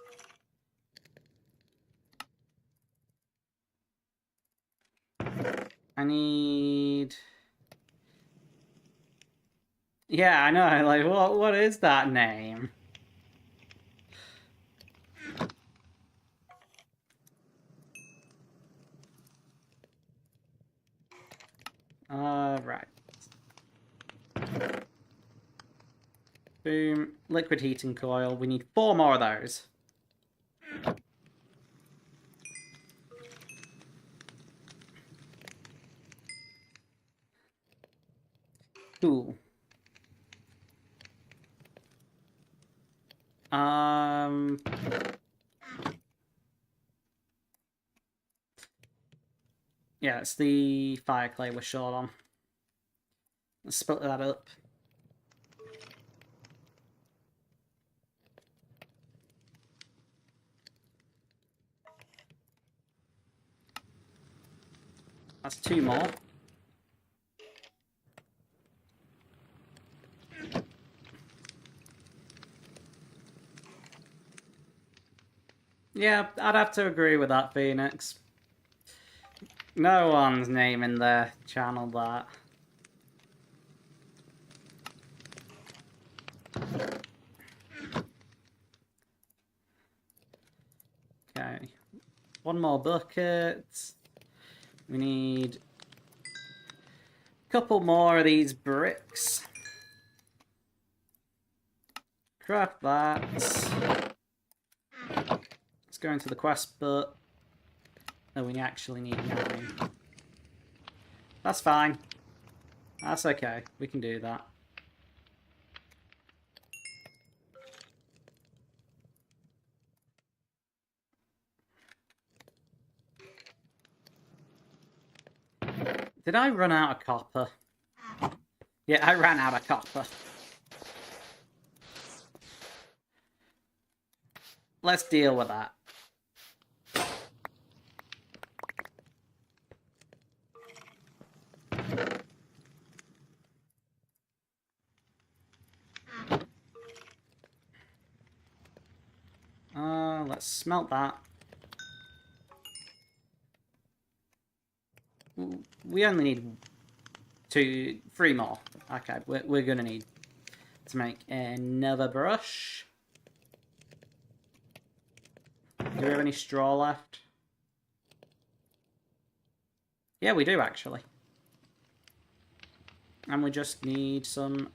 I need... Yeah, I know, like, what is that name? Right. Boom. Liquid heating coil. We need 4 more of those. Cool. Yeah, it's the fire clay we're short on. Let's split that up. That's 2 more. Yeah, I'd have to agree with that, Phoenix. No one's naming their channel that. Okay. 1 more bucket. We need a couple more of these bricks. Craft that. Let's go into the quest book. No, we actually need 9. That's fine. That's okay. We can do that. Did I run out of copper? Yeah, I ran out of copper. Let's deal with that. Let's smelt that. We only need 3 more. Okay, we're gonna need to make another brush. Do we have any straw left? Yeah, we do actually. And we just need some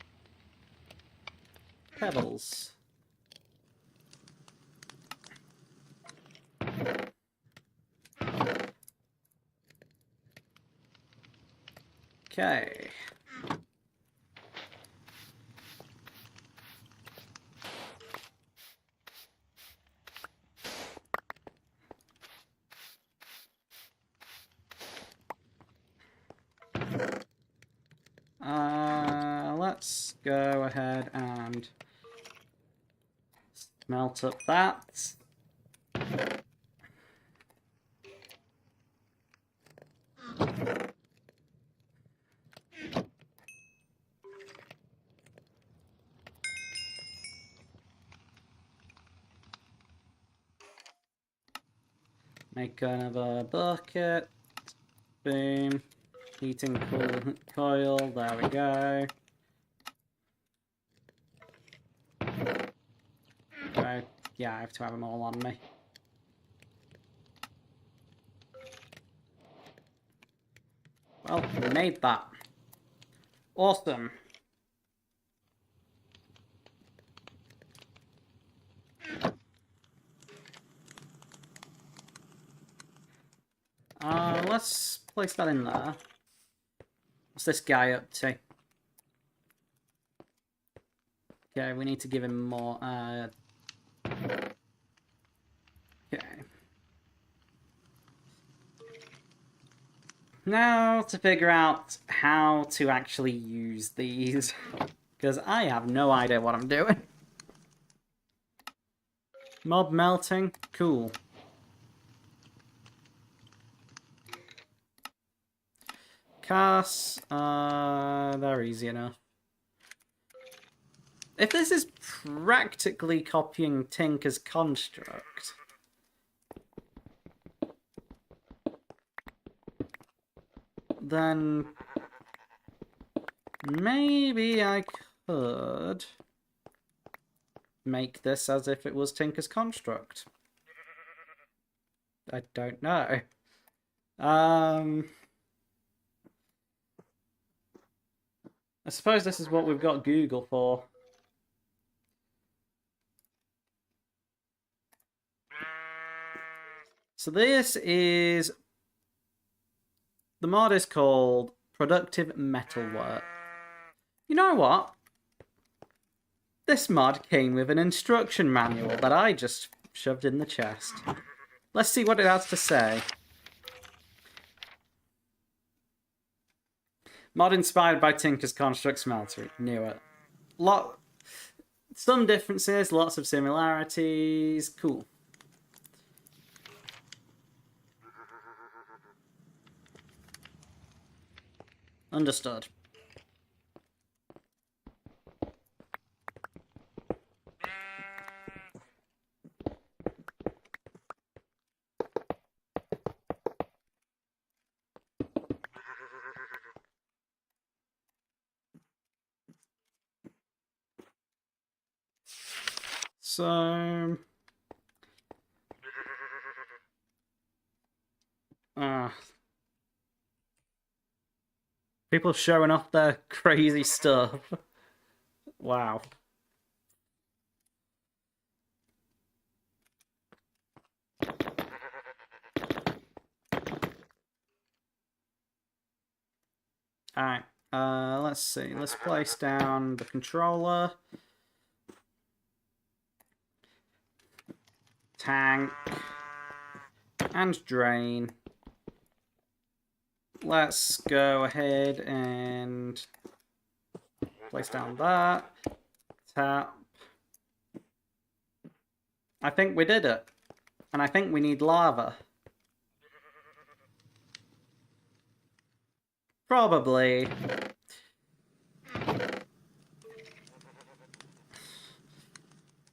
pebbles. Okay. Let's go ahead and smelt up that. Make another bucket. Boom. Heating coil. There we go. Right. Yeah, I have to have them all on me. Well, we made that. Awesome. Let's place that in there. What's this guy up to? Okay, we need to give him more. Okay. Now to figure out how to actually use these, because I have no idea what I'm doing. Mob melting, cool. Casts, they're easy enough. If this is practically copying Tinker's construct, then maybe I could make this as if it was Tinker's construct. I don't know. I suppose this is what we've got Google for. So this is... The mod is called Productive Metalwork. You know what? This mod came with an instruction manual that I just shoved in the chest. Let's see what it has to say. Mod inspired by Tinker's Construct Smelter. Knew it. Some differences, lots of similarities. Cool. Understood. So... people showing off their crazy stuff. Wow. Alright, let's see. Let's place down the controller. Tank. And drain. Let's go ahead and place down that. Tap. I think we did it. And I think we need lava. Probably.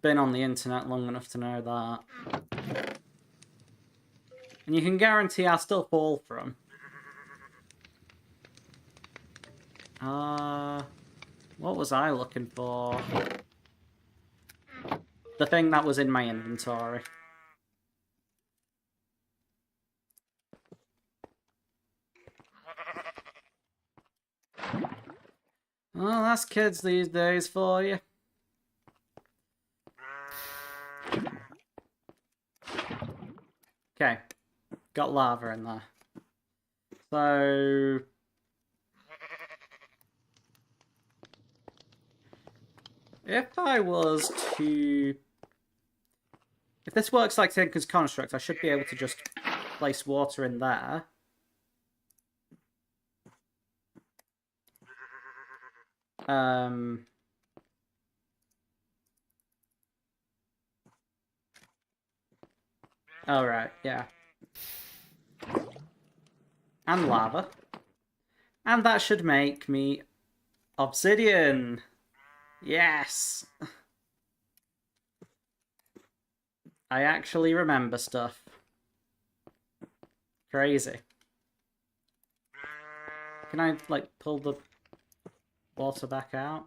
Been on the internet long enough to know that. And you can guarantee I'll still fall from. What was I looking for? The thing that was in my inventory. Well, that's kids these days for you. Okay. Got lava in there. So... if I was to... if this works like Tinker's Construct, I should be able to just place water in there. Alright, yeah. And lava. And that should make me obsidian. Yes! I actually remember stuff. Crazy. Can I, like, pull the water back out?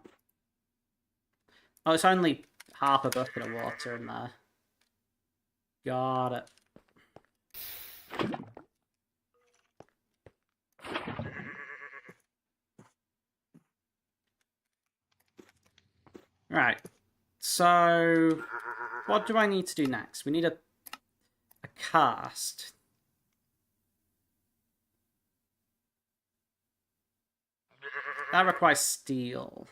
Oh, it's only half a bucket of water in there. Got it. Right. So, what do I need to do next? We need a cast. That requires steel.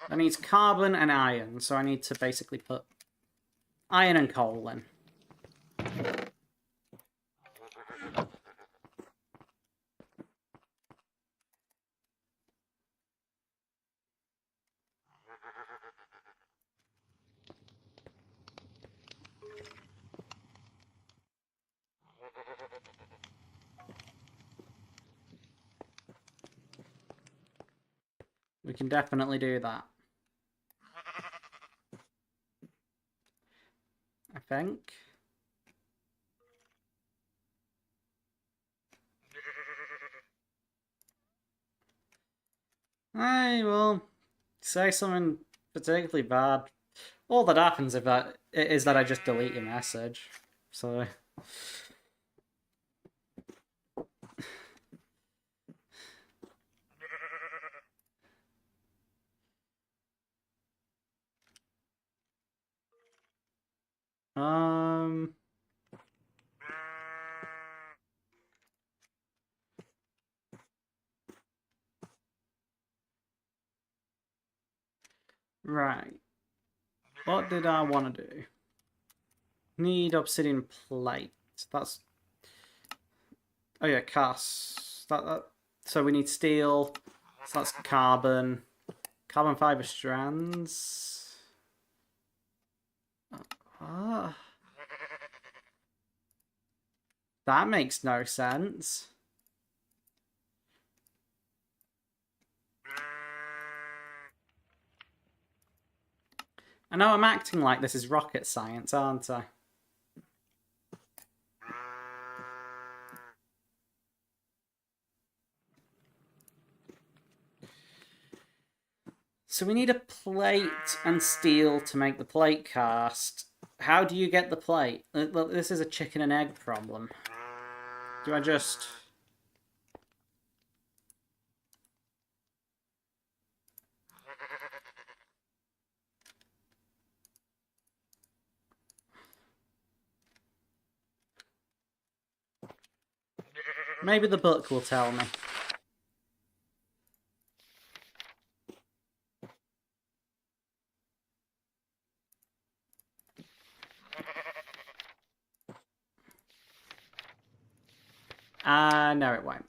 That needs carbon and iron, so I need to basically put iron and coal in. We can definitely do that. I think. I will say something particularly bad. All that happens if that is that I just delete your message. So um right. What did I want to do? Need obsidian plate. That's oh yeah, cast. So we need steel. So that's carbon. Carbon fiber strands. Ah. That makes no sense. I know I'm acting like this is rocket science, aren't I? So we need a plate and steel to make the plate cast. How do you get the plate? Look, this is a chicken and egg problem. Do I just... Maybe the book will tell me. No, it won't.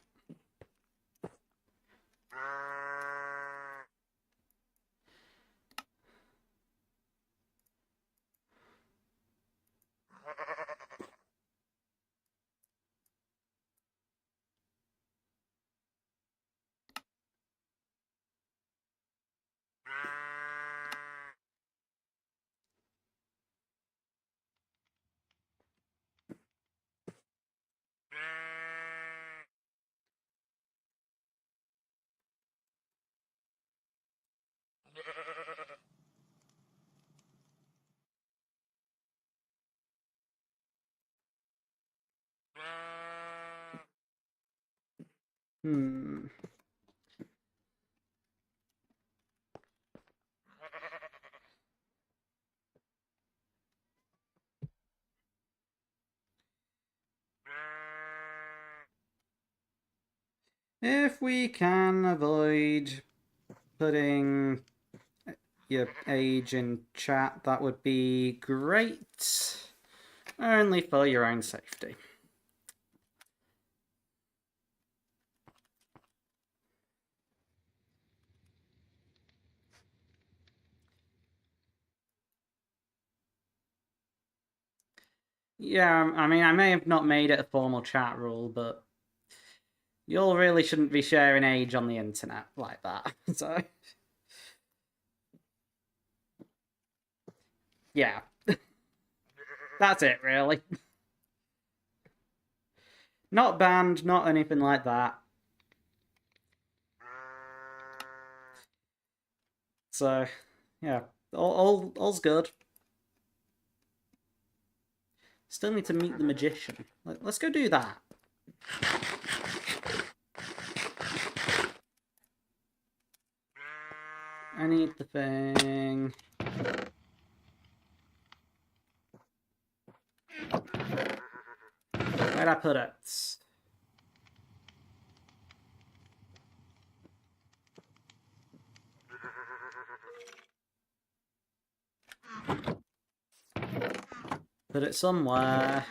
Hmm. If we can avoid putting your age in chat, that would be great. Only for your own safety. Yeah, I mean, I may have not made it a formal chat rule, but you all really shouldn't be sharing age on the internet like that. So yeah. That's it, really. Not banned, not anything like that. So, yeah, all's good. Still need to meet the magician. Let's go do that. I need the thing. Where'd I put it? Put it somewhere.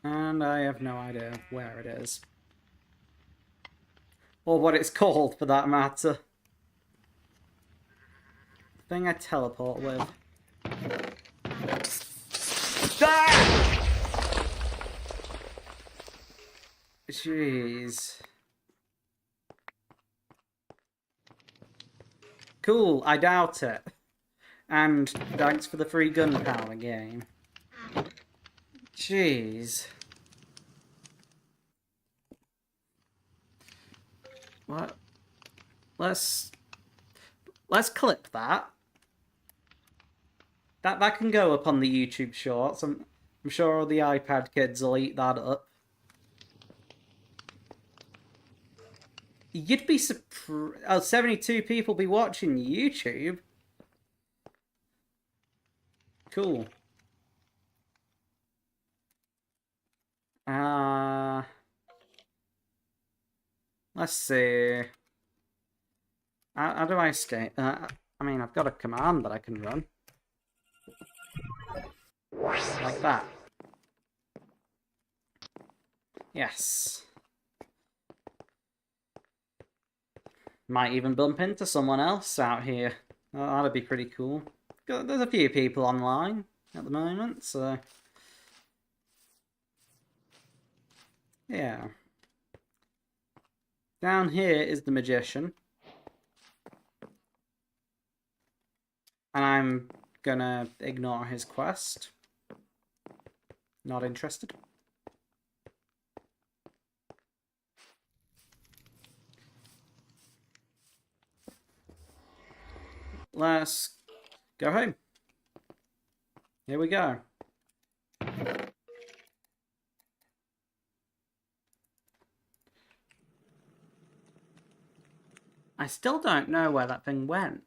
And I have no idea where it is. Or what it's called, for that matter. Thing I teleport with. Ah! Jeez. Cool, I doubt it. And thanks for the free gunpowder game. Jeez. What? Let's clip that. That can go up on the YouTube Shorts. I'm sure all the iPad kids will eat that up. You'd be surprised. Oh, 72 people be watching YouTube. Cool. Let's see. How do I escape? I mean, I've got a command that I can run. Like that. Yes. Might even bump into someone else out here. That'd be pretty cool. There's a few people online at the moment, so... yeah. Down here is the magician. And I'm gonna ignore his quest. Not interested. Let's go home. Here we go. I still don't know where that thing went.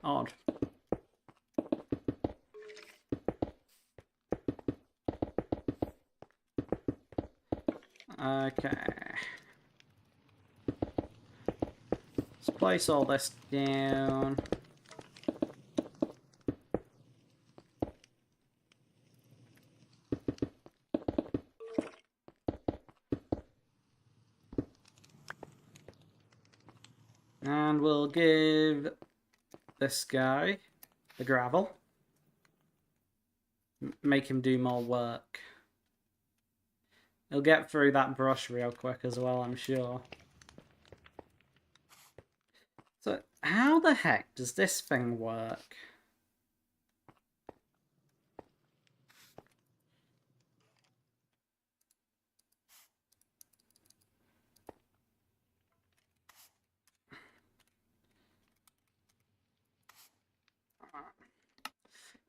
Odd. Okay. Let's place all this down. And we'll give this guy the gravel. Make him do more work. He'll get through that brush real quick as well, I'm sure. So, how the heck does this thing work?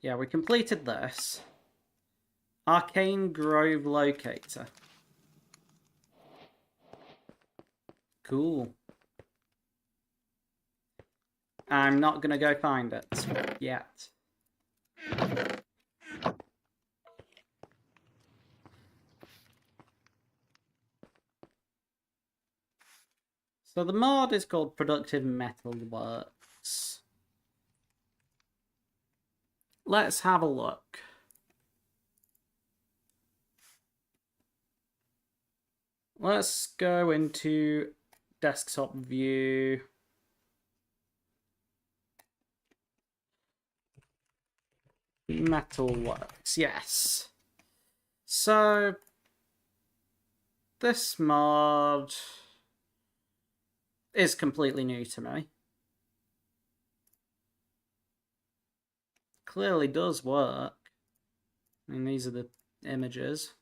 Yeah, we completed this. Arcane Grove Locator. Cool. I'm not gonna go find it yet. So the mod is called Productive Metalworks. Let's have a look. Let's go into desktop view. Metalworks, yes. So this mod is completely new to me. Clearly does work. I mean, these are the images.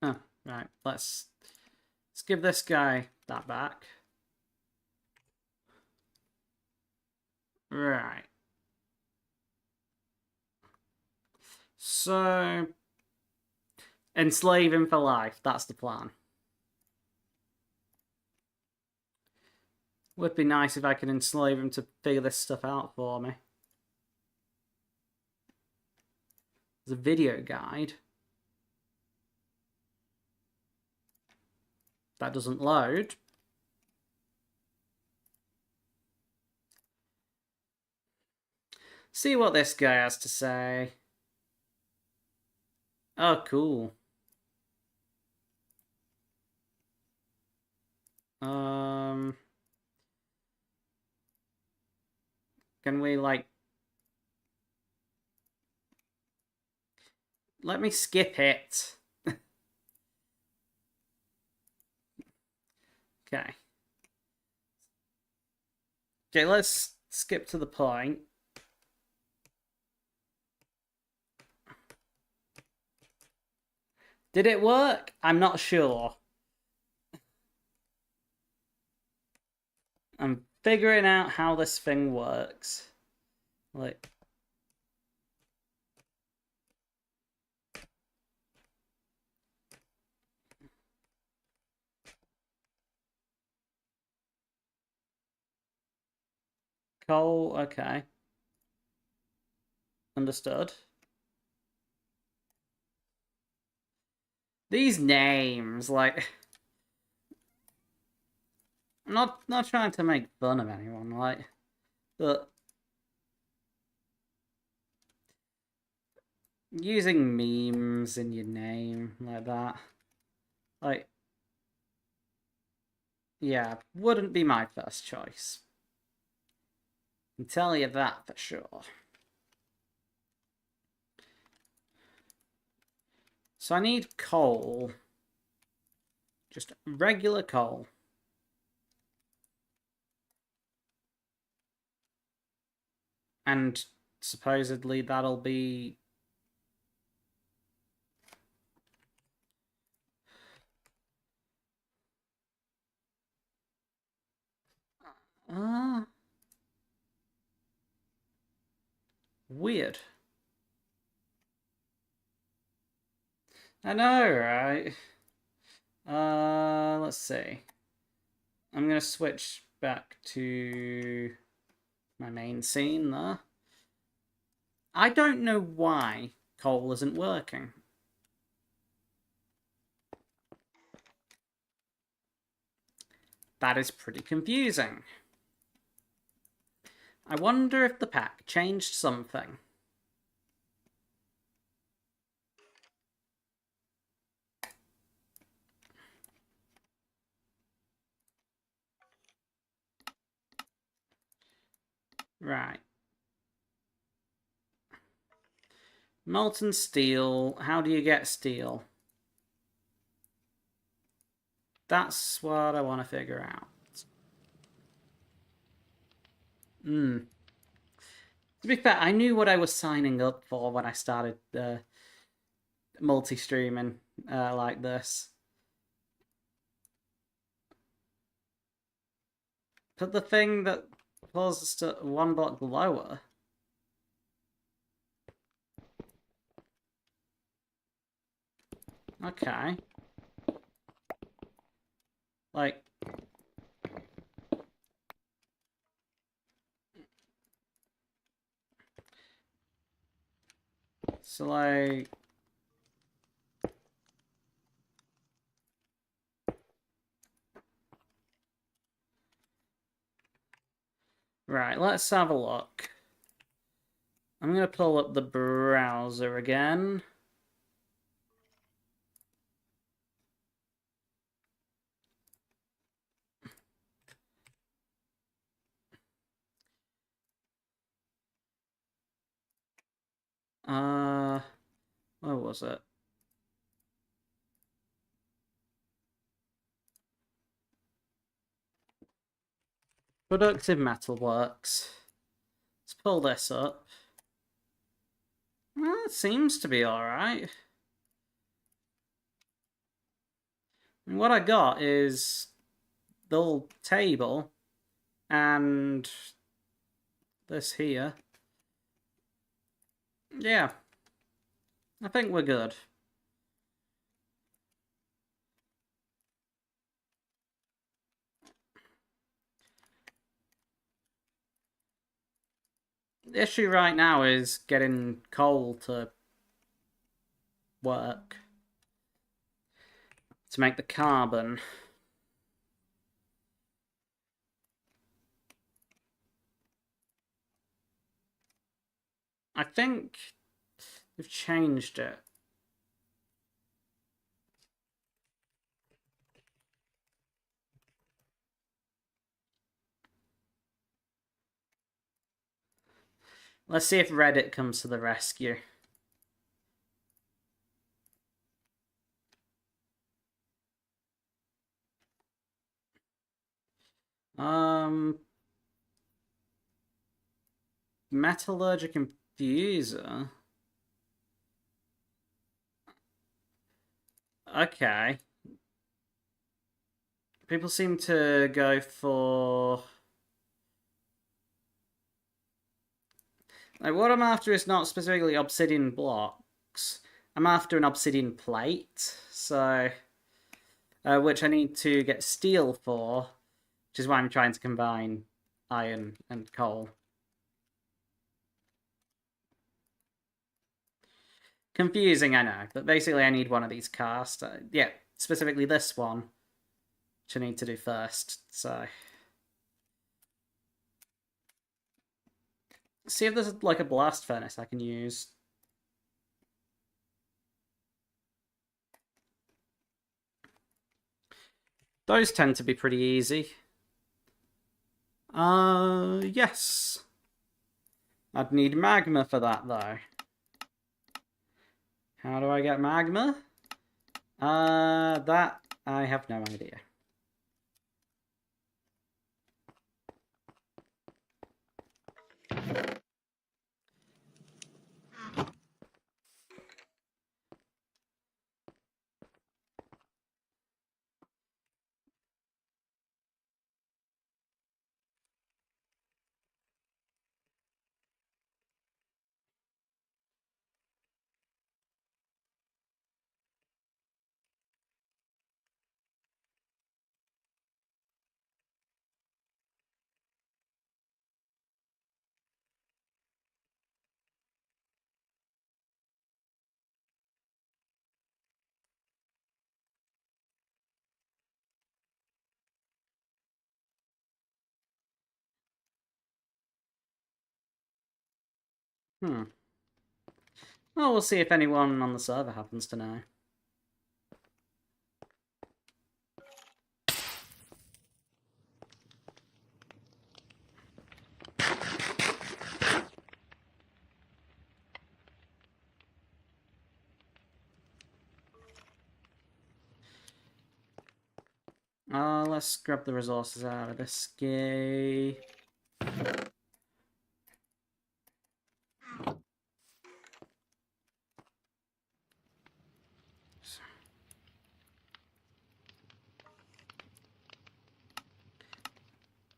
Oh, right. Let's give this guy that back. Right. So enslave him for life. That's the plan. Would be nice if I could enslave him to figure this stuff out for me. There's a video guide. That doesn't load. See what this guy has to say. Oh, cool. Can we, like... Let me skip it. Okay. Okay, let's skip to the point. Did it work? I'm not sure. I'm figuring out how this thing works. Like... Coal, okay. Understood. These names, like... I'm not trying to make fun of anyone, like... But... Using memes in your name like that... Like... Yeah, wouldn't be my first choice. I can tell you that for sure. So I need coal. Just regular coal. And supposedly that'll be... Weird. I know, right? Let's see. I'm gonna switch back to my main scene there. I don't know why coal isn't working. That is pretty confusing. I wonder if the pack changed something. Right. Molten steel. How do you get steel? That's what I want to figure out. To be fair, I knew what I was signing up for when I started multi-streaming like this. But the thing that pulls us to one block lower... Okay. Like... So, like... Right, let's have a look. I'm going to pull up the browser again. Where was it? Productive metalworks. Let's pull this up. Well, it seems to be alright. What I got is the little table and this here. Yeah, I think we're good. The issue right now is getting coal to work to make the carbon. I think we've changed it. Let's see if Reddit comes to the rescue. Metallurgic infuser. Okay. People seem to go for... Like, what I'm after is not specifically obsidian blocks. I'm after an obsidian plate, so... which I need to get steel for, which is why I'm trying to combine iron and coal. Confusing, I know, but basically I need one of these cast. Yeah, specifically this one, which I need to do first, so... See if there's like a blast furnace I can use. Those tend to be pretty easy. Yes. I'd need magma for that, though. How do I get magma? That I have no idea. Well, we'll see if anyone on the server happens to know. Let's grab the resources out of this guy.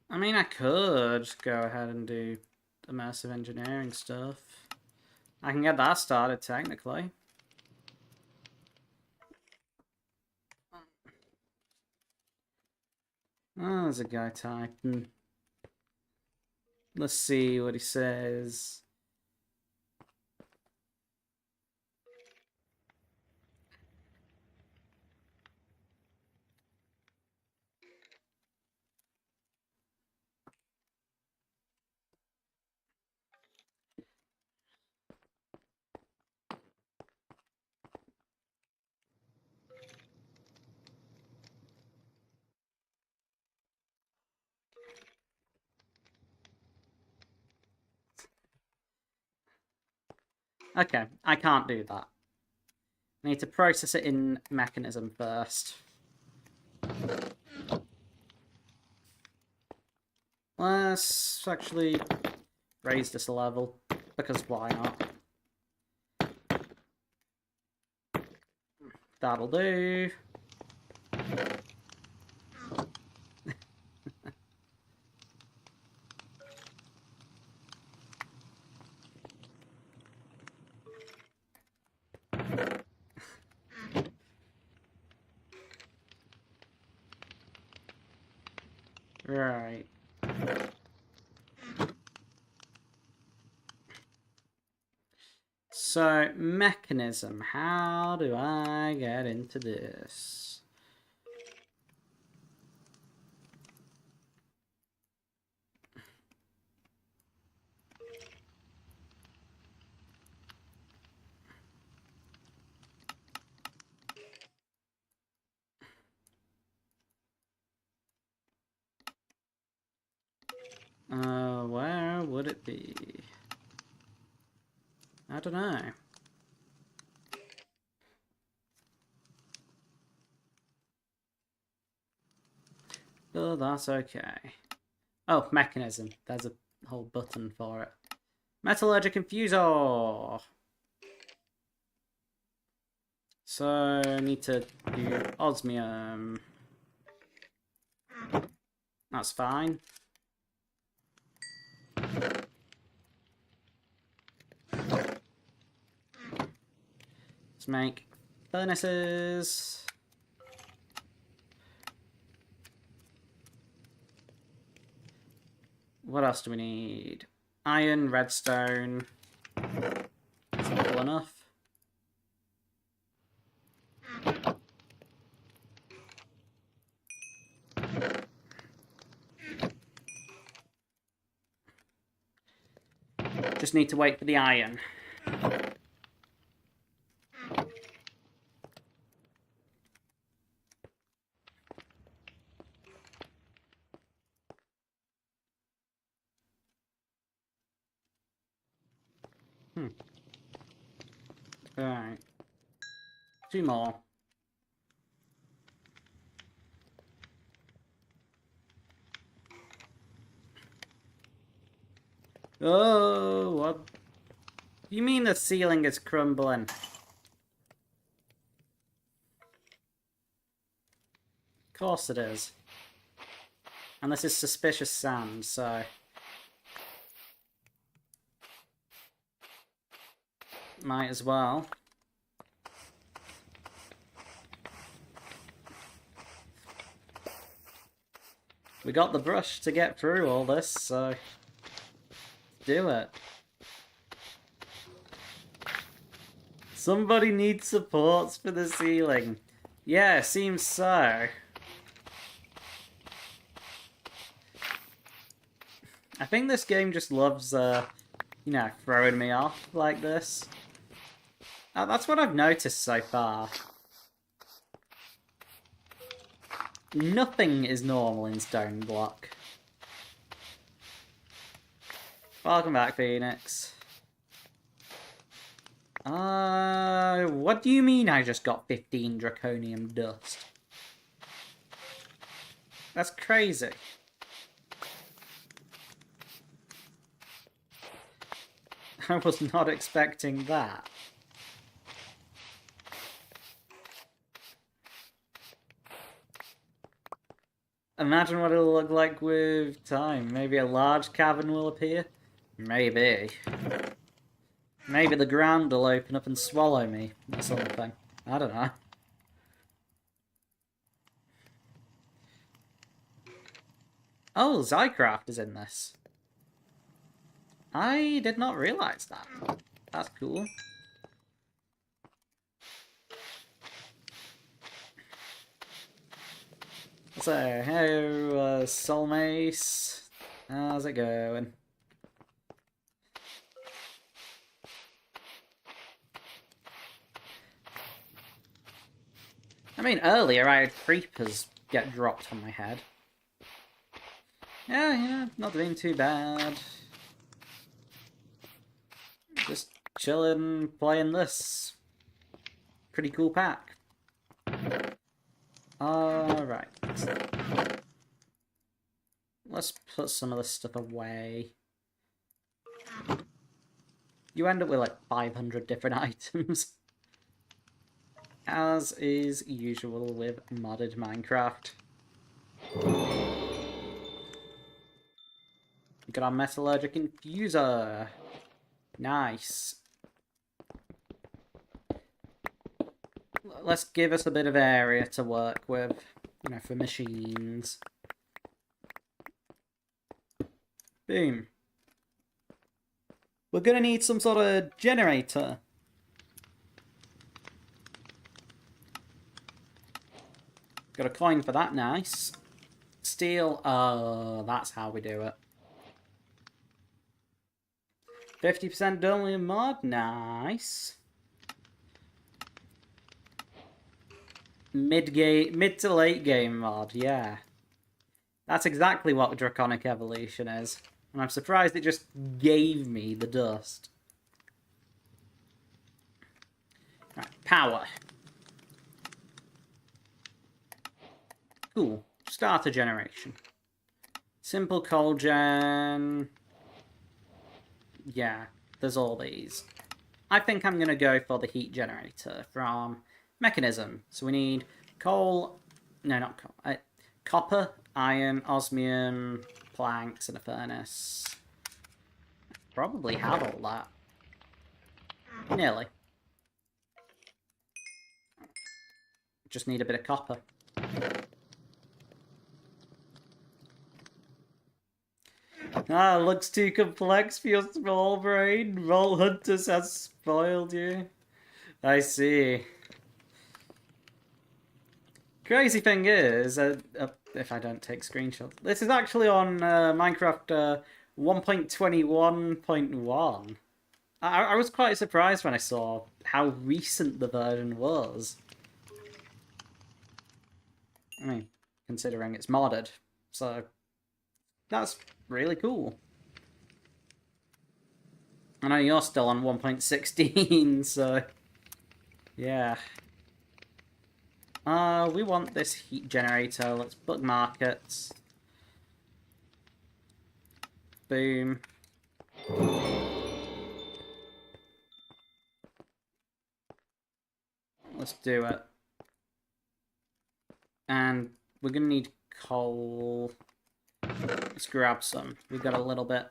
I mean, I could go ahead and do immersive engineering stuff. I can get that started, technically. Oh, there's a guy typing. Let's see what he says. Okay, I can't do that. I need to process it in mechanism first. Let's actually raise this a level, because why not? That'll do. Right. So, mechanism. How do I get into this? Where would it be? I don't know. Oh, that's okay. Oh, mechanism. There's a whole button for it. Metallurgic infusor! So, I need to do osmium. That's fine. Let's make furnaces. What else do we need? Iron, redstone. Simple enough. Just need to wait for the iron. Alright. 2 more. Oh, what? You mean the ceiling is crumbling? Of course it is. And this is suspicious sand, so... might as well. We got the brush to get through all this, so... do it. Somebody needs supports for the ceiling. Yeah, seems so. I think this game just loves, you know, throwing me off like this. That's what I've noticed so far. Nothing is normal in Stone Block. Welcome back, Phoenix. What do you mean I just got 15 draconium dust? That's crazy. I was not expecting that. Imagine what it'll look like with time. Maybe a large cavern will appear? Maybe. Maybe the ground will open up and swallow me or something. I don't know. Oh, Zycraft is in this. I did not realise that. That's cool. So, hello, Soulmace. How's it going? I mean, earlier I had creepers get dropped on my head. Yeah, not doing too bad. Just chilling, playing this. Pretty cool pack. Alright. Let's put some of this stuff away. You end up with like 500 different items. As is usual with modded Minecraft. We got our metallurgic infuser. Nice. Let's give us a bit of area to work with, you know, for machines. Boom. We're gonna need some sort of generator. Got a coin for that, nice. Steel, that's how we do it. 50% done with mod, nice. Mid to late game mod, yeah. That's exactly what Draconic Evolution is. And I'm surprised it just gave me the dust. Right, power. Cool. Starter generation. Simple coal gen. Yeah, there's all these. I think I'm going to go for the heat generator from Mechanism. So we need coal. No, not coal. Copper, iron, osmium, planks, and a furnace. Probably have all that. Nearly. Just need a bit of copper. Ah, looks too complex for your small brain. Vault Hunters has spoiled you. I see. Crazy thing is, if I don't take screenshots, this is actually on Minecraft 1.21.1. I was quite surprised when I saw how recent the version was. I mean, considering it's modded, so that's really cool. I know you're still on 1.16, so yeah. We want this heat generator. Let's bookmark it. Boom. Let's do it. And we're gonna need coal. Let's grab some. We've got a little bit.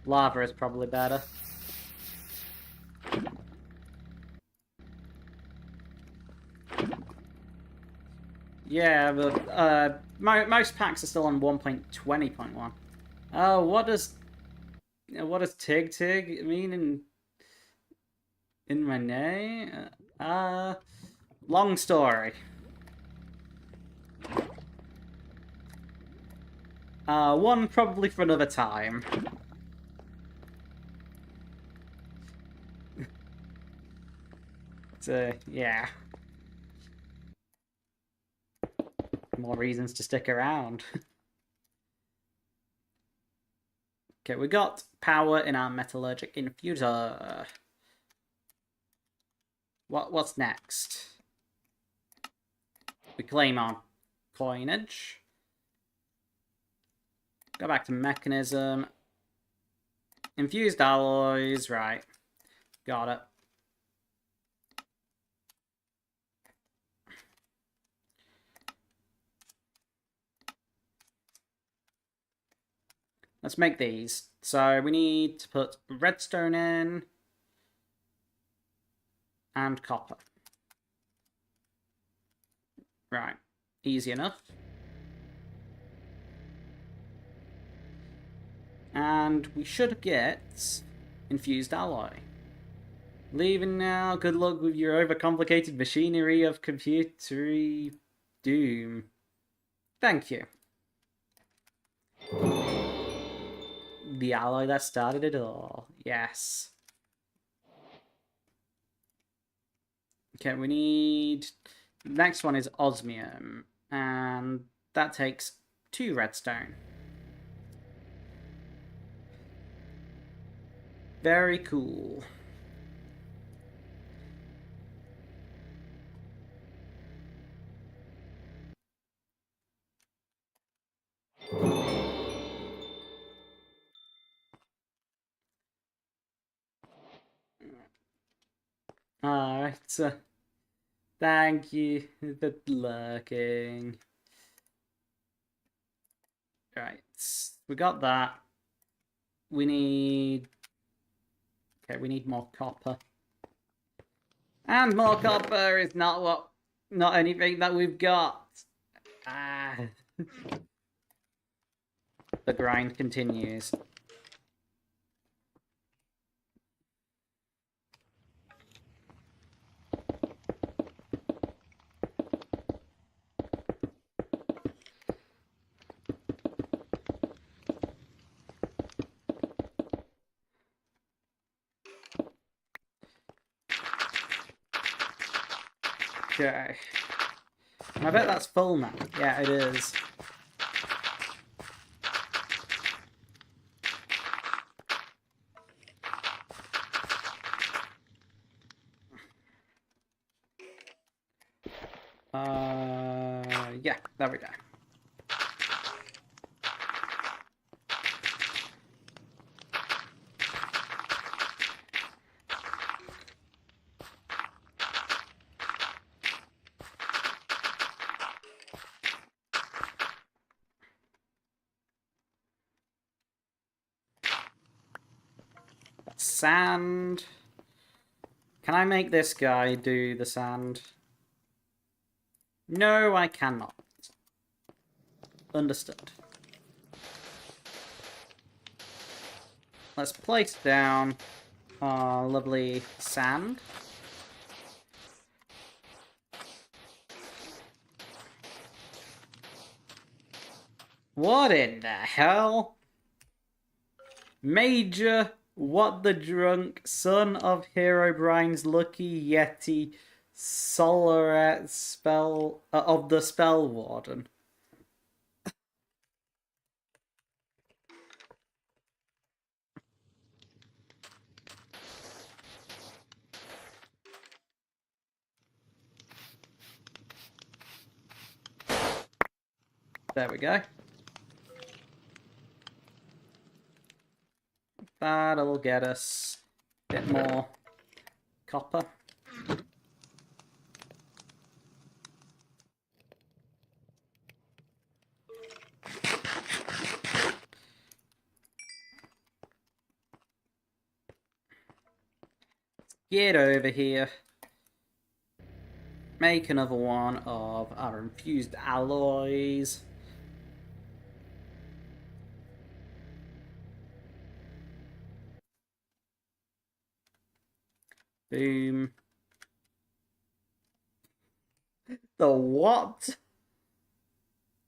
Lava is probably better. Yeah, but most packs are still on 1.20.1. Oh, what does Tig Tig mean in my name? Long story. One probably for another time. So, yeah. More reasons to stick around. Okay, we got power in our metallurgic infuser. What's next? We claim our coinage. Go back to mechanism. Infused alloys, right. Got it. Let's make these. So we need to put redstone in and copper. Right, easy enough. And we should get infused alloy. Leaving now. Good luck with your overcomplicated machinery of computery doom. Thank you. The alloy that started it all. Yes. Okay, we need... Next one is osmium. And that takes 2 redstone. Very cool. Alright. Thank you for lurking. Right. We got that. We need... Okay, we need more copper. And more copper is not anything that we've got. Ah. The grind continues. Okay. I bet that's full now. Yeah, it is. Yeah, there we go. Sand. Can I make this guy do the sand? No, I cannot. Understood. Let's place down our lovely sand. What in the hell? Major, what the drunk, son of Herobrine's lucky Yeti, Solaret spell of the Spell Warden. There we go. That'll get us a bit more copper. Get over here. Make another one of our infused alloys. Boom. The what?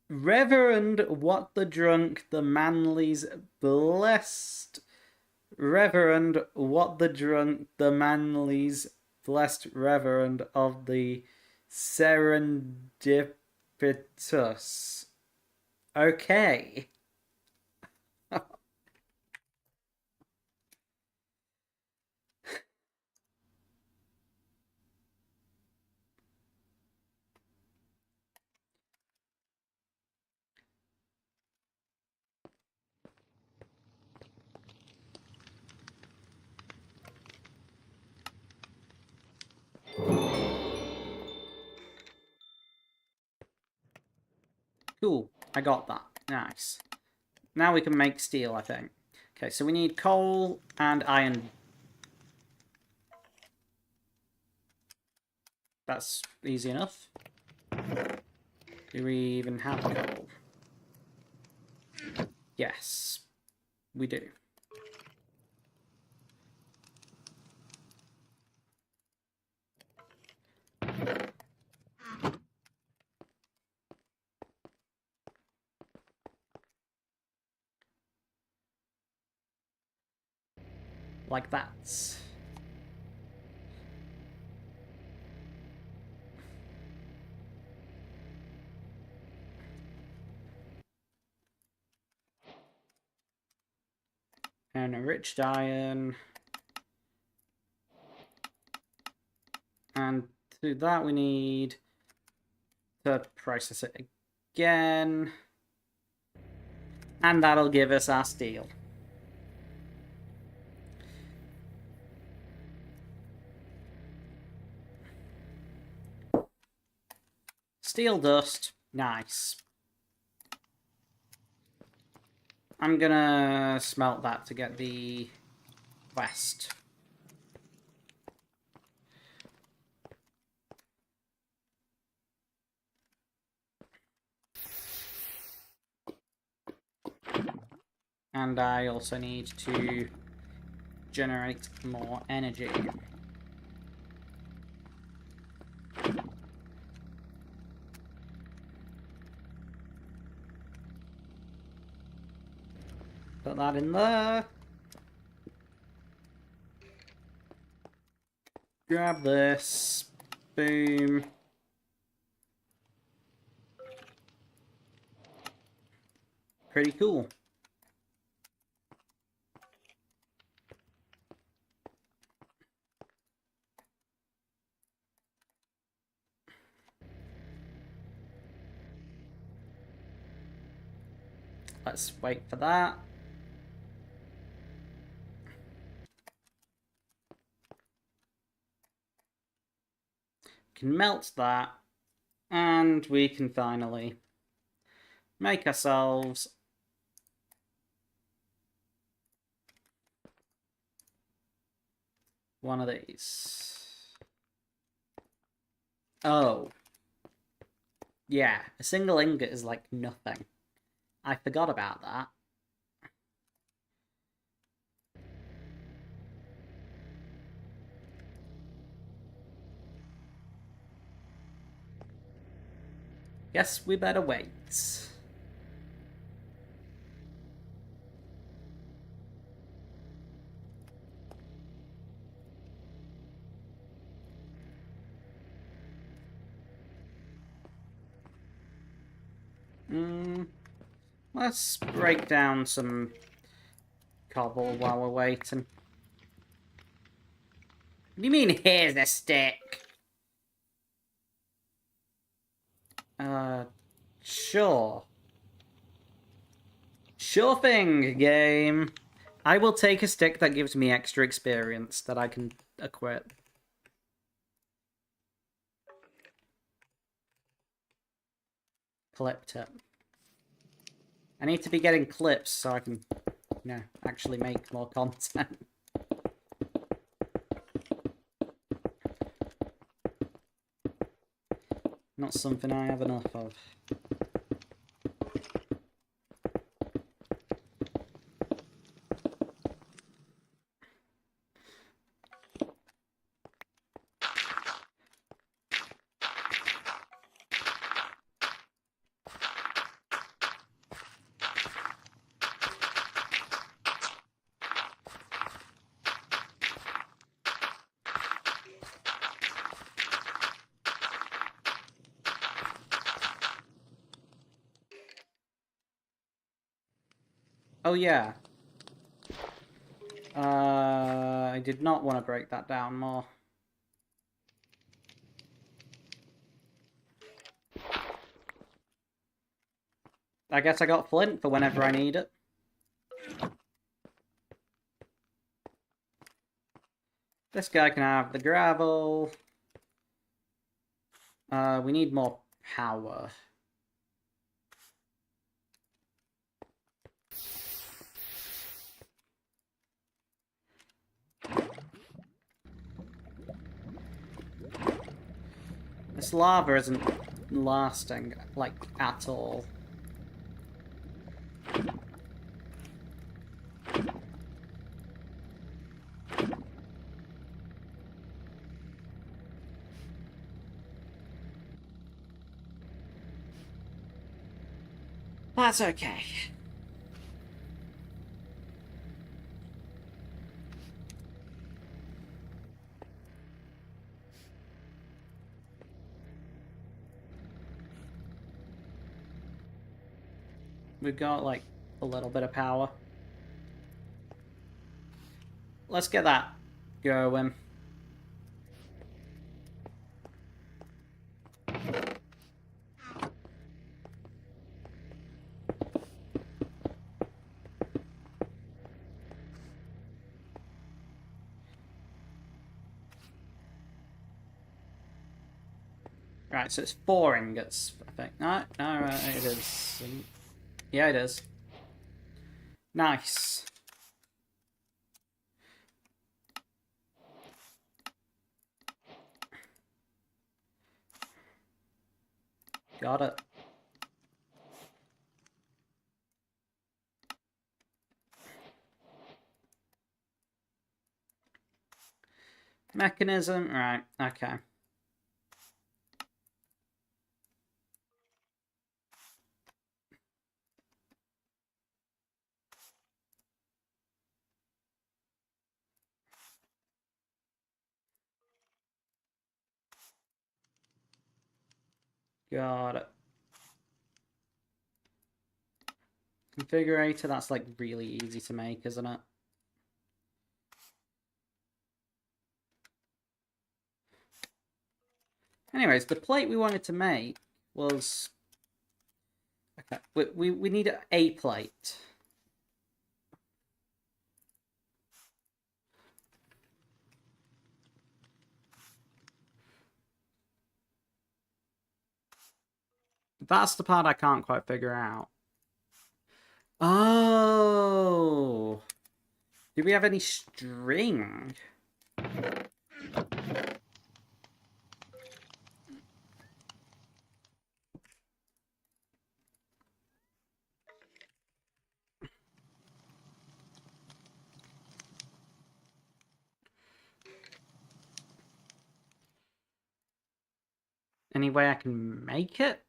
Reverend What the Drunk, the Manly's blessed. Reverend What the Drunk, the Manly's blessed Reverend of the Serendipitous. Okay. Cool, I got that. Nice. Now we can make steel, I think. Okay, so we need coal and iron. That's easy enough. Do we even have coal? Yes, we do. Like that. And enriched iron. And to that we need to process it again. And that'll give us our steel. Steel dust. Nice. I'm gonna smelt that to get the west. And I also need to generate more energy. Put that in there. Grab this. Boom. Pretty cool. Let's wait for that. Can melt that, and we can finally make ourselves one of these. Oh. Yeah, a single ingot is like nothing. I forgot about that. Guess we better wait. Let's break down some cobble while we're waiting. What do you mean, here's the stick? Sure. Sure thing, game. I will take a stick that gives me extra experience that I can equip. Clip tip. I need to be getting clips so I can, you know, actually make more content. Not something I have enough of. Oh yeah. I did not want to break that down more. I guess I got flint for whenever I need it. This guy can have the gravel. We need more power. This lava isn't lasting, like, at all. That's okay. We've got, like, a little bit of power. Let's get that going. Right, so it's 4 ingots, I think. No, it is. Yeah, it is. Nice. Got it. Mechanism, right, okay. Got it. Configurator, that's like really easy to make, isn't it? Anyways, the plate we wanted to make was... Okay, we need a plate. That's the part I can't quite figure out. Oh! Do we have any string? Any way I can make it?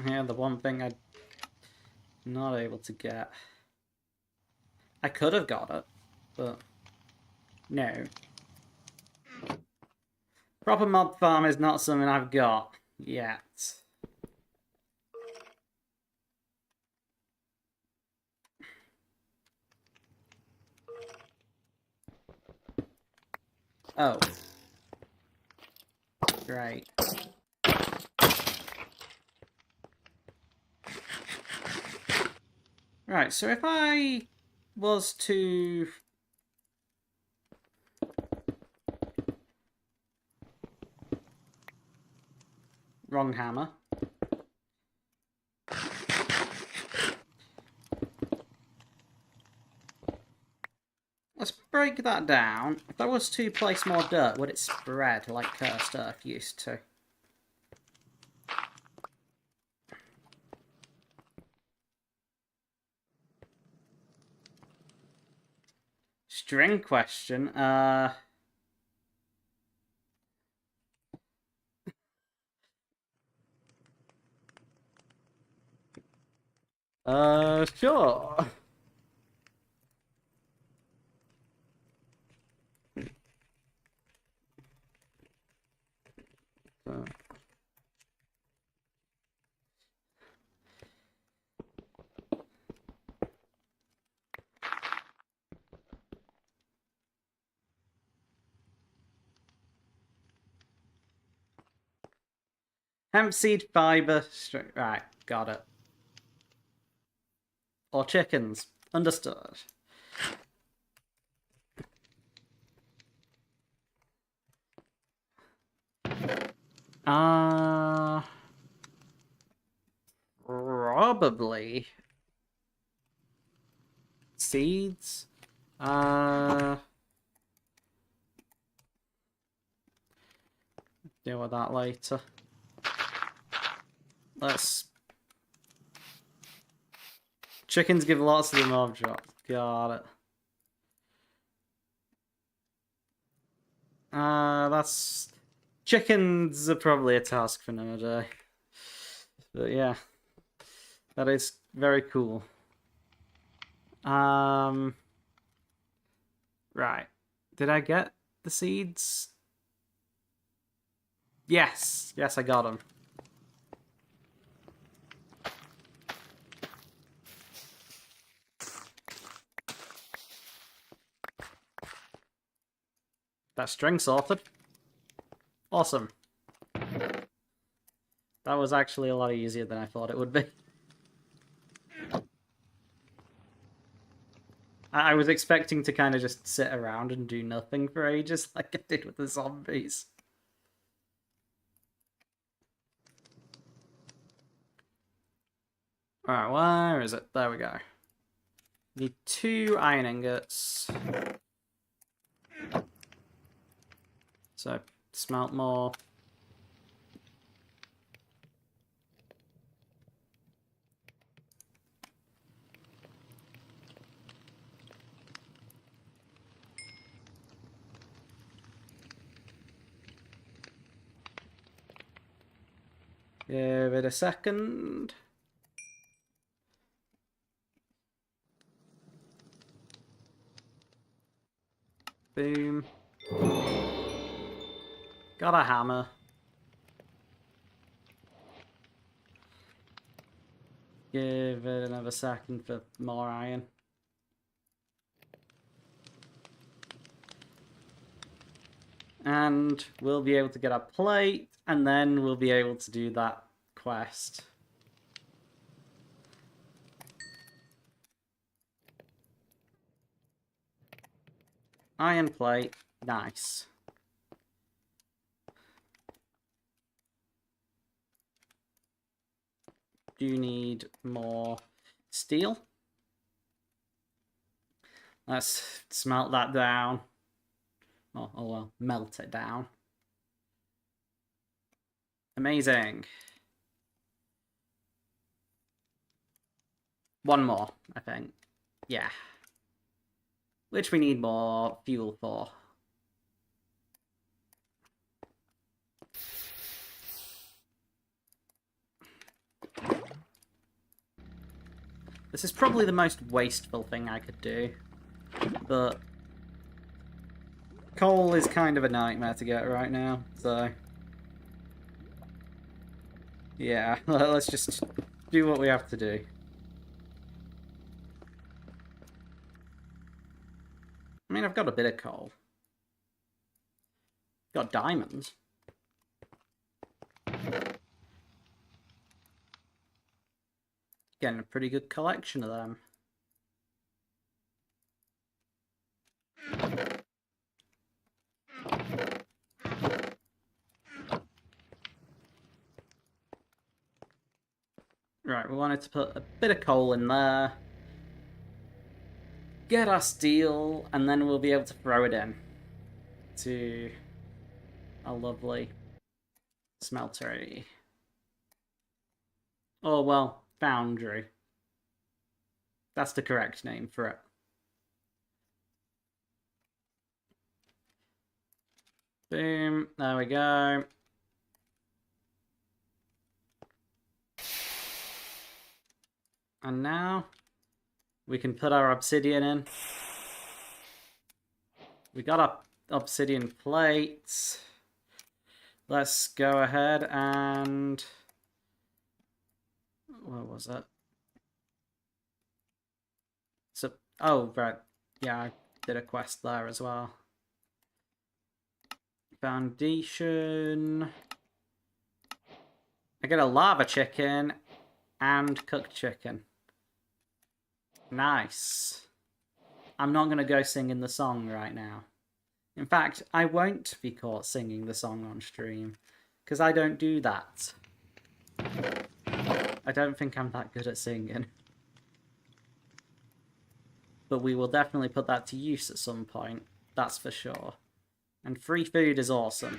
Yeah, the one thing I'm not able to get. I could have got it, but no. Proper mob farm is not something I've got yet. Oh. Great. Right, so if I was to... Wrong hammer. Let's break that down. If I was to place more dirt, would it spread like cursed earth used to? String question. Sure. Hemp seed fiber. Right, got it. Or chickens. Understood. Probably. Seeds? Deal with that later. Let's... Chickens give lots of the mob drops. Got it. That's... Chickens are probably a task for another day. But yeah. That is very cool. Right. Did I get the seeds? Yes. Yes, I got them. That string sorted. Awesome. That was actually a lot easier than I thought it would be. I was expecting to kind of just sit around and do nothing for ages like I did with the zombies. Alright, where is it? There we go. Need 2 iron ingots. So, smelt more. Give it a second. Boom. Got a hammer. Give it another second for more iron. And we'll be able to get our plate, and then we'll be able to do that quest. Iron plate. Nice. Do you need more steel? Let's smelt that down. Oh well, melt it down. Amazing. One more, I think. Yeah. Which we need more fuel for. This is probably the most wasteful thing I could do. But coal is kind of a nightmare to get right now, so yeah, let's just do what we have to do. I mean, I've got a bit of coal. Got diamonds. Getting a pretty good collection of them. Right, we wanted to put a bit of coal in there. Get our steel, and then we'll be able to throw it in to a lovely smeltery. Oh, well, foundry. That's the correct name for it. Boom, there we go. And now we can put our obsidian in. We got our obsidian plates. Let's go ahead and... where was it? So, oh, right. Yeah, I did a quest there as well. Foundation. I get a lava chicken and cooked chicken. Nice. I'm not going to go singing the song right now. In fact, I won't be caught singing the song on stream, because I don't do that. I don't think I'm that good at singing. But we will definitely put that to use at some point, that's for sure. And free food is awesome.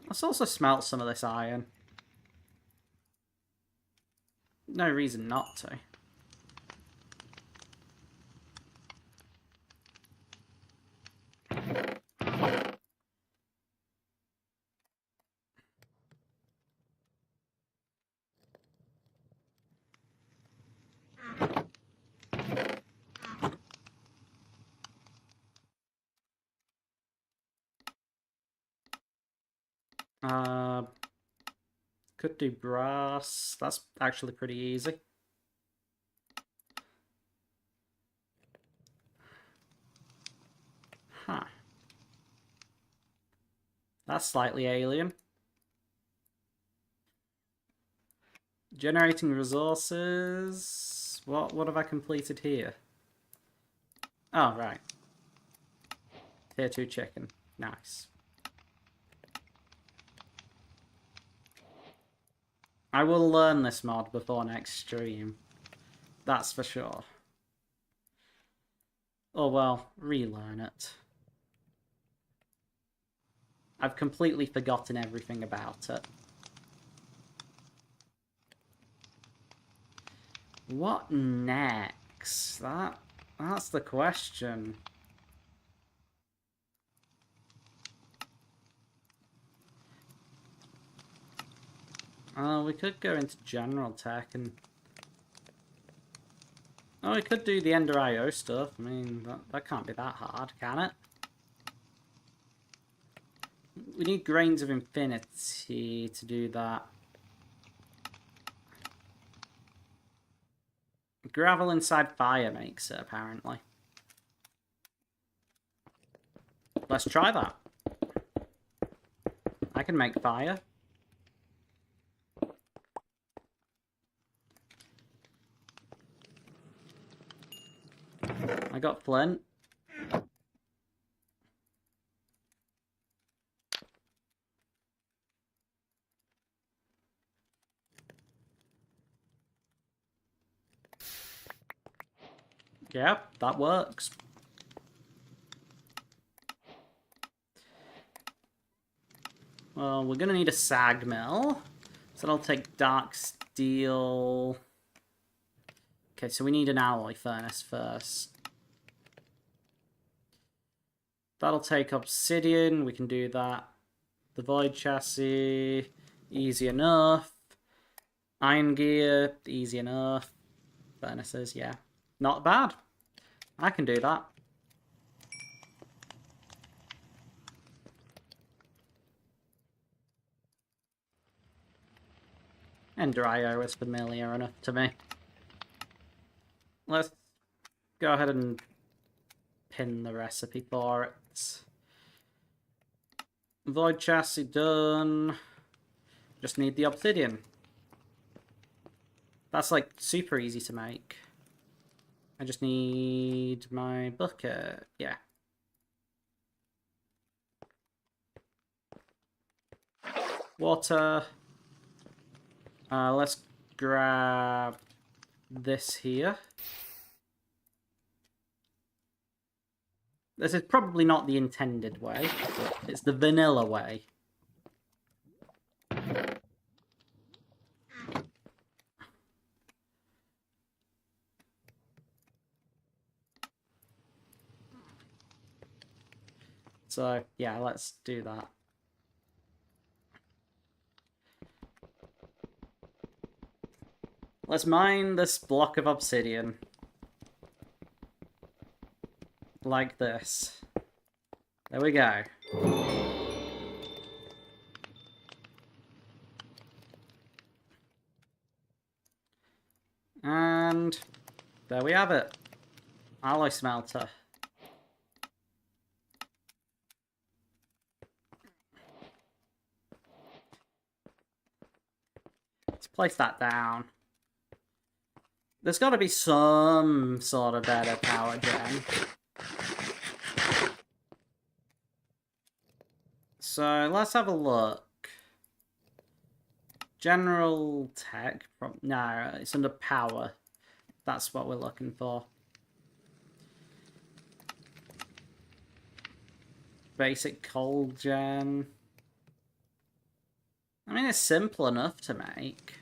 Let's also smelt some of this iron. No reason not to. Could do brass. That's actually pretty easy. Huh. That's slightly alien. Generating resources. What have I completed here? Oh, right. Tier 2 chicken. Nice. I will learn this mod before next stream. That's for sure. Oh well, relearn it. I've completely forgotten everything about it. What next? That's the question. We could go into general tech and... Oh, we could do the Ender IO stuff. I mean, that can't be that hard, can it? We need Grains of Infinity to do that. Gravel inside fire makes it, apparently. Let's try that. I can make fire. I got flint. Yep, that works. Well, we're gonna need a sag mill. So that'll take dark steel. Okay, so we need an alloy furnace first. That'll take obsidian, we can do that. The void chassis, easy enough. Iron gear, easy enough. Furnaces, yeah. Not bad. I can do that. Ender IO is familiar enough to me. Let's go ahead and pin the recipe for it. Void chassis done. Just need the obsidian. That's like super easy to make. I just need my bucket. Yeah. Water. Let's grab this here. This is probably not the intended way. It's the vanilla way. So, yeah, let's do that. Let's mine this block of obsidian. Like this. There we go. And there we have it. Alloy smelter. Let's place that down. There's got to be some sort of better power gen. So let's have a look. General tech. No, it's under power. That's what we're looking for. Basic coal gen. I mean, it's simple enough to make.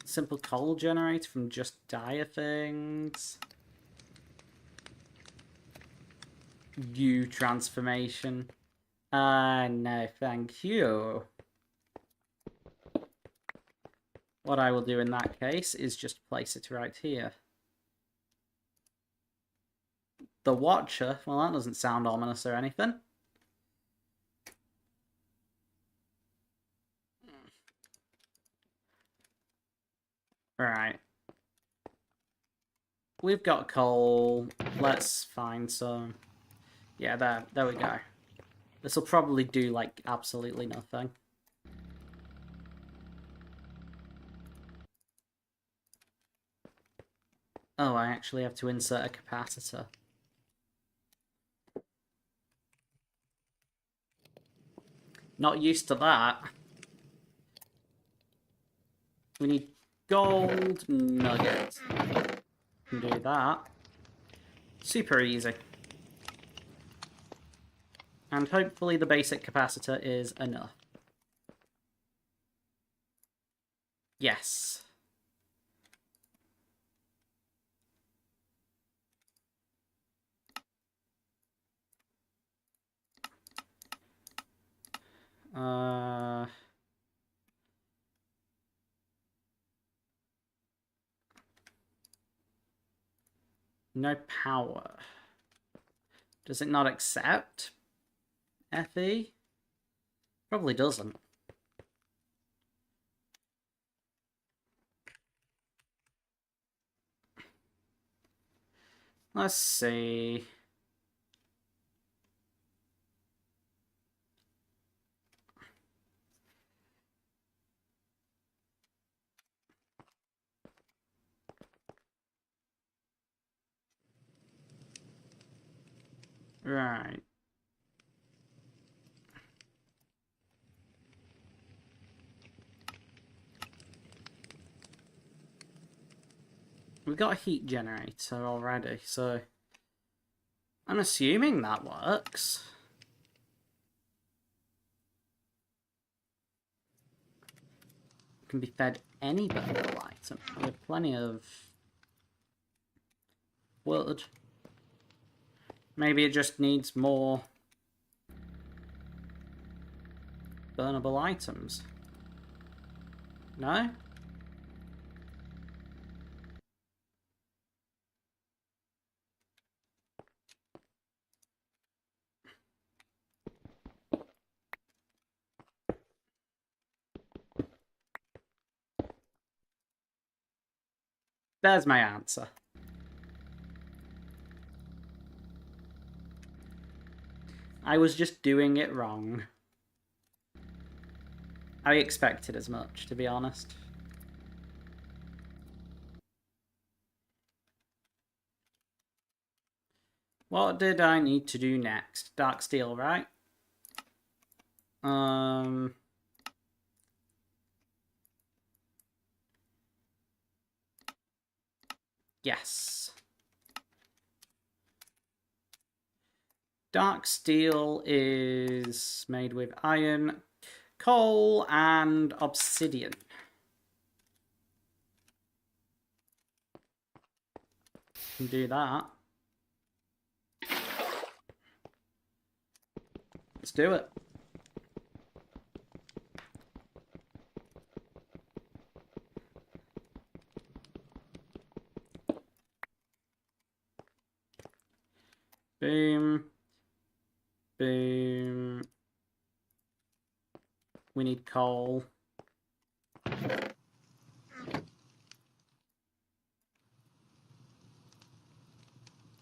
Simple coal generator from just dire things. U transformation. No, thank you. What I will do in that case is just place it right here. The Watcher, well, that doesn't sound ominous or anything. Right. We've got coal. Let's find some. Yeah, there we go. This will probably do, like, absolutely nothing. Oh, I actually have to insert a capacitor. Not used to that. We need gold nuggets. Can do that. Super easy. And hopefully the basic capacitor is enough. Yes. No power. Does it not accept FE? Probably doesn't. Let's see. Right. We've got a heat generator already, so I'm assuming that works. Can be fed any burnable item. We have plenty of wood. Maybe it just needs more burnable items. No? There's my answer. I was just doing it wrong. I expected as much, to be honest. What did I need to do next? Dark steel, right? Yes. Dark steel is made with iron, coal, and obsidian. Can do that. Let's do it. Boom. Boom. We need coal.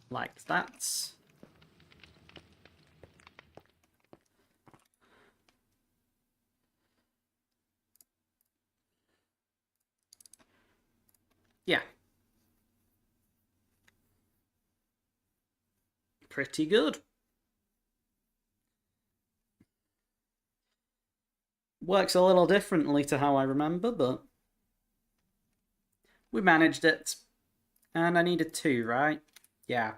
Like that. Yeah. Pretty good. Works a little differently to how I remember, but we managed it. And I needed 2, right? Yeah.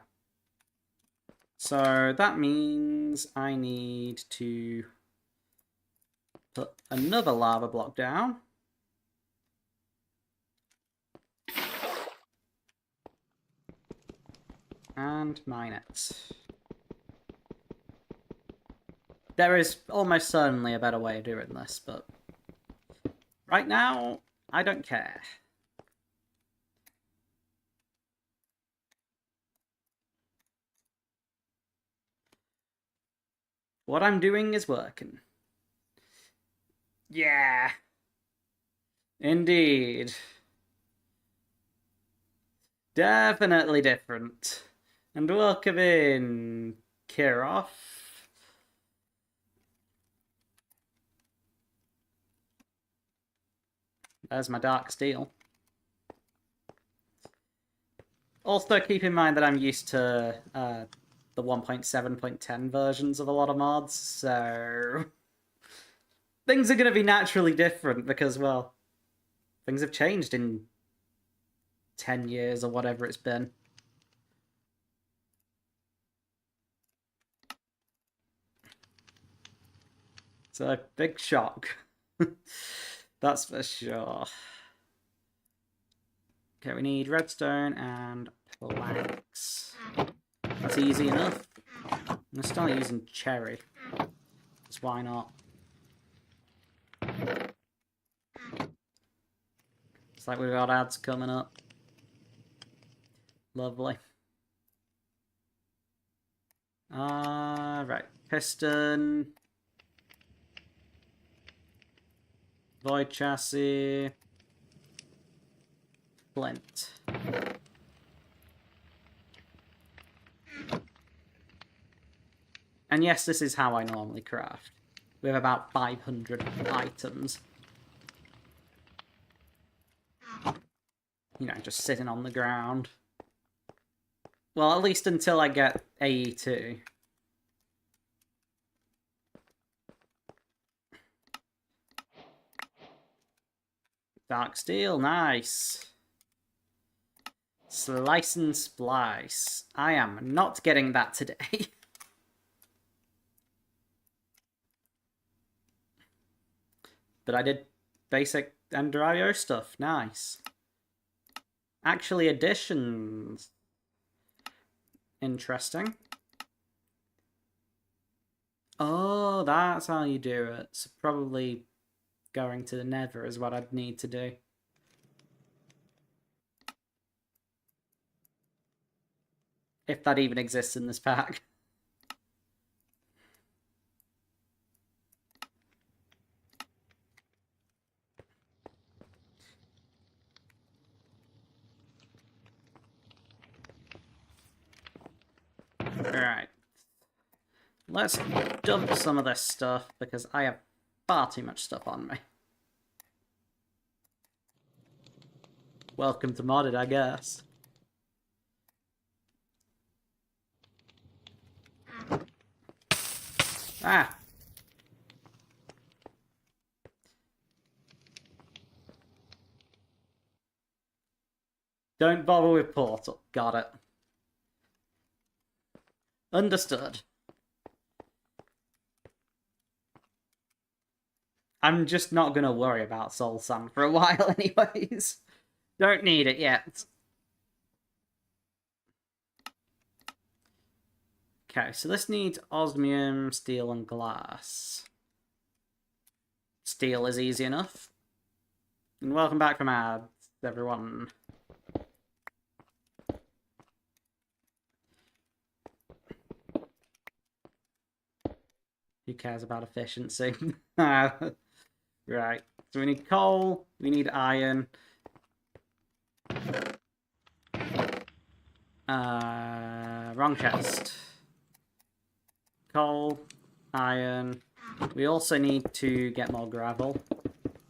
So that means I need to put another lava block down. And mine it. There is almost certainly a better way of doing this, but right now, I don't care. What I'm doing is working. Yeah. Indeed. Definitely different. And welcome in, Kirov. There's my Dark Steel. Also, keep in mind that I'm used to the 1.7.10 versions of a lot of mods, so things are going to be naturally different because, well, things have changed in 10 years or whatever it's been. It's a big shock. That's for sure. Okay, we need redstone and planks. That's easy enough. I'm going to start using cherry. Because why not? It's like we've got ads coming up. Lovely. Right. Piston. Void chassis. Flint. And yes, this is how I normally craft. We have about 500 items. You know, just sitting on the ground. Well, at least until I get AE2. Dark steel, nice. Slice and splice. I am not getting that today. But I did basic Ender IO stuff. Nice. Actually, additions. Interesting. Oh, that's how you do it. So probably going to the Nether is what I'd need to do. If that even exists in this pack. Alright. Let's dump some of this stuff because I have far too much stuff on me. Welcome to modded, I guess. Ah! Don't bother with portal. Got it. Understood. I'm just not going to worry about Soul Sand for a while anyways. Don't need it yet. Okay, so this needs osmium, steel, and glass. Steel is easy enough. And welcome back from ads, everyone. Who cares about efficiency? Right. So we need coal, we need iron. Wrong chest. Coal, iron. We also need to get more gravel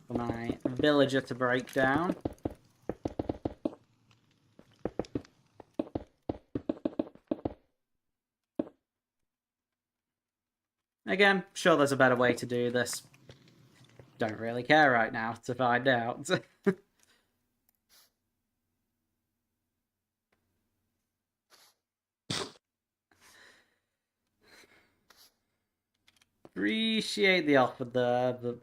for my villager to break down. Again, sure there's a better way to do this. Don't really care right now to find out. Appreciate the offer there, but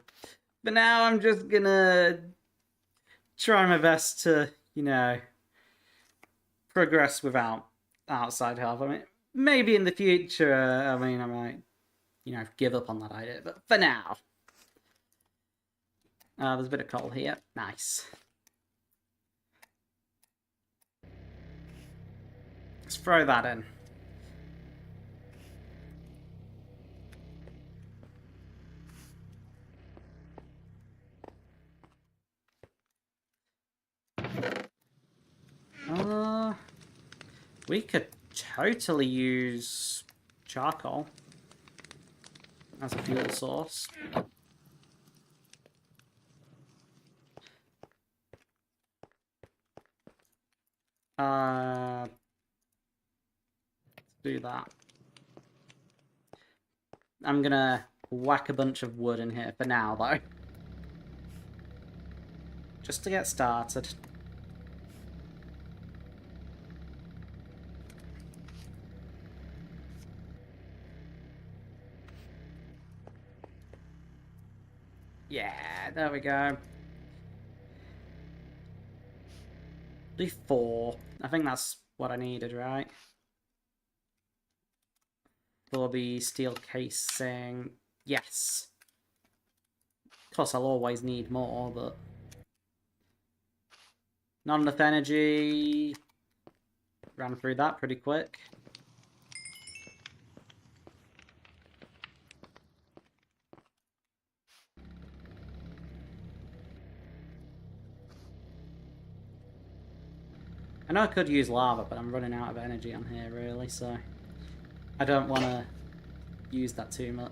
for now I'm just gonna try my best to, you know, progress without outside help. I mean, maybe in the future, I mean, I might, you know, give up on that idea, but for now. There's a bit of coal here. Nice. Let's throw that in. We could totally use charcoal as a fuel source. Do that. I'm gonna whack a bunch of wood in here for now, though. Just to get started. Yeah, there we go. Do 4. I think that's what I needed, right? For the steel casing. Yes. Of course, I'll always need more, but... Not enough energy. Ran through that pretty quick. I know I could use lava, but I'm running out of energy on here, really, so... I don't want to use that too much.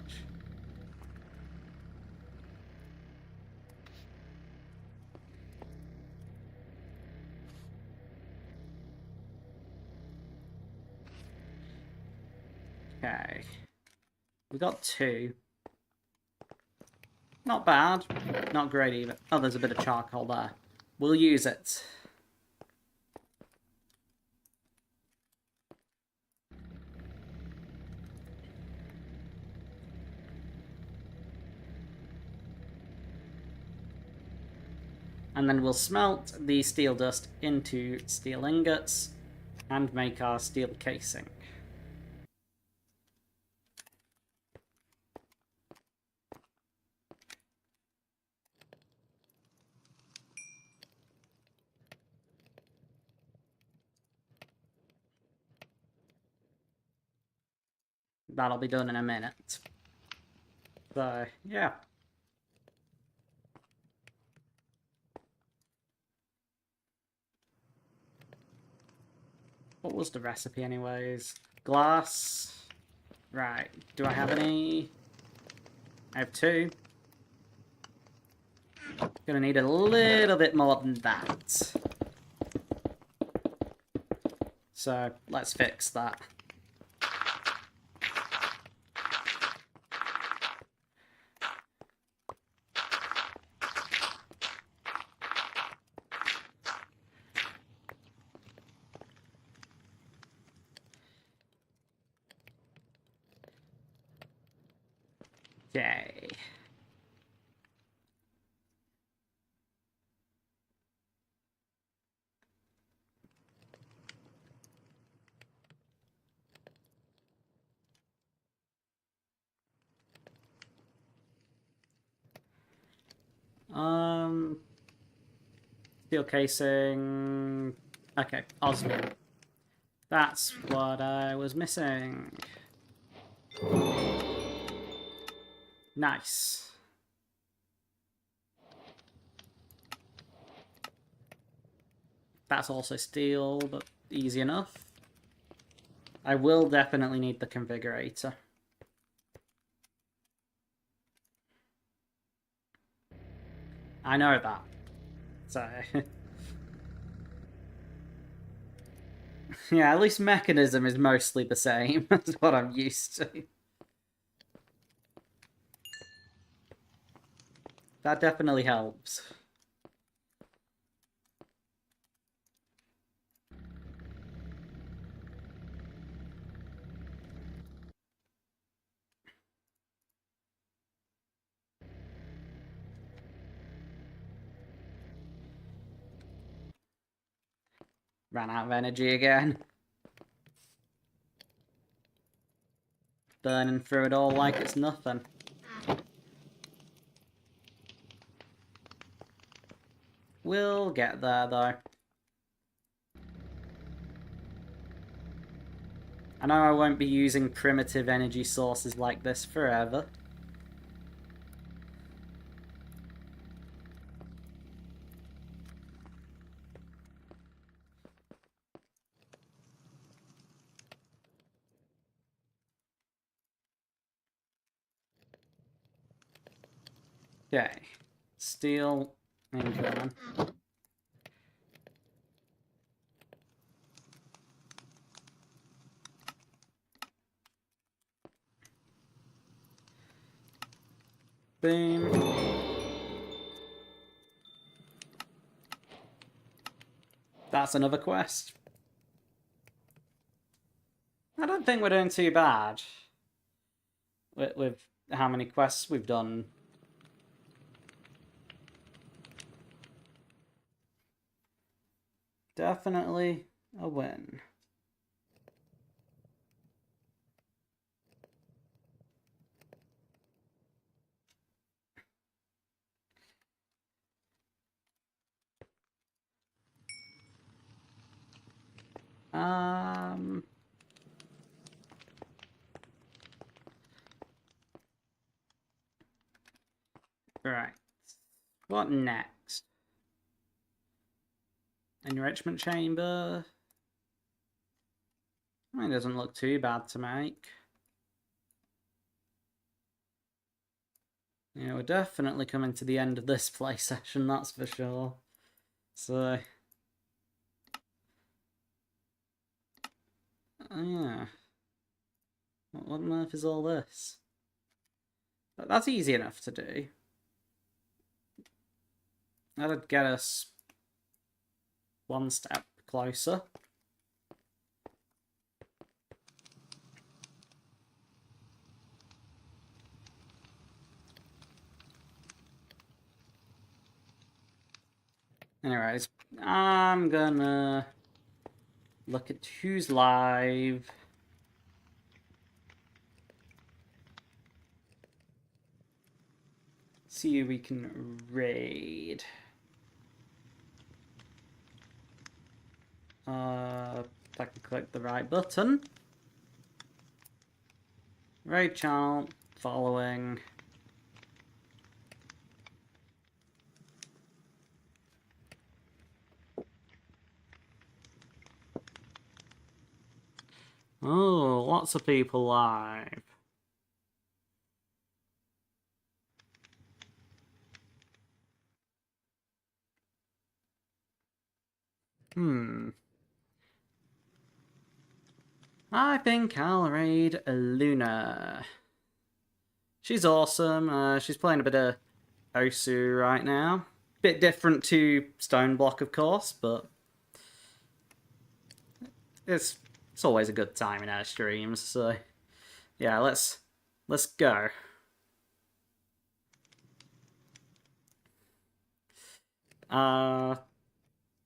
Okay. We got 2. Not bad. Not great either. Oh, there's a bit of charcoal there. We'll use it. And then we'll smelt the steel dust into steel ingots and make our steel casing. That'll be done in a minute. So, yeah. What was the recipe anyways? Glass. Right. Do I have any? I have 2. Gonna need a little bit more than that. So, let's fix that. Okay. Steel casing. Okay, osmium. That's what I was missing. Nice. That's also steel, but easy enough. I will definitely need the configurator. I know that. So... yeah, at least mechanism is mostly the same. That's what I'm used to. That definitely helps. Ran out of energy again. Burning through it all like it's nothing. We'll get there, though. I know I won't be using primitive energy sources like this forever. Okay. Steel incoming. Boom. That's another quest. I don't think we're doing too bad with how many quests we've done. Definitely a win. Um... Right. What next? Enrichment chamber. I mean, it doesn't look too bad to make. Yeah, we're definitely coming to the end of this play session, that's for sure. So, yeah. What on earth is all this? That's easy enough to do. That'd get us one step closer. Anyways, I'm gonna look at who's live. See who we can raid. If I can click the right button. Raid channel, following. Oh, lots of people live. I think I'll raid Luna. She's awesome. She's playing a bit of Osu right now. Bit different to Stoneblock, of course, but it's always a good time in our streams. So yeah, let's go.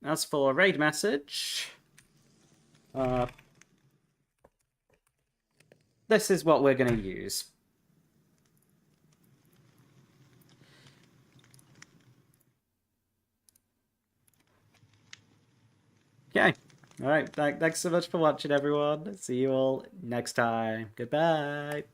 As for raid message, this is what we're going to use. Okay. Alright, thanks so much for watching, everyone. See you all next time. Goodbye.